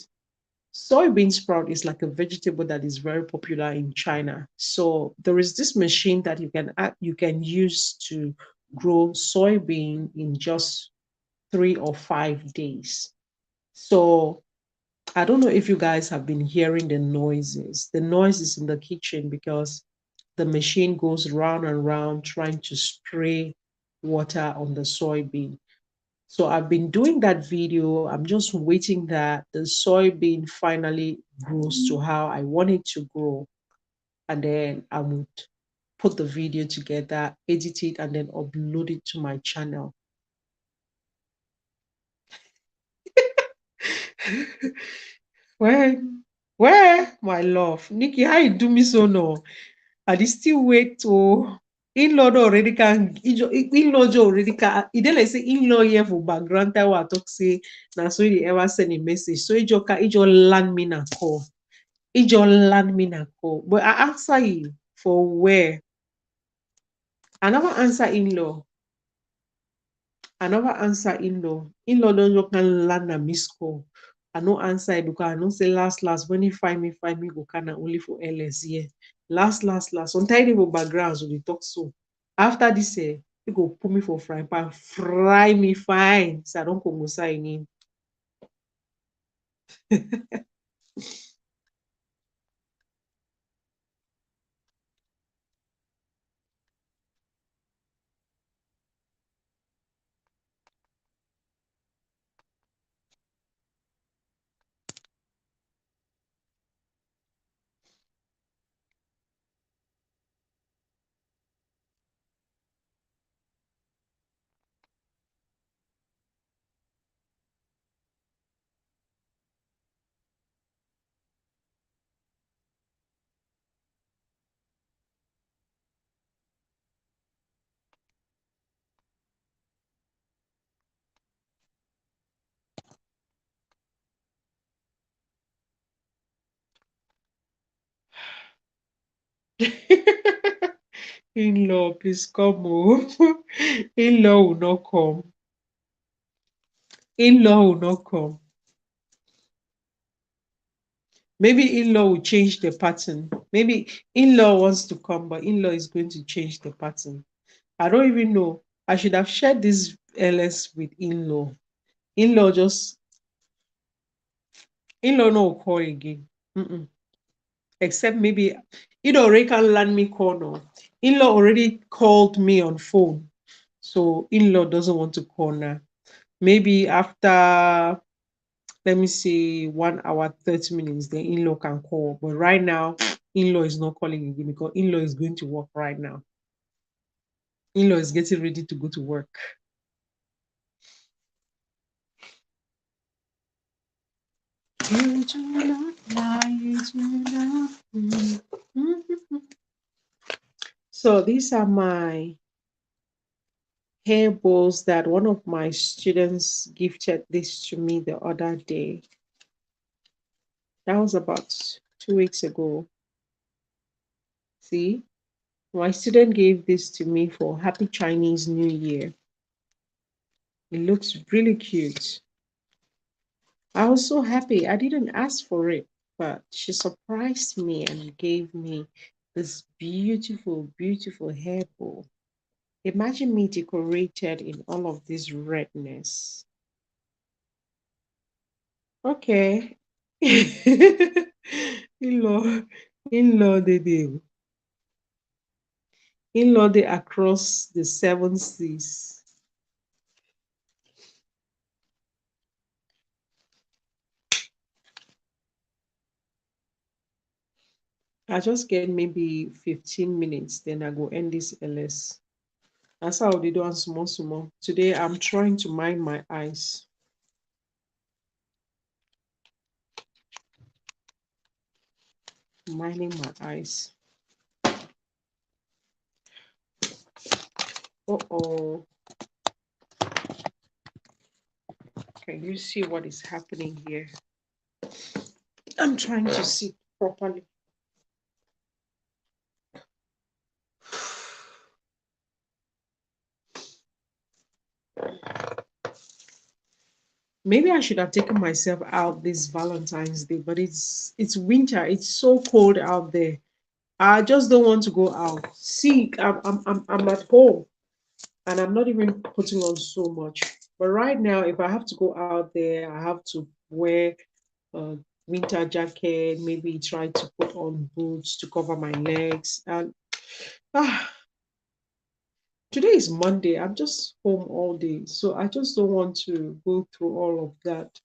Soybean sprout is like a vegetable that is very popular in China. So there is this machine that you can use to grow soybean in just 3 or 5 days. So I don't know if you guys have been hearing the noises. The noises in the kitchen because the machine goes round and round trying to spray water on the soybean. So I've been doing that video. I'm just waiting that the soybean finally grows to how I want it to grow. And then I would put the video together, edit it, and then upload it to my channel. Where, my love? Nikki, how you do me so no? I dey still wait to in-law don already can in-law just already can e dey like say in-law here for background time wey I talk say na so e dey ever send a message. So e just land me na call. E just land me na call. But I answer you for where? I never answer in-law. I never answer in-law. In-law don just can land na missed call. I no answer it because I know say last when he find me go kinda only for LS here. Last. Sometimes for background so they talk so. After this, he go put me for frying pan, fry me fine. So I don't come sign in. In-law, please come home. In-law will not come. In-law will not come. Maybe in-law will change the pattern. Maybe in-law wants to come, but in-law is going to change the pattern. I don't even know. I should have shared this LS with in-law. In-law just in-law no call again. Mm-mm. Except maybe already can land me call now. In-law already called me on phone. So in-law doesn't want to call now. Maybe after let me see 1 hour, 30 minutes, then in-law can call. But right now, in-law is not calling again because in-law is going to work right now. In-law is getting ready to go to work. You do not lie, you do not. So these are my hair bows that one of my students gifted this to me the other day. That was about 2 weeks ago. See, my student gave this to me for Happy Chinese New Year. It looks really cute. I was so happy. I didn't ask for it, but she surprised me and gave me this beautiful, beautiful hair bow. Imagine me decorated in all of this redness. Okay. In-law, in-law, in-law, they across the 7 seas. I just get maybe 15 minutes, then I go end this LS. That's how they do on small. Today I'm trying to mind my eyes. Minding my eyes. Uh-oh. Can you see what is happening here? I'm trying to see properly. Maybe I should have taken myself out this Valentine's Day, but it's winter. It's so cold out there. I just don't want to go out. See, I'm at home and I'm not even putting on so much. But right now, if I have to go out there, I have to wear a winter jacket, maybe try to put on boots to cover my legs. And Today is Monday. I'm just home all day. So I just don't want to go through all of that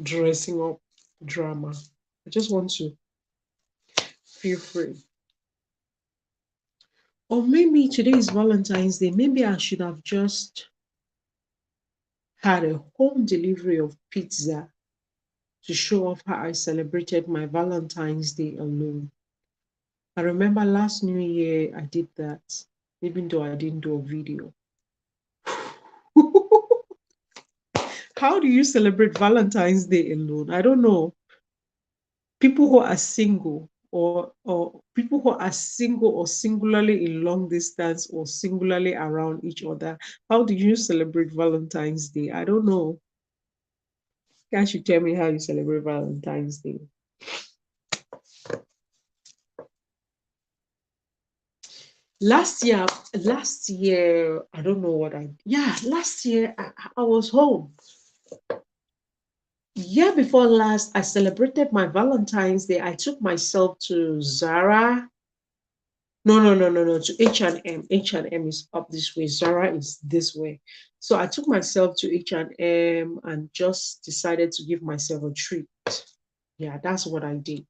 dressing up drama. I just want to feel free. Or maybe today is Valentine's Day. Maybe I should have just had a home delivery of pizza to show off how I celebrated my Valentine's Day alone. I remember last New Year I did that, even though I didn't do a video. How do you celebrate Valentine's Day alone? I don't know. People who are single or people who are single or singularly in long distance or singularly around each other, how do you celebrate Valentine's Day? I don't know. Can't you tell me how you celebrate Valentine's Day? Last year, I don't know what last year I was home. Year before last, I celebrated my Valentine's Day. I took myself to Zara. No, to H&M. H&M is up this way. Zara is this way. So I took myself to H&M and just decided to give myself a treat. Yeah, that's what I did.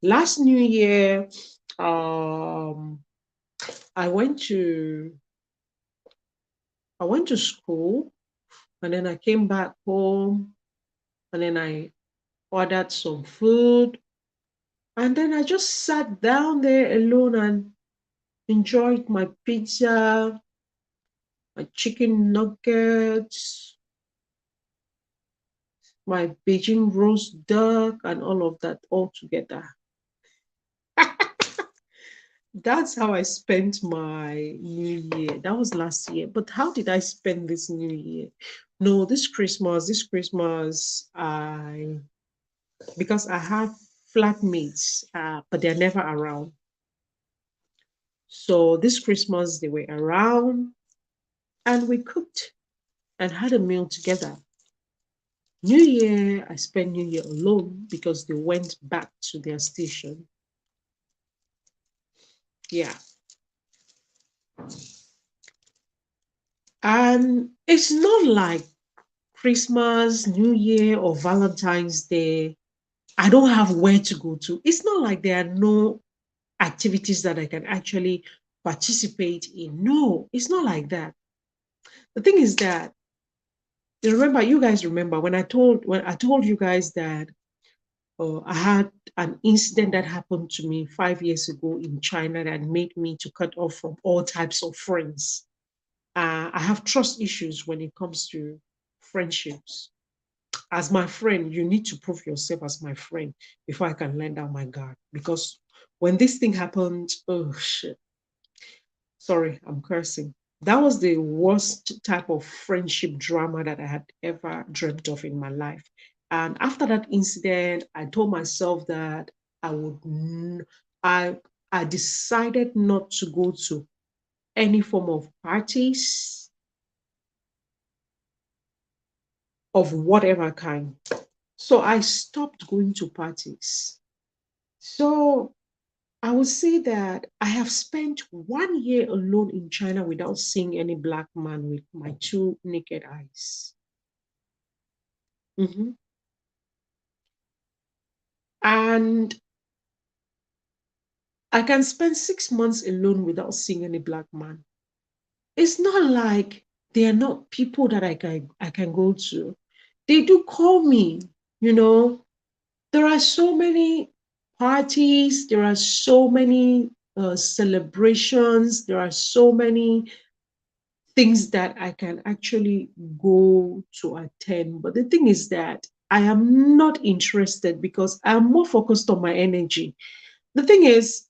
Last New Year, um, I went to I went to school and then I came back home and then I ordered some food and then I just sat down there alone and enjoyed my pizza, my chicken nuggets, my Beijing roast duck, and all of that all together. That's how I spent my New Year. That was last year. But how did I spend this New Year? No, this Christmas, because I have flatmates, but they're never around. So this Christmas, they were around and we cooked and had a meal together. New Year, I spent New Year alone because they went back to their station. Yeah. And it's not like Christmas, New Year, or Valentine's Day. I don't have where to go to. It's not like there are no activities that I can actually participate in. No, it's not like that. The thing is that you guys remember when I told you guys that I had an incident that happened to me 5 years ago in China that made me to cut off from all types of friends. I have trust issues when it comes to friendships. As my friend, you need to prove yourself as my friend before I can lend out my guard. Because when this thing happened, oh shit, sorry, I'm cursing. That was the worst type of friendship drama that I had ever dreamt of in my life. And after that incident, I told myself that I would, I, I decided not to go to any form of parties of whatever kind. So I stopped going to parties. So I would say that I have spent 1 year alone in China without seeing any black man with my two naked eyes. Mhm. And I can spend 6 months alone without seeing any black man. It's not like they are not people that I can go to. They do call me, you know. There are so many parties, there are so many celebrations, there are so many things that I can actually go to attend. But the thing is that I am not interested because I'm more focused on my energy. The thing is,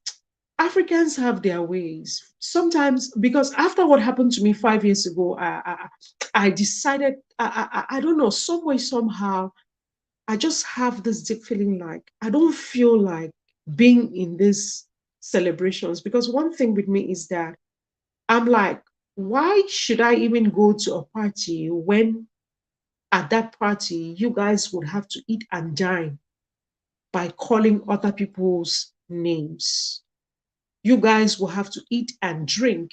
Africans have their ways. Sometimes, because after what happened to me 5 years ago, I decided, I don't know, some way, somehow, I just have this deep feeling like I don't feel like being in these celebrations. Because one thing with me is that I'm like, why should I even go to a party when at that party you guys would have to eat and dine by calling other people's names? You guys will have to eat and drink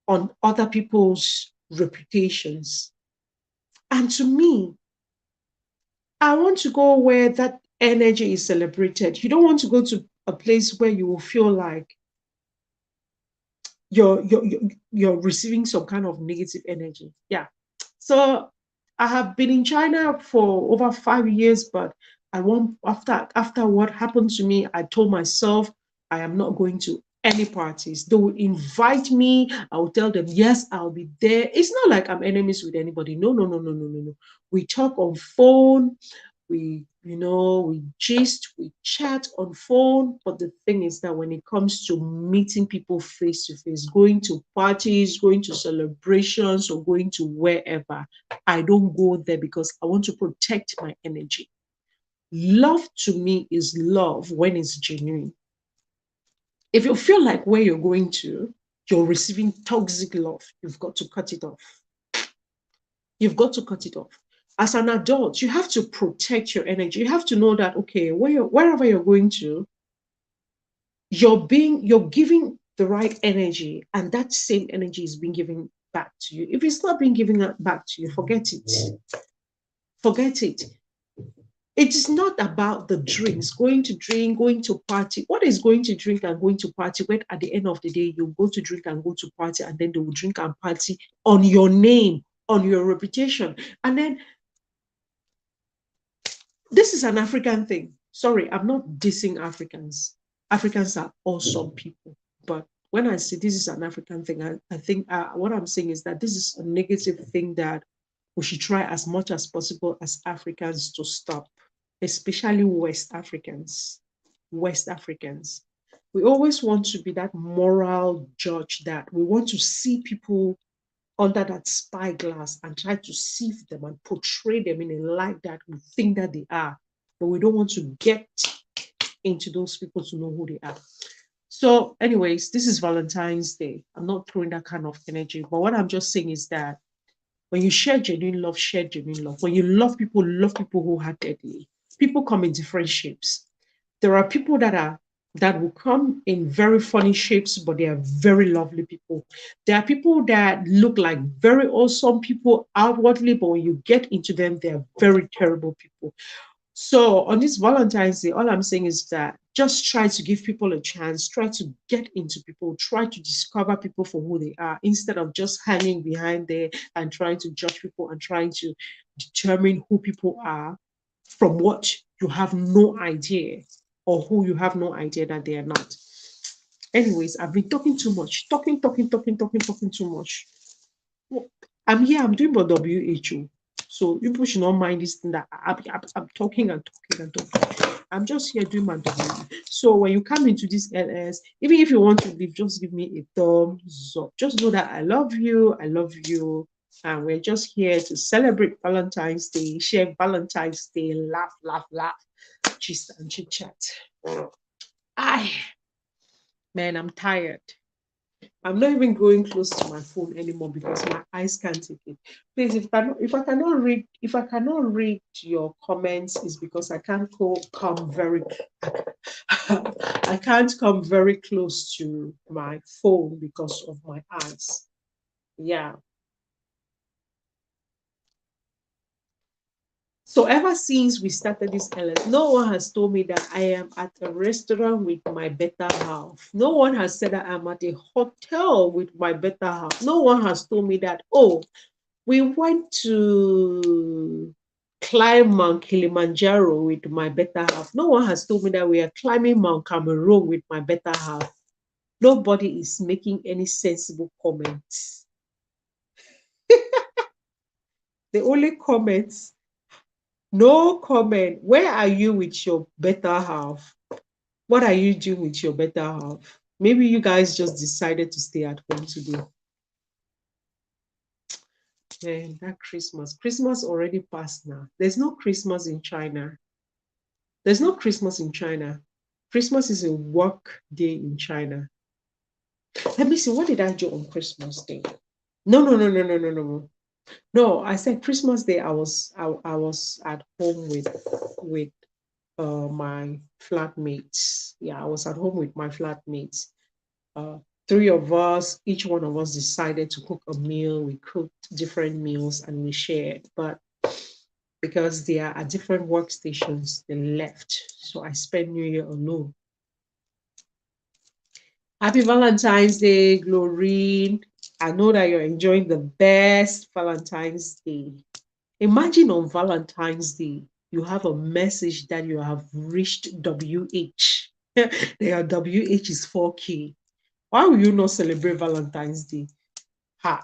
on other people's reputations. And to me, I want to go where that energy is celebrated. You don't want to go to a place where you will feel like you're receiving some kind of negative energy. Yeah. So I have been in China for over 5 years, but I want after what happened to me, I told myself I am not going to any parties. They will invite me. I will tell them, yes, I'll be there. It's not like I'm enemies with anybody. No, no, no, no, no, no, no. We talk on phone, we gist, we chat on phone, but the thing is that when it comes to meeting people face to face, going to parties, going to celebrations, or going to wherever, I don't go there because I want to protect my energy. Love to me is love when it's genuine. If you feel like where you're going to, you're receiving toxic love, you've got to cut it off. You've got to cut it off. As an adult, you have to protect your energy. You have to know that, okay, wherever you're going to, you're giving the right energy, and that same energy is being given back to you. If it's not being given back to you, forget it. Forget it. It is not about the drinks, going to drink, going to party. What is going to drink and going to party when at the end of the day, you go to drink and go to party, and then they will drink and party on your name, on your reputation. And then this is an African thing. Sorry, I'm not dissing Africans. Africans are awesome people. But when I say this is an African thing, I think what I'm saying is that this is a negative thing that we should try as much as possible as Africans to stop, especially West Africans. West Africans. We always want to be that moral judge, that we want to see people under that spyglass and try to sieve them and portray them in a light that we think that they are. But we don't want to get into those people to know who they are. So, anyways, this is Valentine's Day. I'm not throwing that kind of energy. But what I'm just saying is that when you share genuine love, share genuine love. When you love people wholeheartedly. People come in different shapes. There are people that will come in very funny shapes, but they are very lovely people. There are people that look like very awesome people outwardly, but when you get into them, they are very terrible people. So on this Valentine's Day, all I'm saying is that just try to give people a chance, try to get into people, try to discover people for who they are, instead of just hanging behind there and trying to judge people and trying to determine who people are from what you have no idea, or who you have no idea that they are not. Anyways, I've been talking too much, talking too much. I'm here, I'm doing my WHO. So people should not mind this thing that I'm talking and talking and talking. I'm just here doing my W. So when you come into this LS, even if you want to leave, just give me a thumbs up. Just know that I love you. I love you. And we're just here to celebrate Valentine's Day, share Valentine's Day, laugh, laugh, laugh, gist and chit chat. Man, I'm tired. I'm not even going close to my phone anymore because my eyes can't take it. Please, if I cannot read your comments, is because I can't come very I can't come very close to my phone because of my eyes. Yeah. So ever since we started this LS, no one has told me that I am at a restaurant with my better half. No one has said that I'm at a hotel with my better half. No one has told me that, oh, we went to climb Mount Kilimanjaro with my better half. No one has told me that we are climbing Mount Cameroon with my better half. Nobody is making any sensible comments. The only comments, no comment. Where are you with your better half? What are you doing with your better half? Maybe you guys just decided to stay at home today. Man, that Christmas already passed now. There's no Christmas in China. There's no Christmas in China. Christmas is a work day in China. Let me see, what did I do on Christmas Day? No, no, no, no, no, no, no. No, I said Christmas Day I was at home with my flatmates. Yeah, I was at home with my flatmates. Uh, three of us, each one of us decided to cook a meal. We cooked different meals and we shared. But because they are at different workstations, they left. So I spent New Year alone. Happy Valentine's Day, Glorine. I know that you're enjoying the best Valentine's Day. Imagine on Valentine's Day, you have a message that you have reached WH. Their WH is 4K. Why will you not celebrate Valentine's Day? Ha.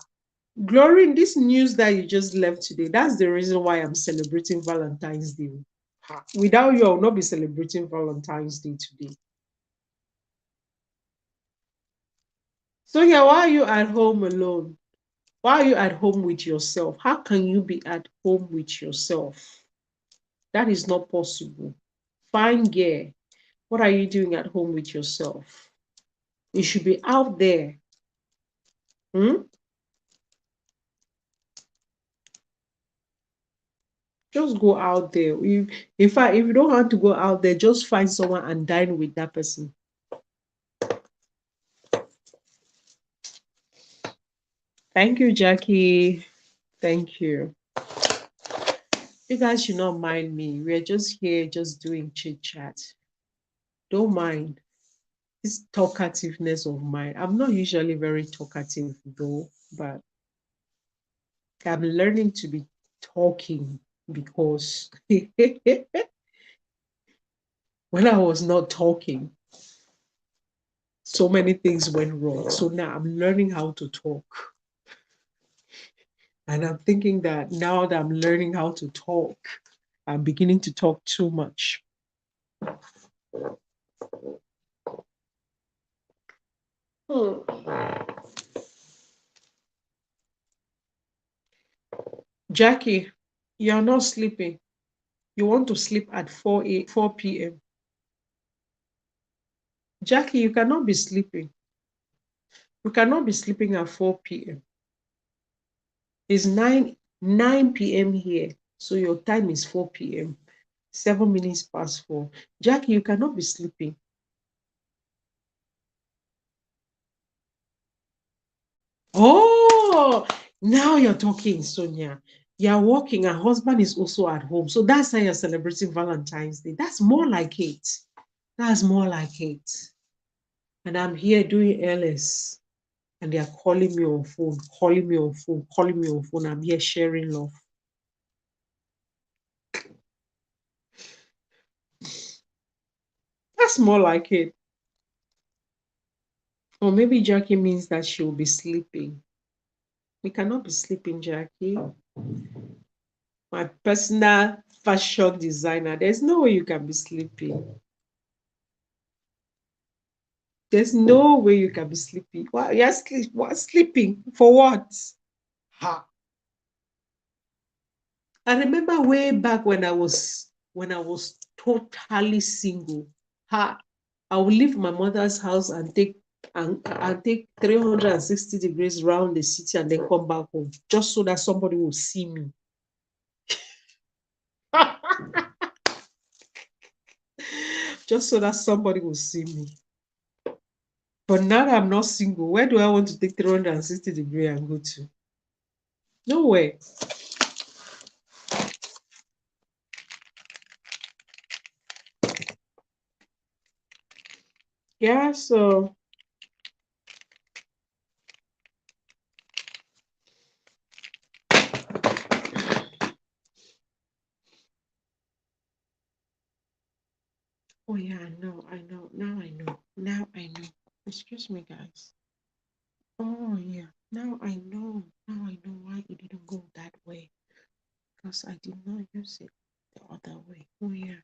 Glory, in this news that you just left today, that's the reason why I'm celebrating Valentine's Day. Ha. Without you, I will not be celebrating Valentine's Day today. So yeah, why are you at home alone? Why are you at home with yourself? How can you be at home with yourself? That is not possible. Fine gear. What are you doing at home with yourself? You should be out there. Hmm? Just go out there. In fact, if you don't want to go out there, just find someone and dine with that person. Thank you, Jackie. Thank you. You guys should not mind me. We're just here, just doing chit chat. Don't mind this talkativeness of mine. I'm not usually very talkative though, but I'm learning to be talking because when I was not talking, so many things went wrong. So now I'm learning how to talk. And I'm thinking that now that I'm learning how to talk, I'm beginning to talk too much. Jackie, you're not sleeping. You want to sleep at 4 p.m. Jackie, you cannot be sleeping. You cannot be sleeping at 4 p.m. It's 9 p.m. here. So your time is 4 p.m. 7 minutes past 4. Jackie, you cannot be sleeping. Oh, now you're talking, Sonia. You're working, and husband is also at home. So that's how you're celebrating Valentine's Day. That's more like it. That's more like it. And I'm here doing LS. And they are calling me on phone, calling me on phone, calling me on phone. I'm here sharing love. That's more like it. Or maybe Jackie means that she will be sleeping. We cannot be sleeping, Jackie. My personal fashion designer. There's no way you can be sleeping. There's no way you can be sleeping. What? You're sleeping for what? Ha. I remember way back when I was totally single. Ha. I would leave my mother's house and take 360 degrees around the city and then come back home just so that somebody will see me. Just so that somebody will see me. But now that I'm not single, where do I want to take 360 degree and go to? Nowhere. Yeah, so oh yeah, I know, I know. Now I know. Now I know. Excuse me, guys. Oh yeah. Now I know. Now I know why it didn't go that way. Because I did not use it the other way. Oh yeah.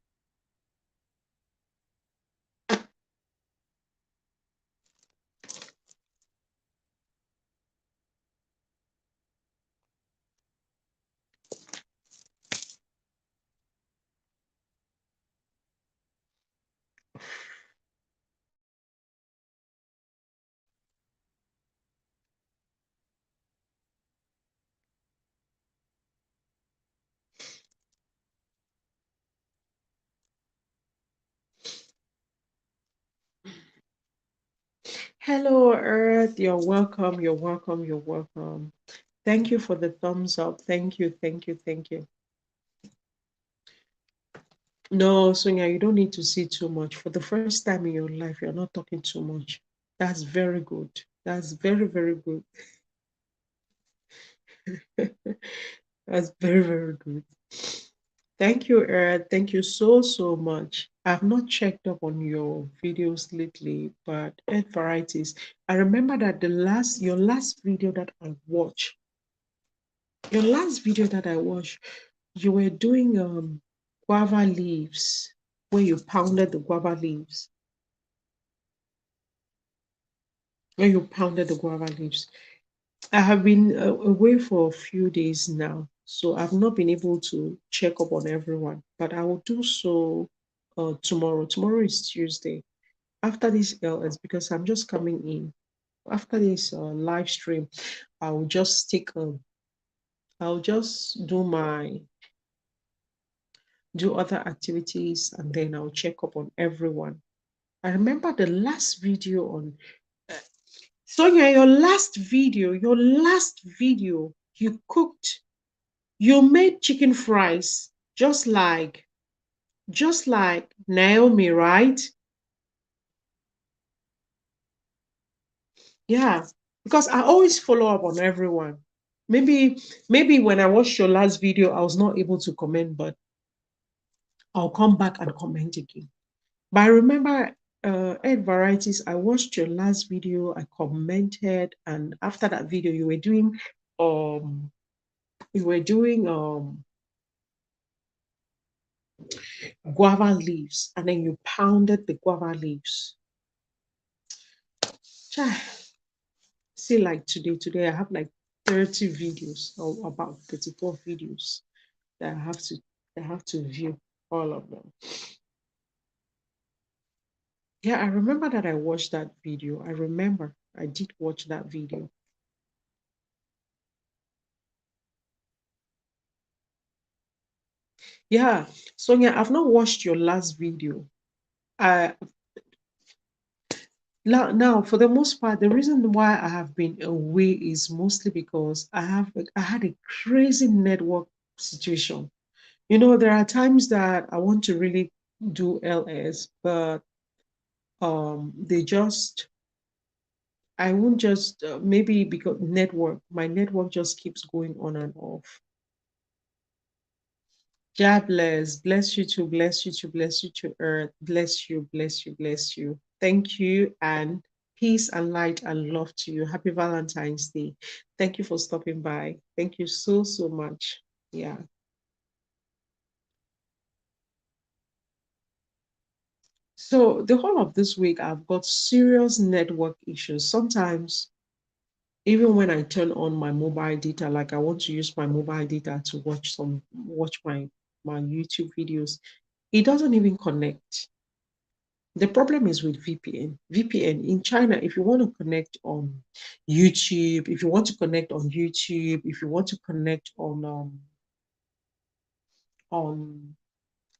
Hello, Earth. You're welcome. You're welcome. You're welcome. Thank you for the thumbs up. Thank you. Thank you. Thank you. No, Sonia, you don't need to see too much. For the first time in your life, you're not talking too much. That's very good. That's very, very good. That's very, very good. Thank you, Earth. Thank you so, so much. I've not checked up on your videos lately, but Earth Varieties. I remember that your last video that I watched, you were doing guava leaves, where you pounded the guava leaves. Where you pounded the guava leaves. I have been away for a few days now, so I've not been able to check up on everyone, but I will do so tomorrow. Tomorrow is Tuesday. After this LS, because I'm just coming in. After this live stream, I'll just I'll just do other activities, and then I'll check up on everyone. I remember the last video on Sonia, your last video, you made chicken fries just like Naomi, right? Yeah, because I always follow up on everyone. Maybe when I watched your last video, I was not able to comment, but I'll come back and comment again. But I remember Ed Varieties, I watched your last video, I commented, and after that video, um you were doing guava leaves, and then you pounded the guava leaves. Chai, see, like today I have like 30 videos, or about 34 videos that I have to view all of them. Yeah, I remember that I watched that video. I remember I did watch that video. Yeah, Sonia, I've not watched your last video. Uh, now, for the most part, the reason why I have been away is mostly because I had a crazy network situation. There are times that I want to really do LS, but they just I won't just maybe because my network just keeps going on and off. God bless you too, bless you too, bless you to Earth, bless you, bless you, bless you. Thank you, and peace and light and love to you. Happy Valentine's Day. Thank you for stopping by. Thank you so, so much. Yeah. So the whole of this week, I've got serious network issues. Sometimes, even when I turn on my mobile data, like I want to use my mobile data to watch my YouTube videos, it doesn't even connect. The problem is with VPN. VPN in China, if you want to connect on YouTube, if you want to connect on YouTube, if you want to connect on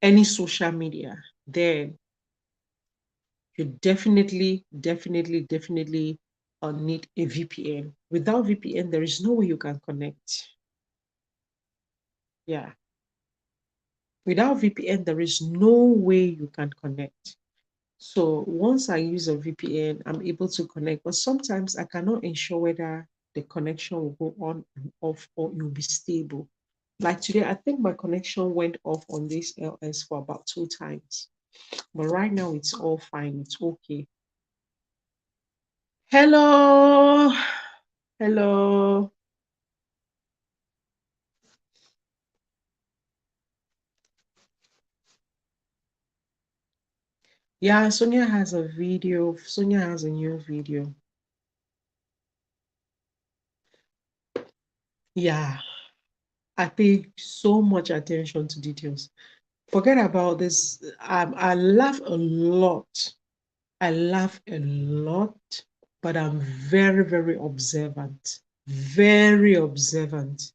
any social media, then you definitely need a VPN. Without VPN, there is no way you can connect. Yeah. Without VPN, there is no way you can connect. So once I use a VPN, I'm able to connect, but sometimes I cannot ensure whether the connection will go on and off or it will be stable. Like today, I think my connection went off on this LS for about 2 times, but right now it's all fine. It's okay. Hello, hello. Yeah, Sonia has a video. Sonia has a new video. Yeah, I pay so much attention to details. Forget about this. I laugh a lot. I laugh a lot, but I'm very, very observant. Very observant.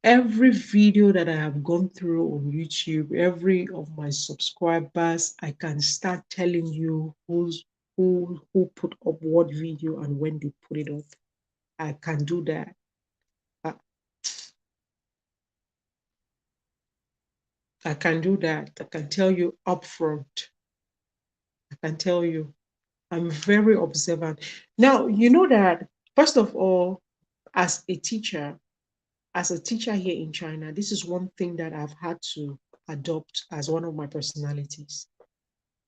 Every video that I have gone through on YouTube, every of my subscribers, I can start telling you who put up what video and when they put it up. I can do that. I, I can do that. I can tell you upfront. I can tell you. I'm very observant. Now, you know that, first of all, as a teacher, here in China, this is one thing that I've had to adopt as one of my personalities.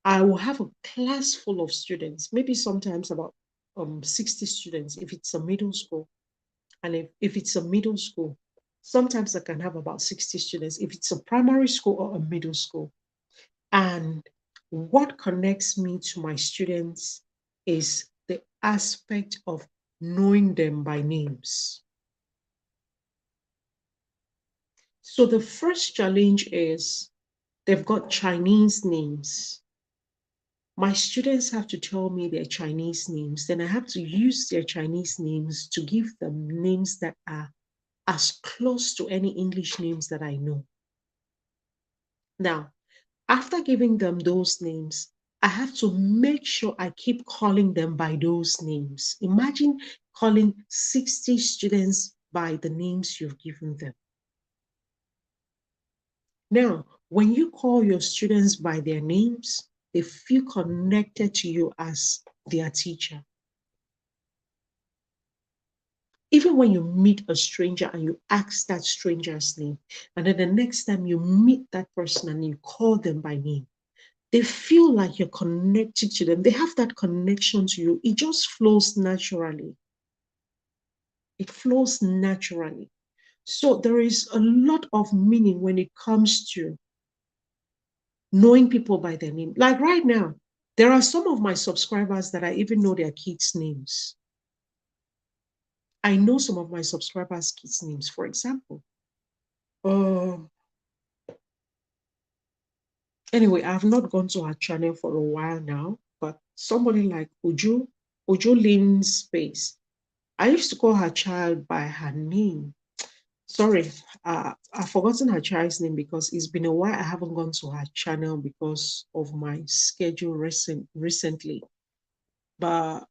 I will have a class full of students, maybe sometimes about 60 students if it's a middle school. And if it's a middle school, sometimes I can have about 60 students if it's a primary school or a middle school. And what connects me to my students is the aspect of knowing them by names. So the first challenge is they've got Chinese names. My students have to tell me their Chinese names. Then I have to use their Chinese names to give them names that are as close to any English names that I know. Now, after giving them those names, I have to make sure I keep calling them by those names. Imagine calling 60 students by the names you've given them. Now, when you call your students by their names, they feel connected to you as their teacher. Even when you meet a stranger and you ask that stranger's name, and then the next time you meet that person and you call them by name, they feel like you're connected to them. They have that connection to you. It just flows naturally. It flows naturally. So there is a lot of meaning when it comes to knowing people by their name. Like right now, there are some of my subscribers that I even know their kids' names. I know some of my subscribers' kids' names. For example, uh, anyway, I've not gone to her channel for a while now, but somebody like Uju Lynn's Space. I used to call her child by her name. Sorry, I've forgotten her child's name because it's been a while I haven't gone to her channel because of my schedule recently. But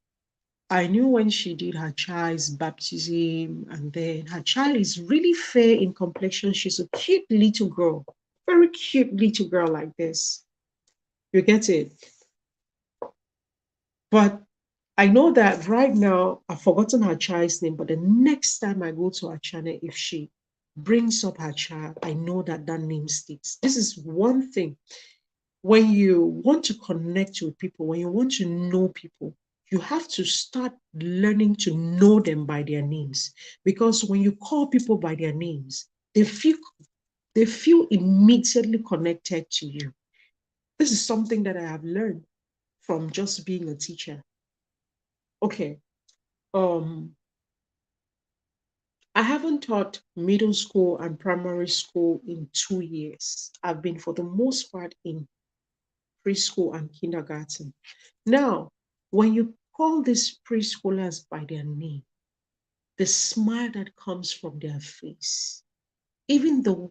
I knew when she did her child's baptism, and then her child is really fair in complexion. She's a cute little girl, very cute little girl like this. You get it? But I know that right now I've forgotten her child's name, but the next time I go to her channel, if she brings up her child, I know that that name sticks. This is one thing. When you want to connect with people, when you want to know people, you have to start learning to know them by their names. Because when you call people by their names, they feel immediately connected to you. This is something that I have learned from just being a teacher. Okay. Um, I haven't taught middle school and primary school in 2 years. I've been, for the most part, in preschool and kindergarten. Now, when you call these preschoolers by their name, the smile that comes from their face, even the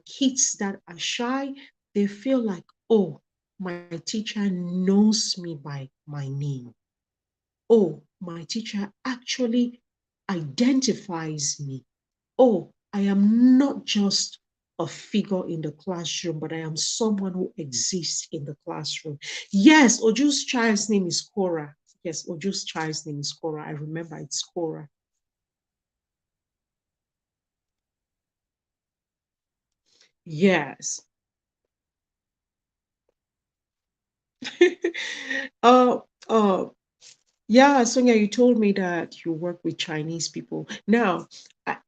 kids that are shy, they feel like, oh, my teacher knows me by my name. Oh, my teacher actually identifies me. Oh, I am not just a figure in the classroom, but I am someone who exists in the classroom. Yes, Oju's child's name is Cora. Yes, Oju's child's name is Cora. I remember it's Cora. Yes. uh, uh, yeah, Sonia, you told me that you work with Chinese people. Now,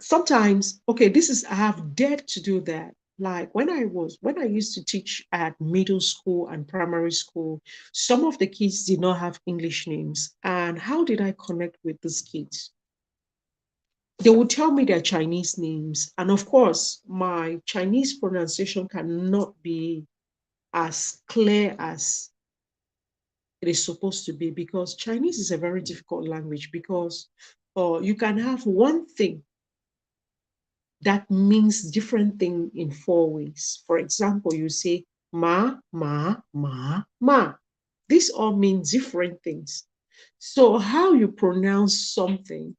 sometimes, okay, I have dared to do that. Like when I used to teach at middle school and primary school, some of the kids did not have English names. And how did I connect with these kids? They would tell me their Chinese names. And of course, my Chinese pronunciation cannot be as clear as it is supposed to be, because Chinese is a very difficult language, because you can have one thing that means different thing in four ways. For example, you say ma, ma, ma, ma. These all mean different things. So how you pronounce something,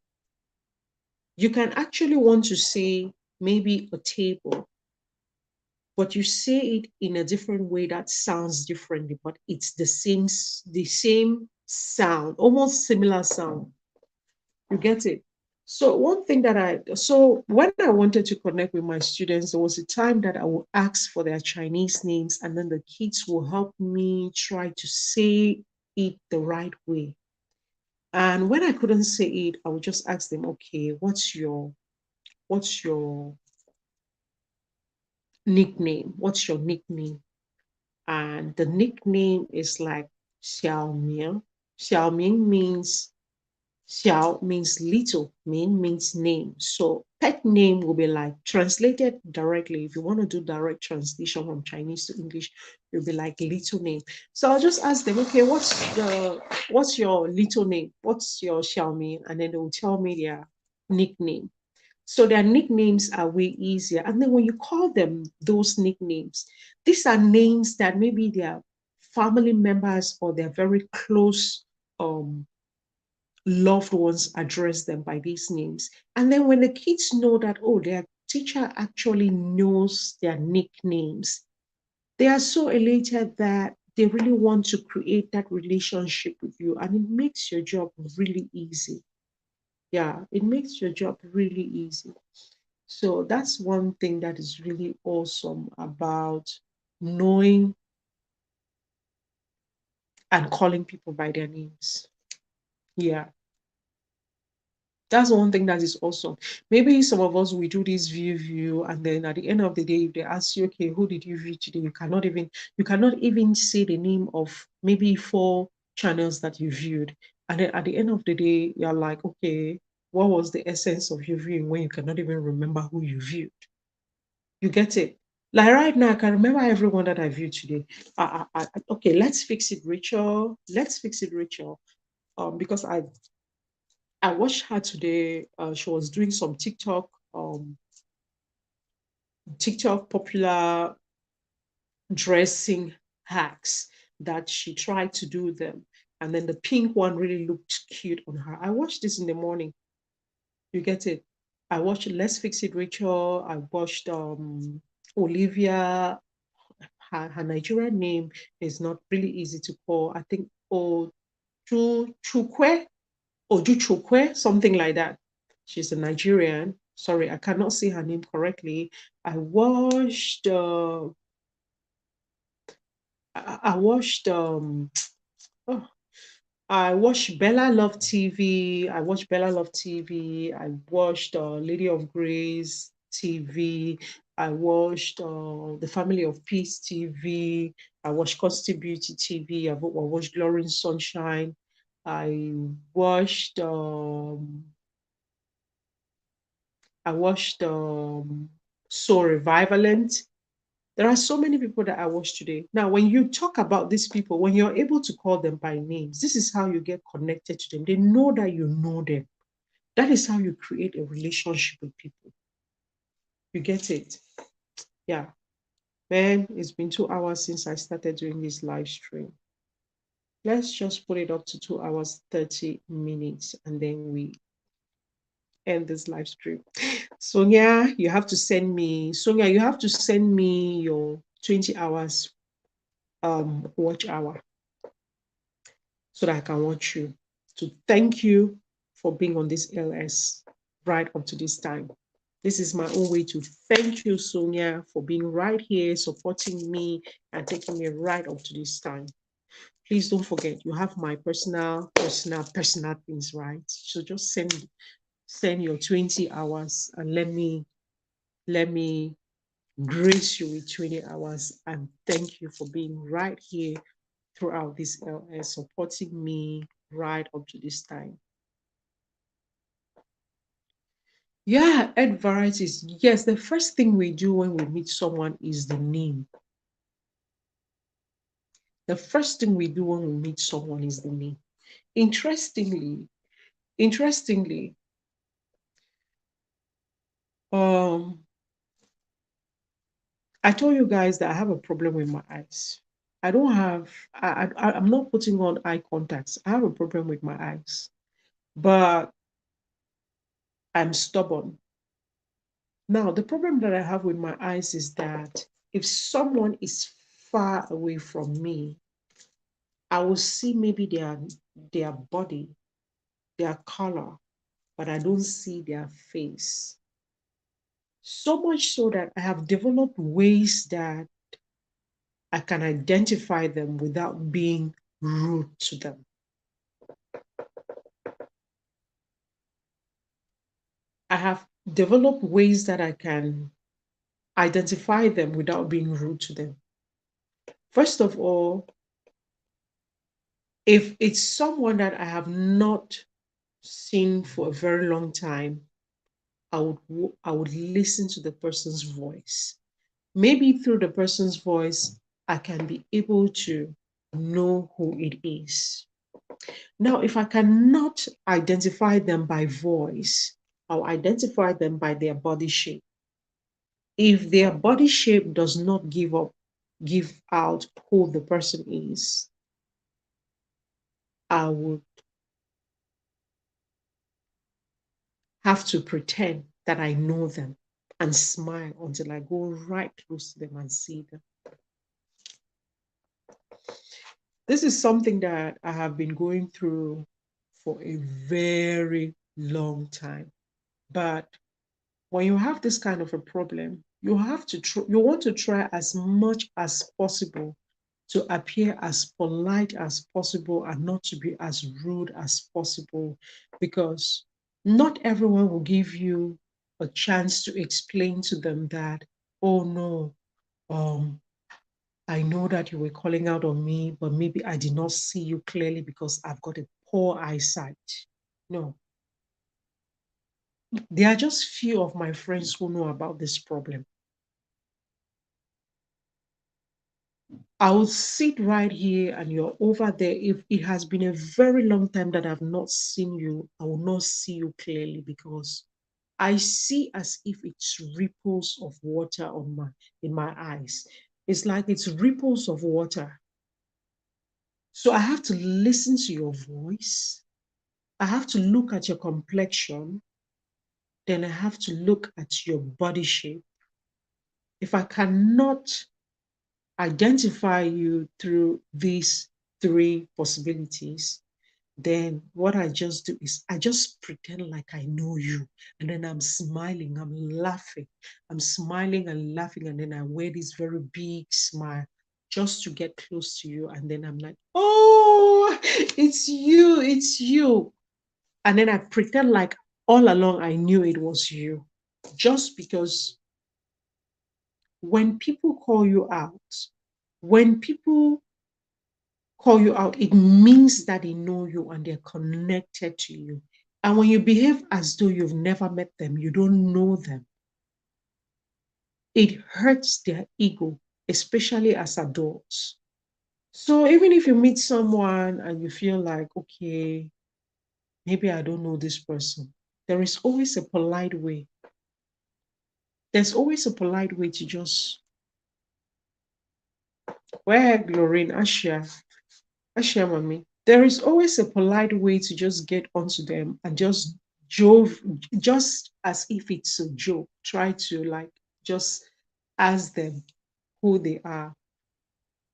you can actually want to say maybe a table, but you say it in a different way that sounds differently, but it's the same sound, almost similar sound. You get it? So one thing that so when I wanted to connect with my students, there was a time that I would ask for their Chinese names, and then the kids will help me try to say it the right way. And when I couldn't say it, I would just ask them, okay, what's your nickname? What's your nickname? And the nickname is like Xiao Ming. Xiao Ming means Xiao means little, Ming means name. So pet name will be like translated directly. If you want to do direct translation from Chinese to English, it'll be like little name. So I'll just ask them, okay, what's your little name? What's your Xiaomi? And then they will tell me their nickname. So their nicknames are way easier. And then when you call them those nicknames, these are names that maybe their family members or their very close loved ones address them by these names. And then when the kids know that, oh, their teacher actually knows their nicknames, they are so elated that they really want to create that relationship with you. And it makes your job really easy. Yeah, it makes your job really easy. So that's one thing that is really awesome about knowing and calling people by their names. Yeah. That's one thing that is awesome. Maybe some of us we do this view, and then at the end of the day, if they ask you, okay, who did you view today? You cannot even say the name of maybe 4 channels that you viewed. And then at the end of the day, you're like, okay, what was the essence of your viewing when you cannot even remember who you viewed? You get it? Like right now, I can remember everyone that I viewed today. Okay, let's fix it, Rachel. Let's fix it, Rachel. Because I watched her today. She was doing some TikTok popular dressing hacks that she tried to do them. And then the pink one really looked cute on her. I watched this in the morning. You get it? I watched Let's Fix It Rachel. I watched Olivia. Her Nigerian name is not really easy to call. I think Chukwe Ojuchukwe, something like that. She's a Nigerian. Sorry, I cannot say her name correctly. I watched. I watched. Oh, I watched Bella Love TV. I watched Bella Love TV. I watched Lady of Grace TV. I watched The Family of Peace TV. I watched Costy Beauty TV. I watched Glory in Sunshine. I watched So Revivalent. There are so many people that I watched today. Now, when you talk about these people, when you're able to call them by names, this is how you get connected to them. They know that you know them. That is how you create a relationship with people. You get it? Yeah. Man, it's been 2 hours since I started doing this live stream. Let's just put it up to 2 hours, 30 minutes, and then we end this live stream. Sonia, you have to send me your 20 hours watch hour so that I can watch you. To thank you for being on this LS right up to this time. This is my own way to thank you, Sonia, for being right here, supporting me, and taking me right up to this time. Please don't forget, you have my personal things, right? So just send your 20 hours and let me grace you with 20 hours, and thank you for being right here throughout this LS, supporting me right up to this time. Yeah, add varieties. Yes, the first thing we do when we meet someone is the name. The first thing we do when we meet someone is the name. Interestingly, um, I told you guys that I have a problem with my eyes. I don't have, I'm not putting on eye contacts. I have a problem with my eyes, but I'm stubborn. Now, the problem that I have with my eyes is that if someone is far away from me, I will see maybe their body, their color, but I don't see their face. So much so that I have developed ways that I can identify them without being rude to them. I have developed ways that I can identify them without being rude to them. First of all, if it's someone that I have not seen for a very long time, I would listen to the person's voice. Maybe through the person's voice, I can be able to know who it is. Now, if I cannot identify them by voice, I'll identify them by their body shape. If their body shape does not give out who the person is, I would have to pretend that I know them and smile until I go right close to them and see them. This is something that I have been going through for a very long time. But when you have this kind of a problem, you want to try as much as possible to appear as polite as possible and not to be as rude as possible, because not everyone will give you a chance to explain to them that, oh no, um I know that you were calling out on me, but maybe I did not see you clearly because I've got a poor eyesight. No, there are just few of my friends who know about this problem. I will sit right here and you're over there. If it has been a very long time that I've not seen you, I will not see you clearly because I see as if it's ripples of water in my eyes. It's like it's ripples of water. So I have to listen to your voice. I have to look at your complexion. Then I have to look at your body shape. If I cannot identify you through these three possibilities, then what I just do is I just pretend like I know you. And then I'm smiling, I'm laughing. I'm smiling and laughing. And then I wear this very big smile just to get close to you. And then I'm like, oh, it's you, it's you. And then I pretend like all along I knew it was you. Just because when people call you out, when people call you out, it means that they know you and they're connected to you. And when you behave as though you've never met them, you don't know them, it hurts their ego, especially as adults. So even if you meet someone and you feel like, okay, maybe I don't know this person, there is always a polite way. There's always a polite way to just, where Glorine, Ashia, mommy. There is always a polite way to just get onto them and just jove, just as if it's a joke. Try to like just ask them who they are.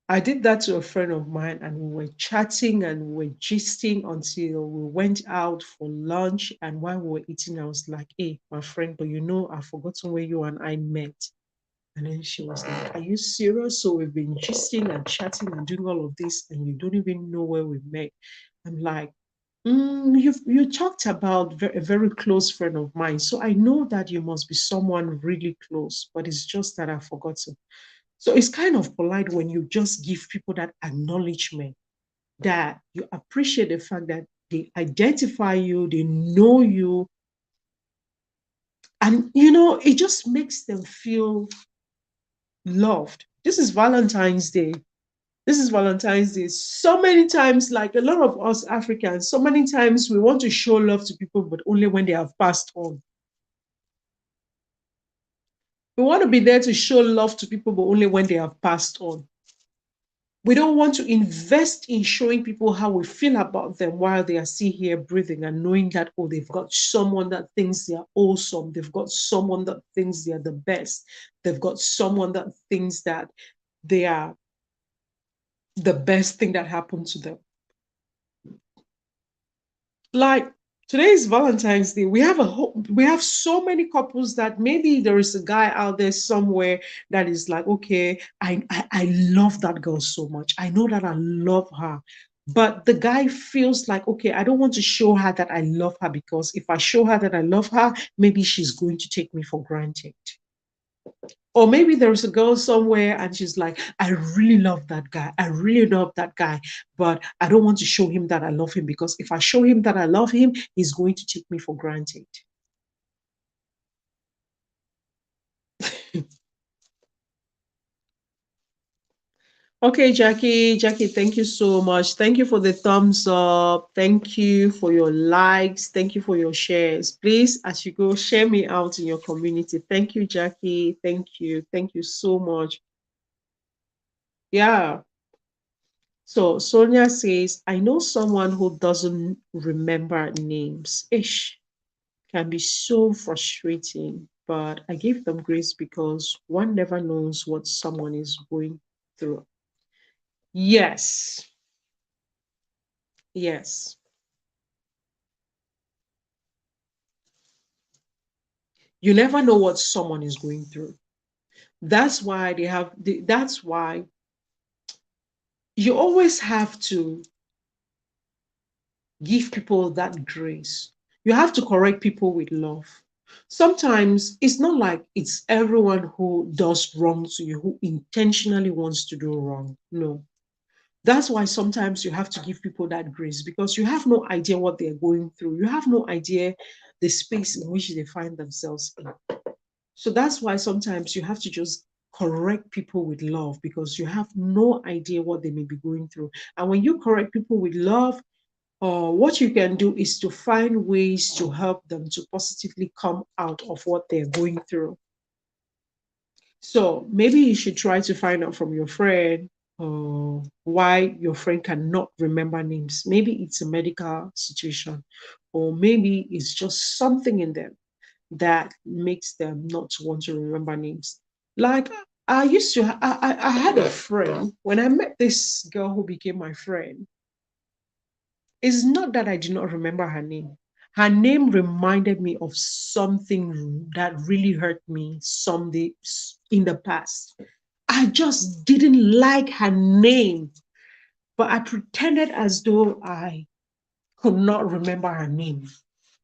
I did that to a friend of mine, and we were chatting and we were gisting until we went out for lunch. And while we were eating, I was like, hey, my friend, but you know, I've forgotten where you and I met. And then she was like, are you serious? So we've been gisting and chatting and doing all of this, and you don't even know where we met. I'm like, you talked about a very close friend of mine. So I know that you must be someone really close, but it's just that I've forgotten. So it's kind of polite when you just give people that acknowledgement that you appreciate the fact that they identify you, they know you, and it just makes them feel loved. This is Valentine's Day. This is Valentine's Day. So many times, like a lot of us Africans, so many times we want to show love to people, but only when they have passed on. We want to be there to show love to people, but only when they have passed on. We don't want to invest in showing people how we feel about them while they are still here breathing and knowing that, oh, they've got someone that thinks they are awesome. They've got someone that thinks they are the best. They've got someone that thinks that they are the best thing that happened to them. Like, today is Valentine's Day. We have so many couples that maybe there is a guy out there somewhere that is like, okay, I love that girl so much. I know that I love her. But the guy feels like, okay, I don't want to show her that I love her, because if I show her that I love her, maybe she's going to take me for granted. Or maybe there's a girl somewhere and she's like, I really love that guy. I really love that guy. But I don't want to show him that I love him, because if I show him that I love him, he's going to take me for granted. Okay, Jackie. Jackie, thank you so much. Thank you for the thumbs up. Thank you for your likes. Thank you for your shares. Please, as you go, share me out in your community. Thank you, Jackie. Thank you. Thank you so much. Yeah. So Sonia says, I know someone who doesn't remember names. Ish, can be so frustrating, but I give them grace because one never knows what someone is going through. Yes, yes. You never know what someone is going through. That's why that's why you always have to give people that grace. You have to correct people with love. Sometimes it's not like it's everyone who does wrong to you who intentionally wants to do wrong. No. That's why sometimes you have to give people that grace, because you have no idea what they're going through. You have no idea the space in which they find themselves in. So that's why sometimes you have to just correct people with love, because you have no idea what they may be going through. And when you correct people with love, what you can do is to find ways to help them to positively come out of what they're going through. So maybe you should try to find out from your friend why your friend cannot remember names. Maybe it's a medical situation, or maybe it's just something in them that makes them not want to remember names. Like, I used to, I had a friend when I met this girl who became my friend. It's not that I do not remember her name. Her name reminded me of something that really hurt me someday in the past. I just didn't like her name, but I pretended as though I could not remember her name.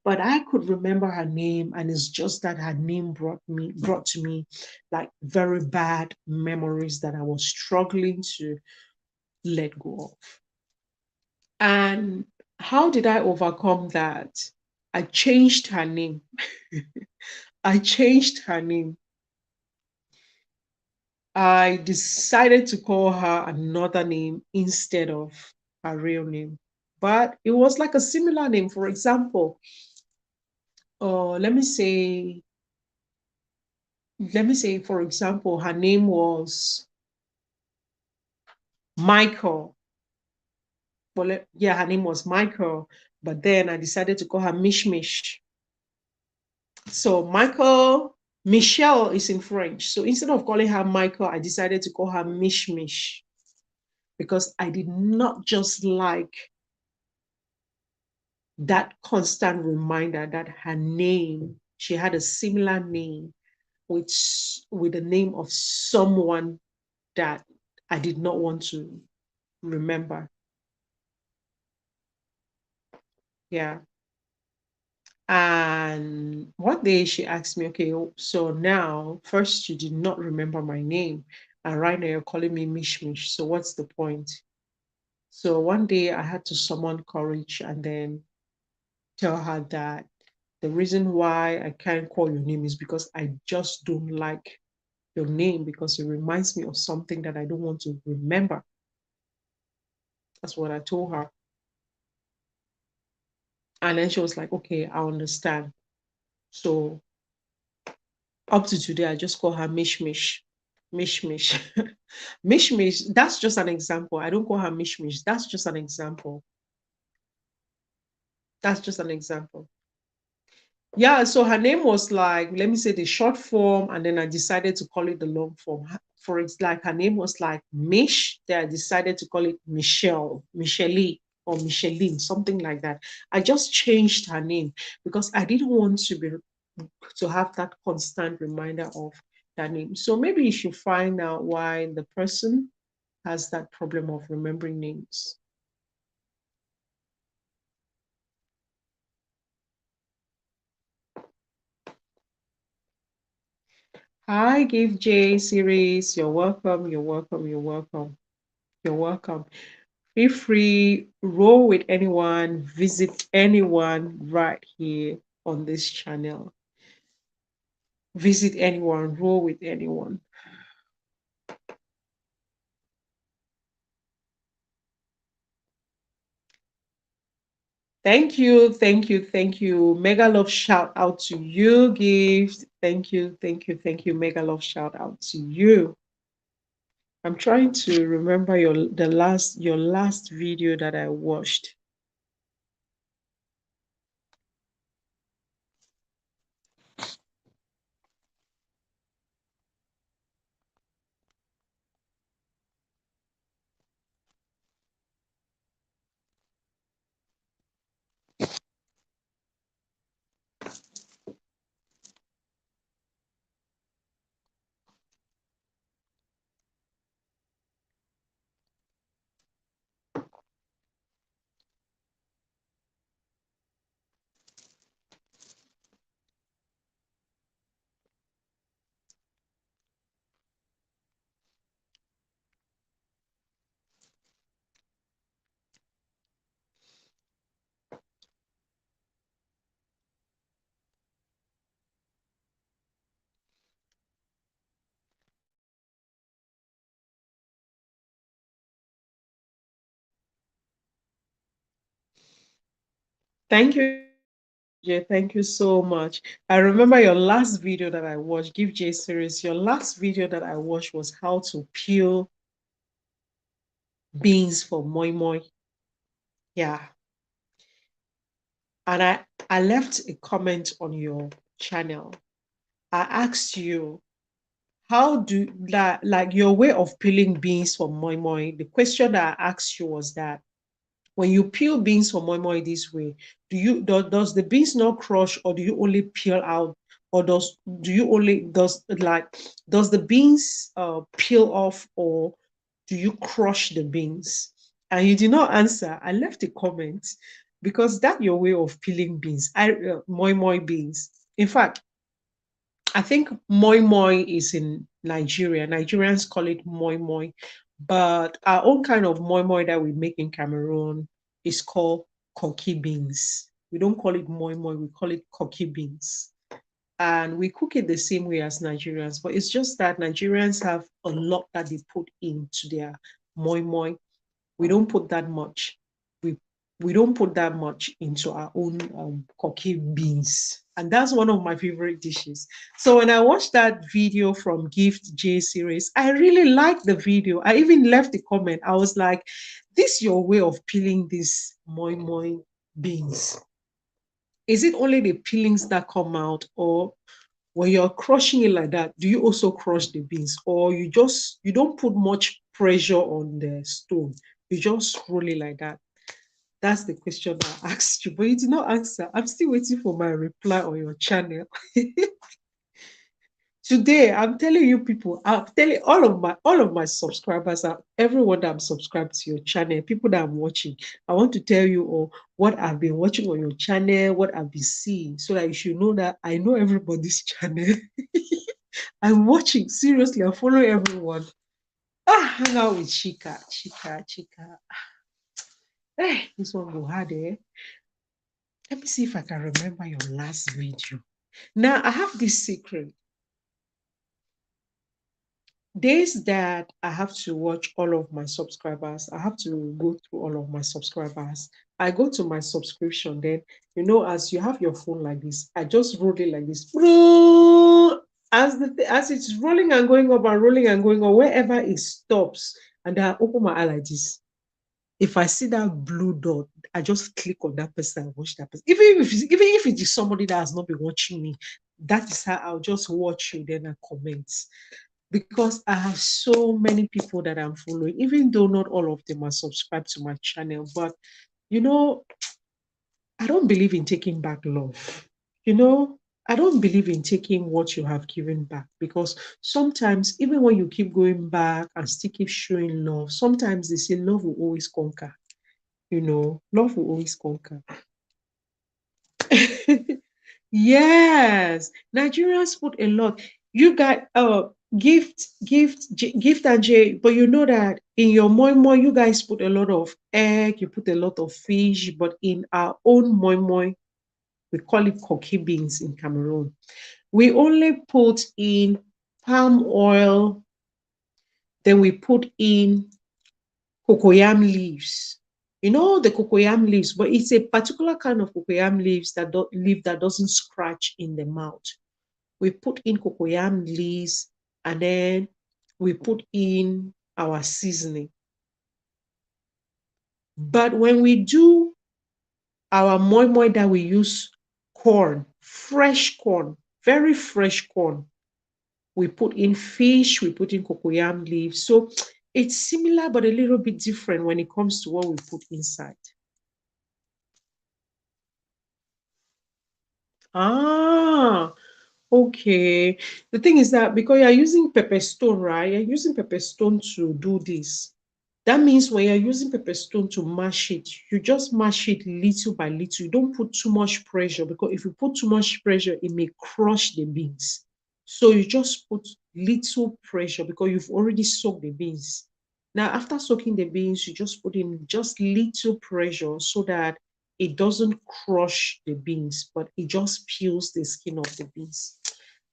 But I could remember her name, and it's just that her name brought to me like very bad memories that I was struggling to let go of. And how did I overcome that? I changed her name. I changed her name. I decided to call her another name instead of her real name. But it was like a similar name. For example, let me say, for example, her name was Michael. Well, yeah, her name was Michael, but then I decided to call her Mish Mish. So Michael, Michelle is in French. So instead of calling her Michael, I decided to call her Mish Mish, because I did not just like that constant reminder that her name, she had a similar name with the name of someone that I did not want to remember. Yeah. And one day she asked me, okay, so now first you did not remember my name, and right now you're calling me Mish Mish. So what's the point? So one day I had to summon courage and then tell her that the reason why I can't call your name is because I just don't like your name, because it reminds me of something that I don't want to remember. That's what I told her. And then she was like, okay, I understand. So up to today, I just call her Mish Mish. Mish Mish. Mish Mish, that's just an example. I don't call her Mish Mish. That's just an example. That's just an example. Yeah, so her name was like, let me say the short form, and then I decided to call it the long form. For it's like her name was like Mish, then I decided to call it Michelle, Michelle, or Micheline, something like that. I just changed her name because I didn't want to have that constant reminder of that name. So maybe you should find out why the person has that problem of remembering names. Hi, Give J series. You're welcome. You're welcome. You're welcome. You're welcome. Feel free, roll with anyone, visit anyone right here on this channel. Visit anyone, roll with anyone. Thank you, thank you, thank you. Mega love shout out to you, Gift. Thank you, thank you, thank you. Mega love shout out to you. I'm trying to remember your last video that I watched. Thank you, Jay. Thank you so much. I remember your last video that I watched, Give Jay series. Your last video that I watched was how to peel beans for moi moi. Yeah. And I left a comment on your channel. I asked you, how do that, like your way of peeling beans for moi moi? The question that I asked you was that when you peel beans for moi moi this way, does the beans not crush, or do you only peel out, or does the beans peel off, or do you crush the beans? And you did not answer. I left a comment because that your way of peeling beans, moi moi beans. In fact, I think moi moi is in Nigeria. Nigerians call it moi moi, but our own kind of moi moi that we make in Cameroon is called koki beans. We don't call it moi moi, we call it koki beans. And we cook it the same way as Nigerians, but it's just that Nigerians have a lot that they put into their moi moi. We don't put that much. We we don't put that much into our own koki beans. And that's one of my favorite dishes. So when I watched that video from Gift J series, I really liked the video. I even left a comment. I was like, this your way of peeling these moi moi beans. Is it only the peelings that come out, or when you're crushing it like that, do you also crush the beans, or you don't put much pressure on the stone, you just roll it like that? That's the question I asked you, but you did not answer. I'm still waiting for my reply on your channel. Today, I'm telling you people, I'm telling all of my subscribers, everyone that I'm subscribed to your channel, people that I'm watching, I want to tell you all what I've been watching on your channel, what I've been seeing, so that you should know that I know everybody's channel. I'm watching, seriously, I'm following everyone. Hang out with Chika. This one go hard, eh? Let me see if I can remember your last video. Now, I have this secret. Days that I have to watch all of my subscribers, I have to go through all of my subscribers. I go to my subscription, then, as you have your phone like this, I just roll it like this. as it's rolling and going up and rolling and going on, wherever it stops, and I open my eye like this. If I see that blue dot, I just click on that person and watch that person. Even if it is somebody that has not been watching me, that is how I'll just watch you, then I comment. Because I have so many people that I'm following, even though not all of them are subscribed to my channel. But you know, I don't believe in taking back love. You know, I don't believe in taking what you have given back, because sometimes, even when you keep going back and still keep showing love, sometimes they say love will always conquer. Love will always conquer. Yes, Nigerians put a lot. You got gift and J, but you know that in your moi moi, you guys put a lot of egg, you put a lot of fish, but in our own moi moi, we call it cocky beans in Cameroon. We only put in palm oil, then we put in cocoyam leaves. You know the cocoyam leaves, but it's a particular kind of cocoyam leaves that doesn't scratch in the mouth. We put in cocoyam leaves, and then we put in our seasoning. But when we do our moi moi, that we use corn, fresh corn, very fresh corn. We put in fish, we put in cocoyam leaves. So it's similar but a little bit different when it comes to what we put inside. Ah, okay. The thing is that because you're using pepper stone, right? You're using pepper stone to do this. That means when you're using pepper stone to mash it, you just mash it little by little. You don't put too much pressure, because if you put too much pressure, it may crush the beans. So you just put little pressure because you've already soaked the beans. Now, after soaking the beans, you just put in just little pressure so that it doesn't crush the beans, but it just peels the skin of the beans.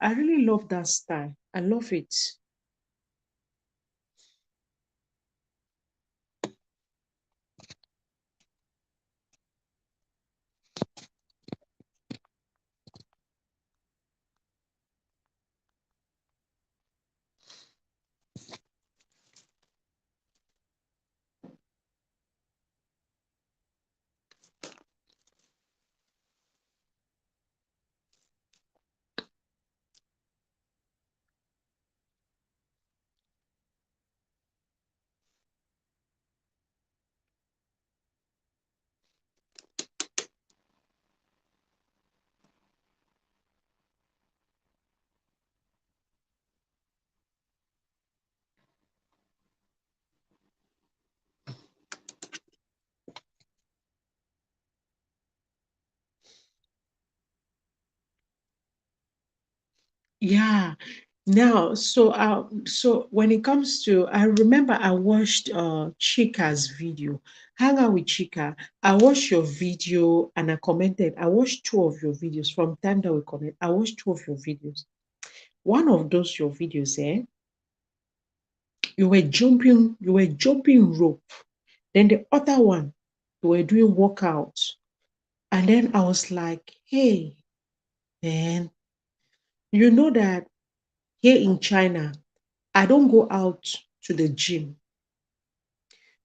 I really love that style. I love it. Yeah. Now, so when it comes to, I remember I watched Chika's video, Hang Out with Chika. I watched your video and I commented. I watched two of your videos from time that we connect. I watched two of your videos. One of those your videos, you were jumping rope. Then the other one, you were doing workout. And then I was like, hey, man, you know that here in China, I don't go out to the gym.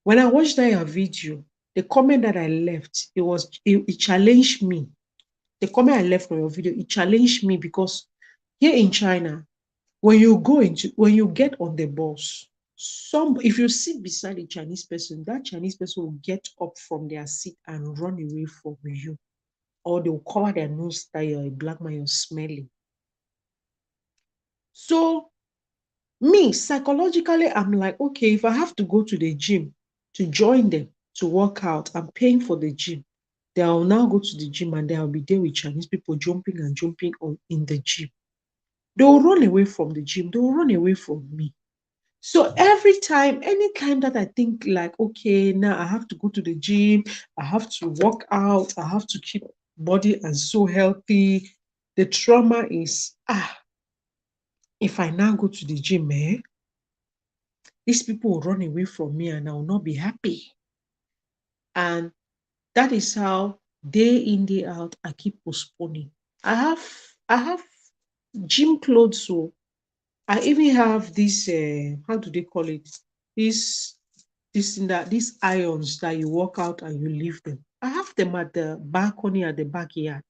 When I watched that your video, the comment that I left, it challenged me. The comment I left on your video, it challenged me because here in China, when you get on the bus, if you sit beside a Chinese person, that Chinese person will get up from their seat and run away from you. Or they'll cover their nose that you're a black man, you're smelly. So me, psychologically, I'm like, okay, if I have to go to the gym to join them to work out, I'm paying for the gym. Then I'll now go to the gym and then I'll be there with Chinese people jumping and jumping on in the gym. They will run away from the gym. They will run away from me. So anytime that I think like, okay, now I have to go to the gym, I have to work out, I have to keep body and so healthy, the trauma is, if I now go to the gym, these people will run away from me and I will not be happy. And that is how day in, day out, I keep postponing. I have gym clothes. So I even have this. How do they call it? This these irons that you walk out and you leave them. I have them at the balcony at the backyard.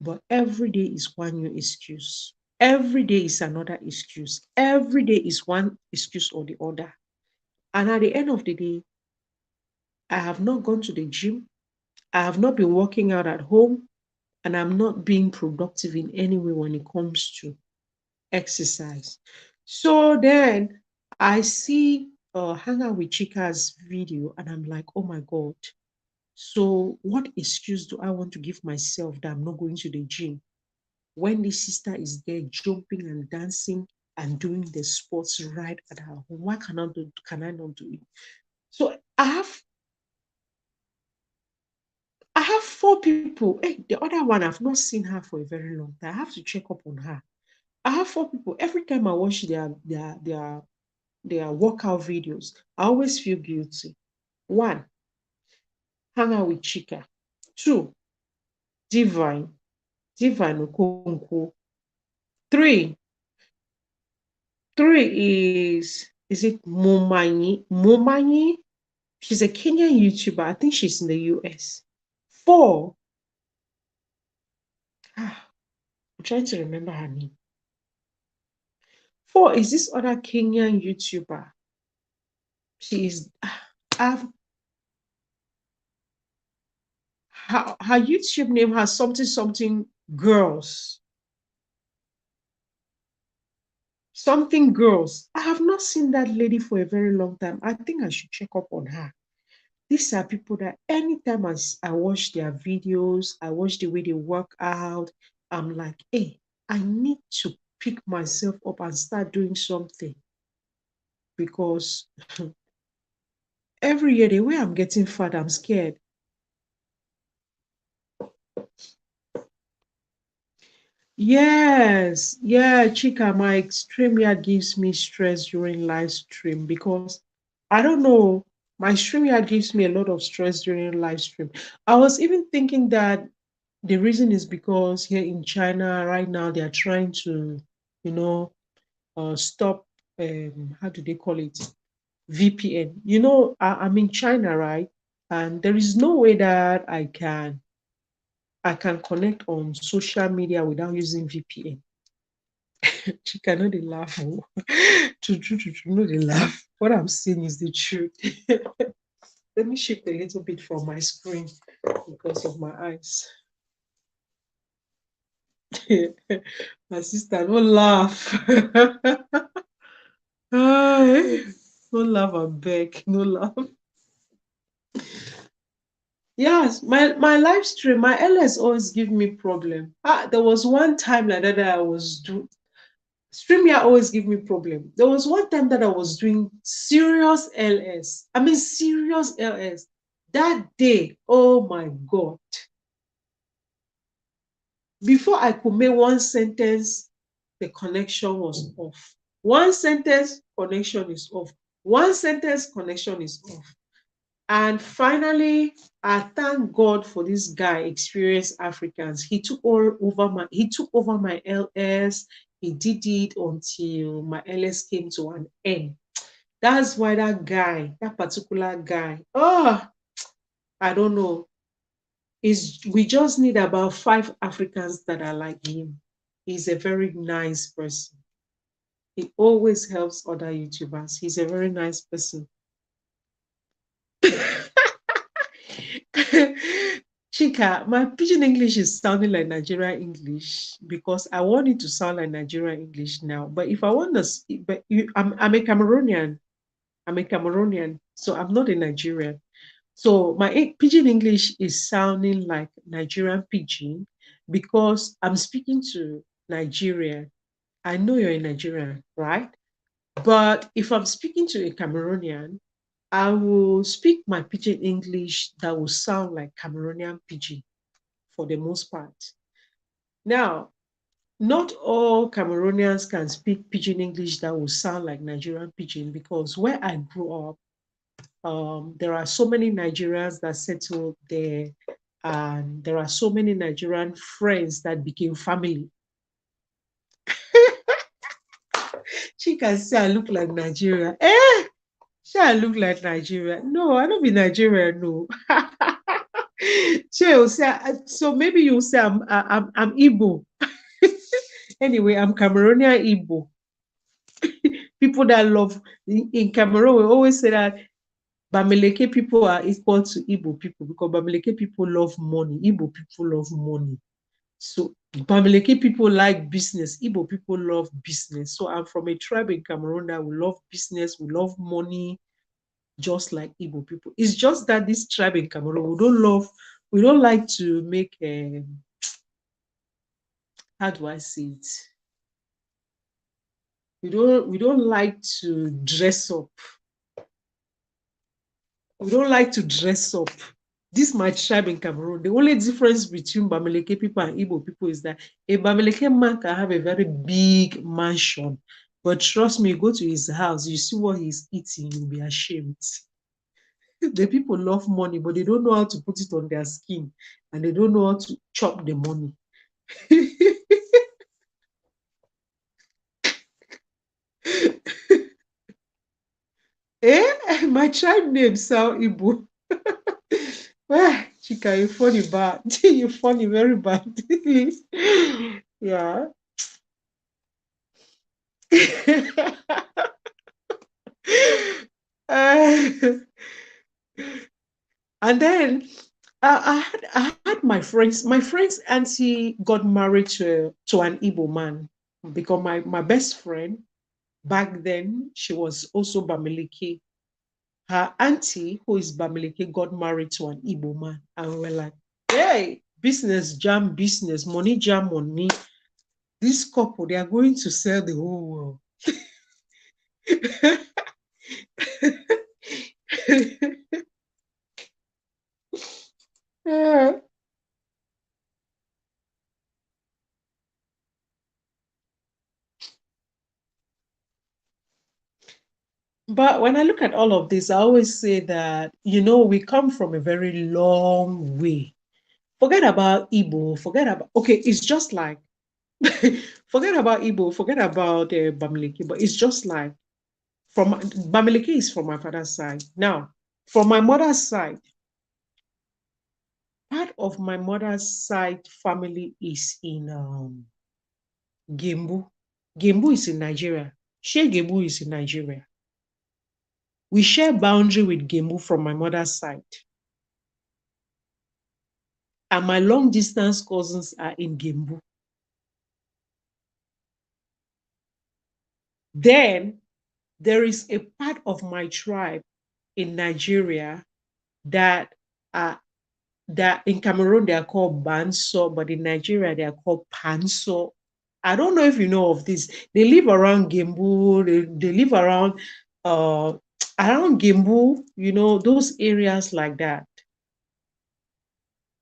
But every day is one new excuse. Every day is another excuse. Every day is one excuse or the other. And at the end of the day, I have not gone to the gym. I have not been working out at home. And I'm not being productive in any way when it comes to exercise. So then I see Hang Out with Chika's video and I'm like, oh my God. So what excuse do I want to give myself that I'm not going to the gym? When the sister is there jumping and dancing and doing the sports right at her home, why can I not do it? So I have four people. Hey, the other one I've not seen her for a very long time. I have to check up on her. I have four people. Every time I watch their workout videos, I always feel guilty. One, Hang Out with Chika. Two, Divine. Divine Okonkwo. Three, is it Momanyi? Momanyi? She's a Kenyan YouTuber. I think she's in the US. Four, I'm trying to remember her name. Four is this other Kenyan YouTuber. She is, I've, her YouTube name has something girls. Something girls. I have not seen that lady for a very long time. I think I should check up on her. These are people that anytime I watch their videos, I watch the way they work out, I'm like, hey, I need to pick myself up and start doing something because every year the way I'm getting fat, I'm scared. Yes, yeah, Chika, my StreamYard gives me stress during live stream because I don't know, my StreamYard gives me a lot of stress during live stream. I was even thinking that the reason is because here in China right now they are trying to, you know, stop how do they call it? VPN. I'm in China, right? And there is no way that I can connect on social media without using VPN. She cannot dey laugh. Oh. True, no dey laugh. What I'm saying is the truth. Let me shift a little bit from my screen because of my eyes. My sister, don't laugh. Ay, no laugh, abeg. No laugh. Yes, my live stream, my LS always give me problem. There was one time like that I was doing StreamYard always give me problem. There was one time that I was doing serious LS. I mean serious LS. That day, oh my God. Before I could make one sentence, the connection was off. One sentence, connection is off. One sentence, connection is off. And finally, I thank God for this guy, Experienced Africans. He took over my LS. He did it until my LS came to an end. That's why that particular guy, I don't know. We just need about 5 Africans that are like him. He's a very nice person. He always helps other YouTubers. He's a very nice person. Chika, my pidgin English is sounding like Nigerian English because I want it to sound like Nigerian English now. But if I want to, I'm a Cameroonian. I'm a Cameroonian, so I'm not a Nigerian. So my pidgin English is sounding like Nigerian pidgin because I'm speaking to Nigeria. I know you're a Nigerian, right? But if I'm speaking to a Cameroonian, I will speak my pidgin English that will sound like Cameroonian pidgin for the most part. Now, not all Cameroonians can speak pidgin English that will sound like Nigerian pidgin because where I grew up, there are so many Nigerians that settled there, and there are so many Nigerian friends that became family. She can say I look like Nigeria. Eh? She I look like Nigeria. No, I don't be Nigeria. No. She will say, so maybe you'll say I'm Igbo. Anyway, I'm Cameroonian Igbo. People that love in Cameroon, we always say that Bamileke people are equal to Igbo people because Bamileke people love money. Igbo people love money. So Bamileke people like business. Igbo people love business. So I'm from a tribe in Cameroon that we love business, we love money, just like Igbo people. It's just that this tribe in Cameroon, we don't like to make how do I say it? We don't like to dress up. We don't like to dress up. This my tribe in Cameroon. The only difference between Bamileke people and Igbo people is that a Bamileke man can have a very big mansion. But trust me, you go to his house, you see what he's eating, you'll be ashamed. The people love money, but they don't know how to put it on their skin and they don't know how to chop the money. My tribe name sound Igbo. Chika, you're funny bad. You're funny very bad. Yeah. Uh, and then I had my friend's auntie got married to an Igbo man because my best friend back then, she was also Bamileke. Her auntie, who is Bamileke, got married to an Igbo man. And we're like, hey, business jam business, money jam money. This couple, they are going to sell the whole world. Yeah. But when I look at all of this, I always say that, we come from a very long way. Forget about Igbo, okay, it's just like, forget about Igbo, forget about Bamileke, but it's just like, from Bamileke is from my father's side. Now, from my mother's side, part of my mother's side family is in Gembu. Gembu is in Nigeria. She Gembu is in Nigeria. We share boundary with Gembu from my mother's side. And my long distance cousins are in Gembu. Then there is a part of my tribe in Nigeria that are that in Cameroon they are called Banso, but in Nigeria they are called Panso. I don't know if you know of this. They live around Gembu, they live uh around Gembu, those areas like that.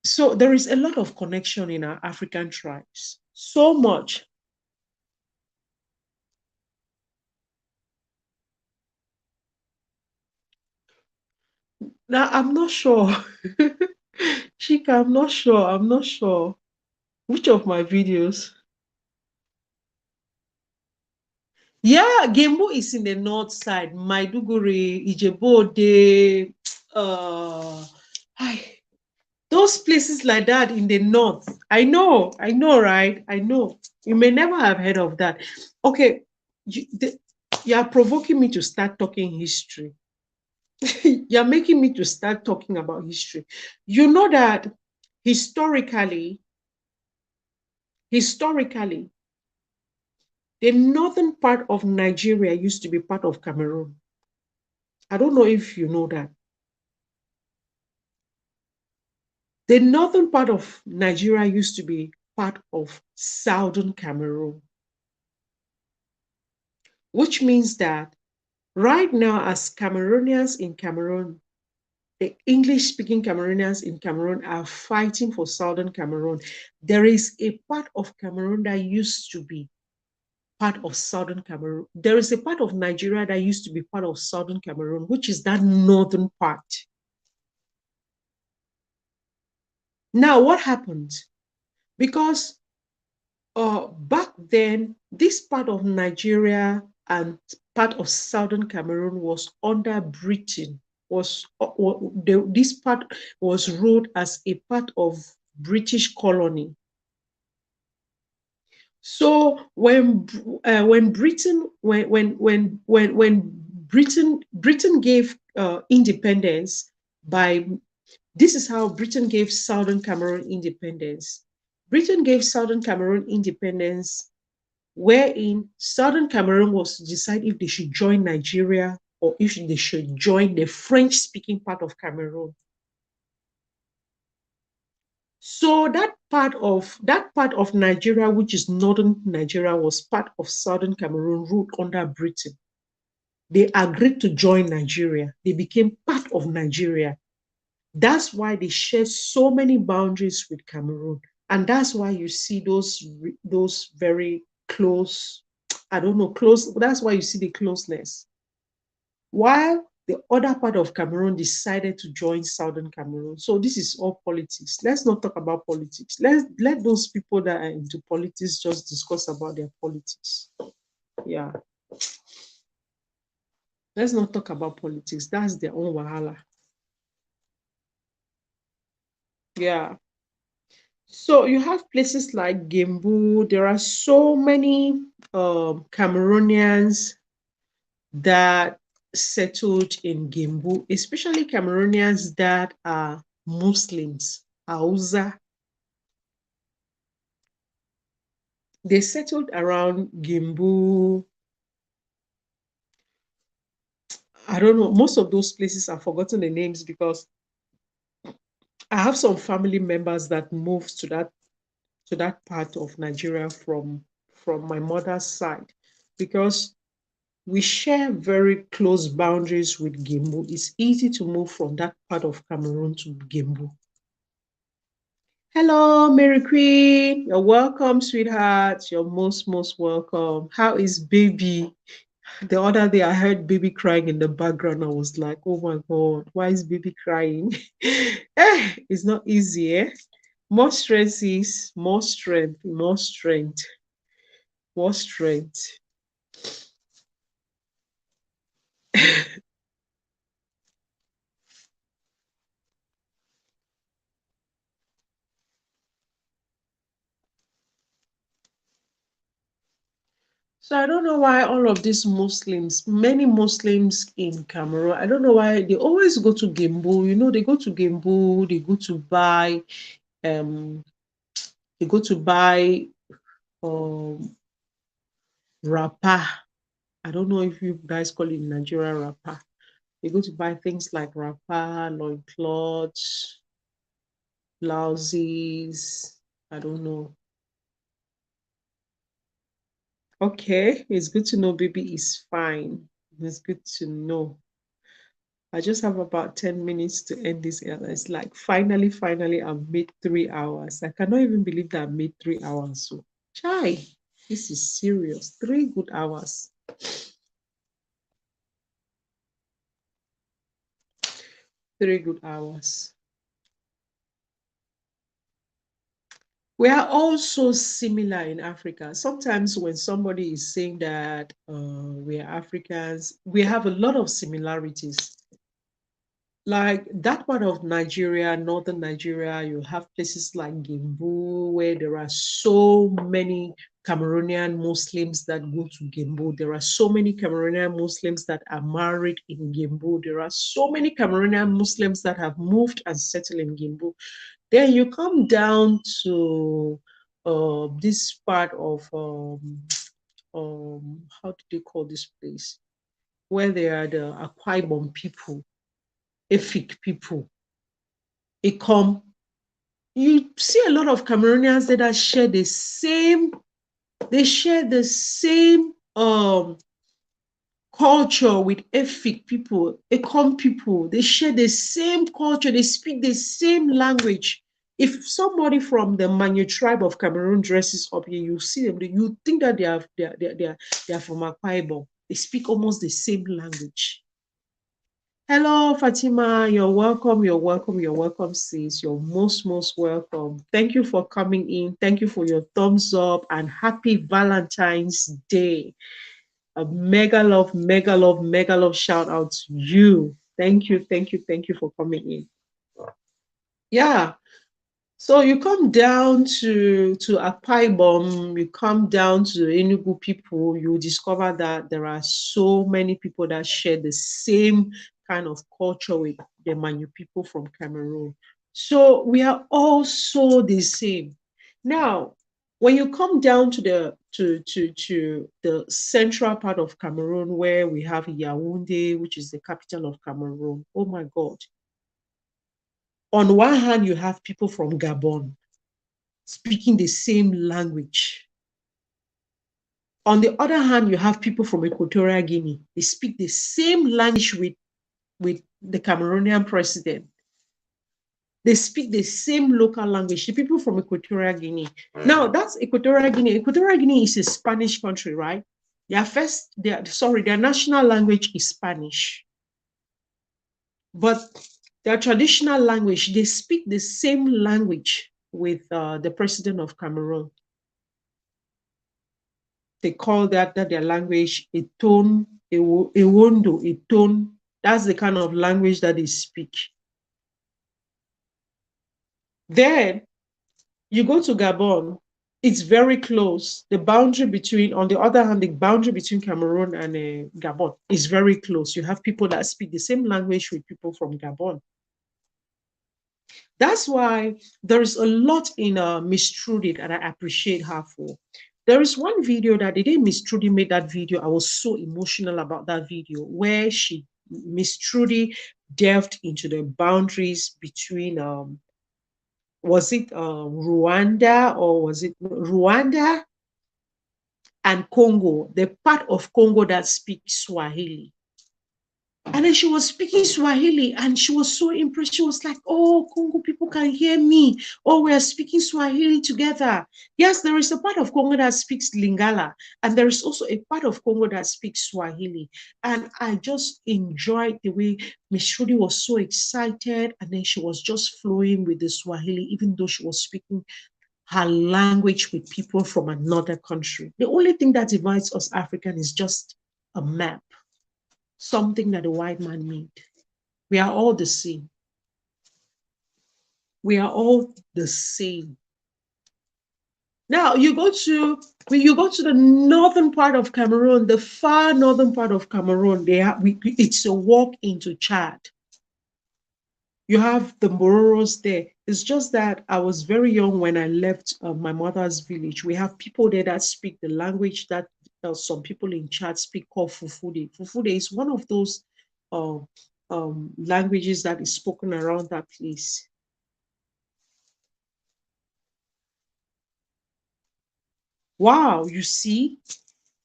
So there is a lot of connection in our African tribes. So much. Now I'm not sure. Chika, I'm not sure. I'm not sure. Which of my videos? Yeah, Gembu is in the north side. Maiduguri, Ijebode, ai, those places like that in the north. I know, right? I know. You may never have heard of that. Okay, you are provoking me to start talking history. You're making me to start talking about history. You know that historically, the northern part of Nigeria used to be part of Cameroon. I don't know if you know that. The northern part of Nigeria used to be part of southern Cameroon, which means that right now, as Cameroonians in Cameroon, the English speaking Cameroonians in Cameroon are fighting for southern Cameroon. There is a part of Cameroon that used to be part of southern Cameroon. There is a part of Nigeria that used to be part of southern Cameroon, which is that northern part. Now, what happened? Because back then, this part of Nigeria and part of southern Cameroon was under Britain. This part was ruled as a part of British colony. So when Britain gave independence by this is how Britain gave Southern Cameroon independence. Britain gave Southern Cameroon independence, wherein Southern Cameroon was to decide if they should join Nigeria or if they should join the French-speaking part of Cameroon. So that part of Nigeria, which is northern Nigeria, was part of Southern Cameroon, ruled under Britain. They agreed to join Nigeria. They became part of Nigeria. That's why they share so many boundaries with Cameroon. And that's why you see those very close, I don't know, close. That's why you see the closeness. While the other part of Cameroon decided to join Southern Cameroon. So this is all politics. Let's not talk about politics. Let those people that are into politics just discuss about their politics. Yeah. Let's not talk about politics. That's their own wahala. Yeah. So you have places like Gembu. There are so many Cameroonians that settled in Gembu, especially Cameroonians that are Muslims, Hausa. They settled around Gembu. I don't know, most of those places I've forgotten the names because I have some family members that moved to that part of Nigeria from my mother's side because we share very close boundaries with Gembu. It's easy to move from that part of Cameroon to Gembu. Hello, Mary Queen. You're welcome, sweetheart. You're most welcome. How is baby? The other day I heard baby crying in the background. I was like, oh my God, why is baby crying? It's not easy, eh? More strength is more strength, more strength, more strength. So I don't know why all of these Muslims, many Muslims in Cameroon, I don't know why they always go to Gembu. You know, they go to Gembu, they go to buy, um, they go to buy wrapper. I don't know if you guys call it in Nigeria wrapper. They go to buy things like wrapper, loincloths, blouses. I don't know. Okay, it's good to know baby is fine. It's good to know. I just have about 10 minutes to end this. It's like finally, I've made 3 hours. I cannot even believe that I made 3 hours. So, chai, this is serious. 3 good hours. 3 good hours. We are also similar in Africa. Sometimes when somebody is saying that we are Africans, we have a lot of similarities. Like that part of Nigeria, northern Nigeria, you have places like Gimbu, where there are so many Cameroonian Muslims that go to Gimbu. There are so many Cameroonian Muslims that are married in Gimbu. There are so many Cameroonian Muslims that have moved and settled in Gimbu. Then you come down to this part of how do they call this place? Where there are the Akwa Ibom people, Efik people. Ikom. You see a lot of Cameroonians that share the same, culture with Efik people, Ekom people. They share the same culture, they speak the same language. If somebody from the Manu tribe of Cameroon dresses up here, you see them, you think that they are from Akwa Ibom. They speak almost the same language. Hello, Fatima. You're welcome, sis. You're most welcome. Thank you for coming in. Thank you for your thumbs up and happy Valentine's Day. A mega love, mega love, mega love shout out to you. Thank you, thank you, thank you for coming in. Yeah. So you come down to Akwa Ibom, you come down to Enugu people, you discover that there are so many people that share the same kind of culture with the Manu people from Cameroon. So we are also the same. Now, when you come down to the central part of Cameroon, where we have Yaoundé, which is the capital of Cameroon, oh my God. On one hand, you have people from Gabon speaking the same language. On the other hand, you have people from Equatorial Guinea. They speak the same language with the Cameroonian president. They speak the same local language. The people from Equatorial Guinea. Now, that's Equatorial Guinea. Equatorial Guinea is a Spanish country, right? Their national language is Spanish. But their traditional language, they speak the same language with the president of Cameroon. They call that their language a tone, a wondo, a tone. That's the kind of language that they speak. Then you go to Gabon, it's very close. The boundary between, on the other hand, the boundary between Cameroon and Gabon is very close. You have people that speak the same language with people from Gabon. That's why there is a lot in Miss Trudy that I appreciate her for. There is one video that the day Miss Trudy made that video, I was so emotional about that video, where Miss Trudy delved into the boundaries between, was it Rwanda, or was it Rwanda and Congo, the part of Congo that speaks Swahili. And then she was speaking Swahili and she was so impressed. She was like, oh, Congo people can hear me. Oh, we are speaking Swahili together. Yes, there is a part of Congo that speaks Lingala, and there is also a part of Congo that speaks Swahili. And I just enjoyed the way Miss Trudy was so excited, and then she was just flowing with the Swahili, even though she was speaking her language with people from another country. The only thing that divides us Africans is just a map, something that the white man made. We are all the same. We are all the same. Now you go to the northern part of Cameroon, the far northern part of Cameroon. It's a walk into Chad. You have the Mororos there. It's just that I was very young when I left my mother's village. We have people there that speak the language that some people in Chad speak, called Fufude. Fufude is one of those uh, languages that is spoken around that place. Wow, you see,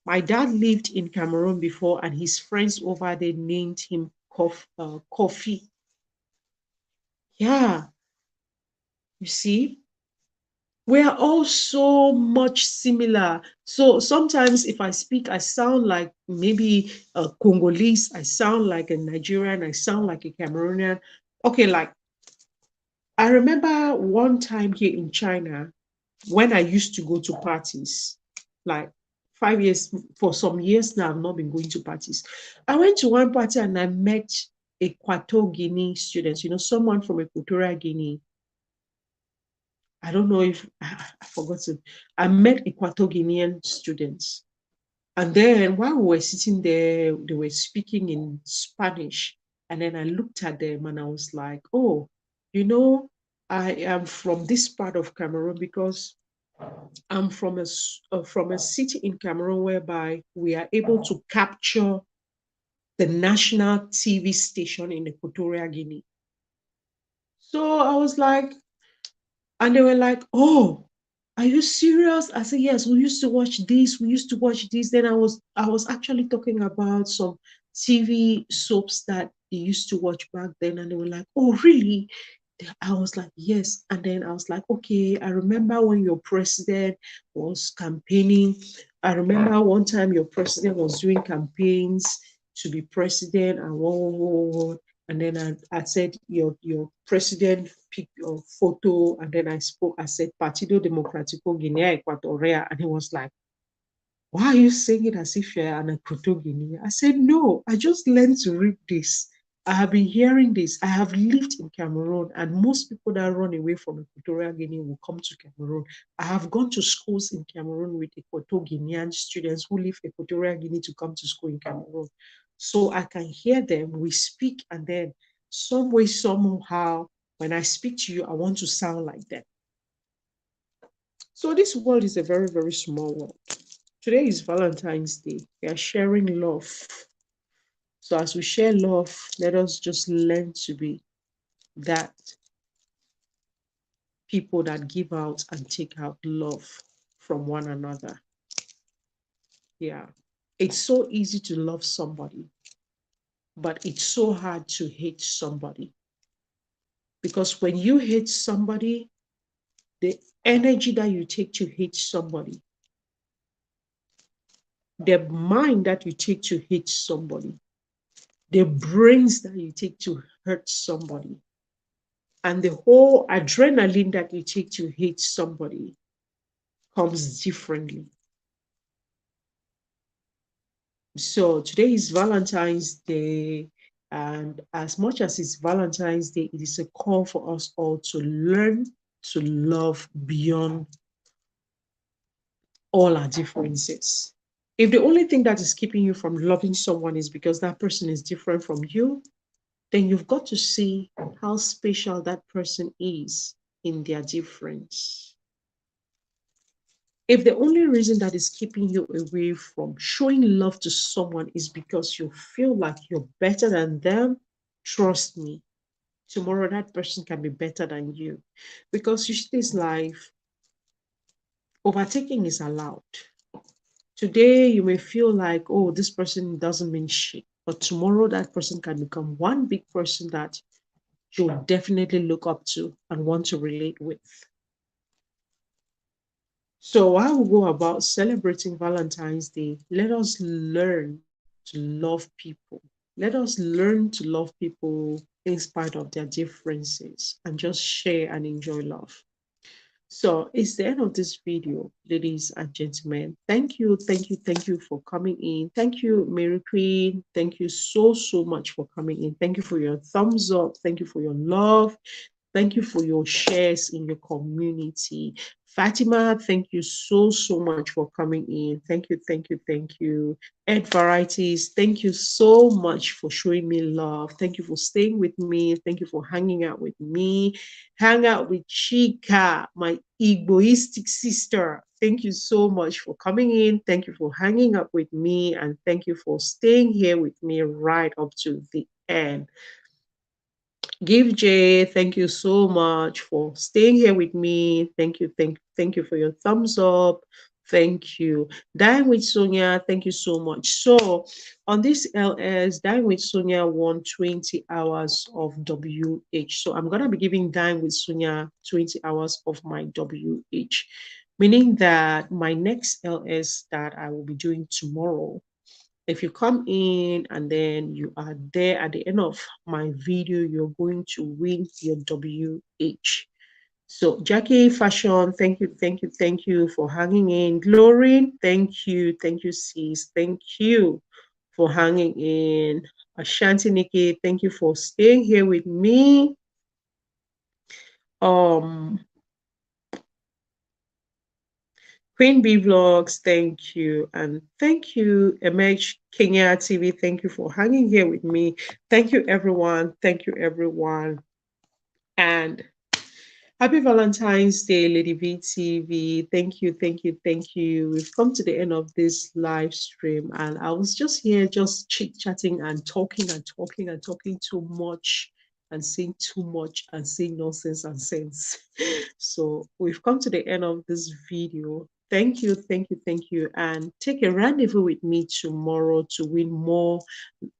my dad lived in Cameroon before, and his friends over there named him Coffee. Yeah, you see, we are all so much similar. So sometimes if I speak, I sound like maybe a Congolese, I sound like a Nigerian, I sound like a Cameroonian. Okay, like I remember one time here in China when I used to go to parties, like 5 years, for some years now, I've not been going to parties. I went to one party and I met Equatorial Guinea students, someone from Equatorial Guinea. I don't know if I forgot to. I met Equatorial Guinean students. And then while we were sitting there, they were speaking in Spanish. And then I looked at them and I was like, oh, I am from this part of Cameroon because I'm from a city in Cameroon whereby we are able to capture the national TV station in Equatorial Guinea. So I was like, and they were like, oh, are you serious? I said, yes, we used to watch this, we used to watch this. Then I was actually talking about some TV soaps that they used to watch back then, and they were like, oh, really? I was like, yes. And then I was like, okay, I remember when your president was campaigning. I remember one time your president was doing campaigns to be president and what. And then I said, your president picked your photo. And then I said, Partido Democrático Guinea Ecuatorial. And he was like, Why are you saying it as if you're an Equatorial Guinea? I said, no, I just learned to read this. I have been hearing this. I have lived in Cameroon, and most people that run away from Equatorial Guinea will come to Cameroon. I have gone to schools in Cameroon with Equatorial Guinean students who leave Equatorial Guinea to come to school in Cameroon. So I can hear them, we speak, and then some way, somehow, when I speak to you, I want to sound like them. So this world is a very, very small world. Today is Valentine's Day. We are sharing love. So as we share love, let us just learn to be that people that give out and take out love from one another. Yeah. It's so easy to love somebody, but it's so hard to hate somebody. Because when you hate somebody, the energy that you take to hate somebody, the mind that you take to hate somebody, the brains that you take to hurt somebody, and the whole adrenaline that you take to hate somebody comes differently. So today is Valentine's Day, and as much as it's Valentine's Day, it is a call for us all to learn to love beyond all our differences. If the only thing that is keeping you from loving someone is because that person is different from you, then you've got to see how special that person is in their difference. If the only reason that is keeping you away from showing love to someone is because you feel like you're better than them, trust me, tomorrow that person can be better than you. Because you see, this life, overtaking is allowed. Today, you may feel like, oh, this person doesn't mean shit. But tomorrow, that person can become one big person that you'll definitely look up to and want to relate with. So while we go about celebrating Valentine's Day, let us learn to love people. Let us learn to love people in spite of their differences and just share and enjoy love. So it's the end of this video, ladies and gentlemen. Thank you, thank you, thank you for coming in. Thank you, Mary Queen. Thank you so, so much for coming in. Thank you for your thumbs up. Thank you for your love. Thank you for your shares in your community. Fatima, thank you so, so much for coming in. Thank you, thank you, thank you. Ed Varieties, thank you so much for showing me love. Thank you for staying with me. Thank you for hanging out with me. Hang out with Chika, my egoistic sister. Thank you so much for coming in. Thank you for hanging up with me. And thank you for staying here with me right up to the end. Give Jay, thank you so much for staying here with me. Thank you, thank you for your thumbs up. Thank you. Dying with Sonia, thank you so much. So on this LS, Dying with Sonia won 20 hours of WH. So I'm gonna be giving Dying with Sonia 20 hours of my WH, meaning that my next LS that I will be doing tomorrow, if you come in and then you are there at the end of my video, you're going to win your WH. So Jackie Fashion, thank you, thank you, thank you for hanging in. Glory, thank you, sis. Thank you for hanging in. Ashanti Nikki, thank you for staying here with me. Queen B Vlogs, thank you. And thank you, MH Kenya TV. Thank you for hanging here with me. Thank you, everyone. Thank you, everyone. And happy Valentine's Day, Lady V TV. Thank you, thank you, thank you. We've come to the end of this live stream, and I was just here, just chit-chatting and talking and talking and talking too much and saying too much and saying nonsense and sense. So we've come to the end of this video. Thank you, thank you, thank you. And take a rendezvous with me tomorrow to win more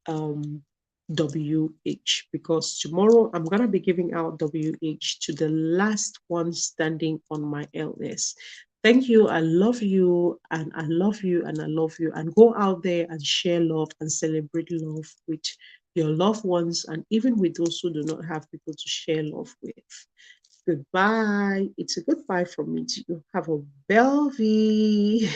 WH, because tomorrow I'm going to be giving out WH to the last one standing on my LS. Thank you. I love you, and I love you, and I love you. And go out there and share love and celebrate love with your loved ones, and even with those who do not have people to share love with. Goodbye. It's a goodbye from me to you. Have a Belvy.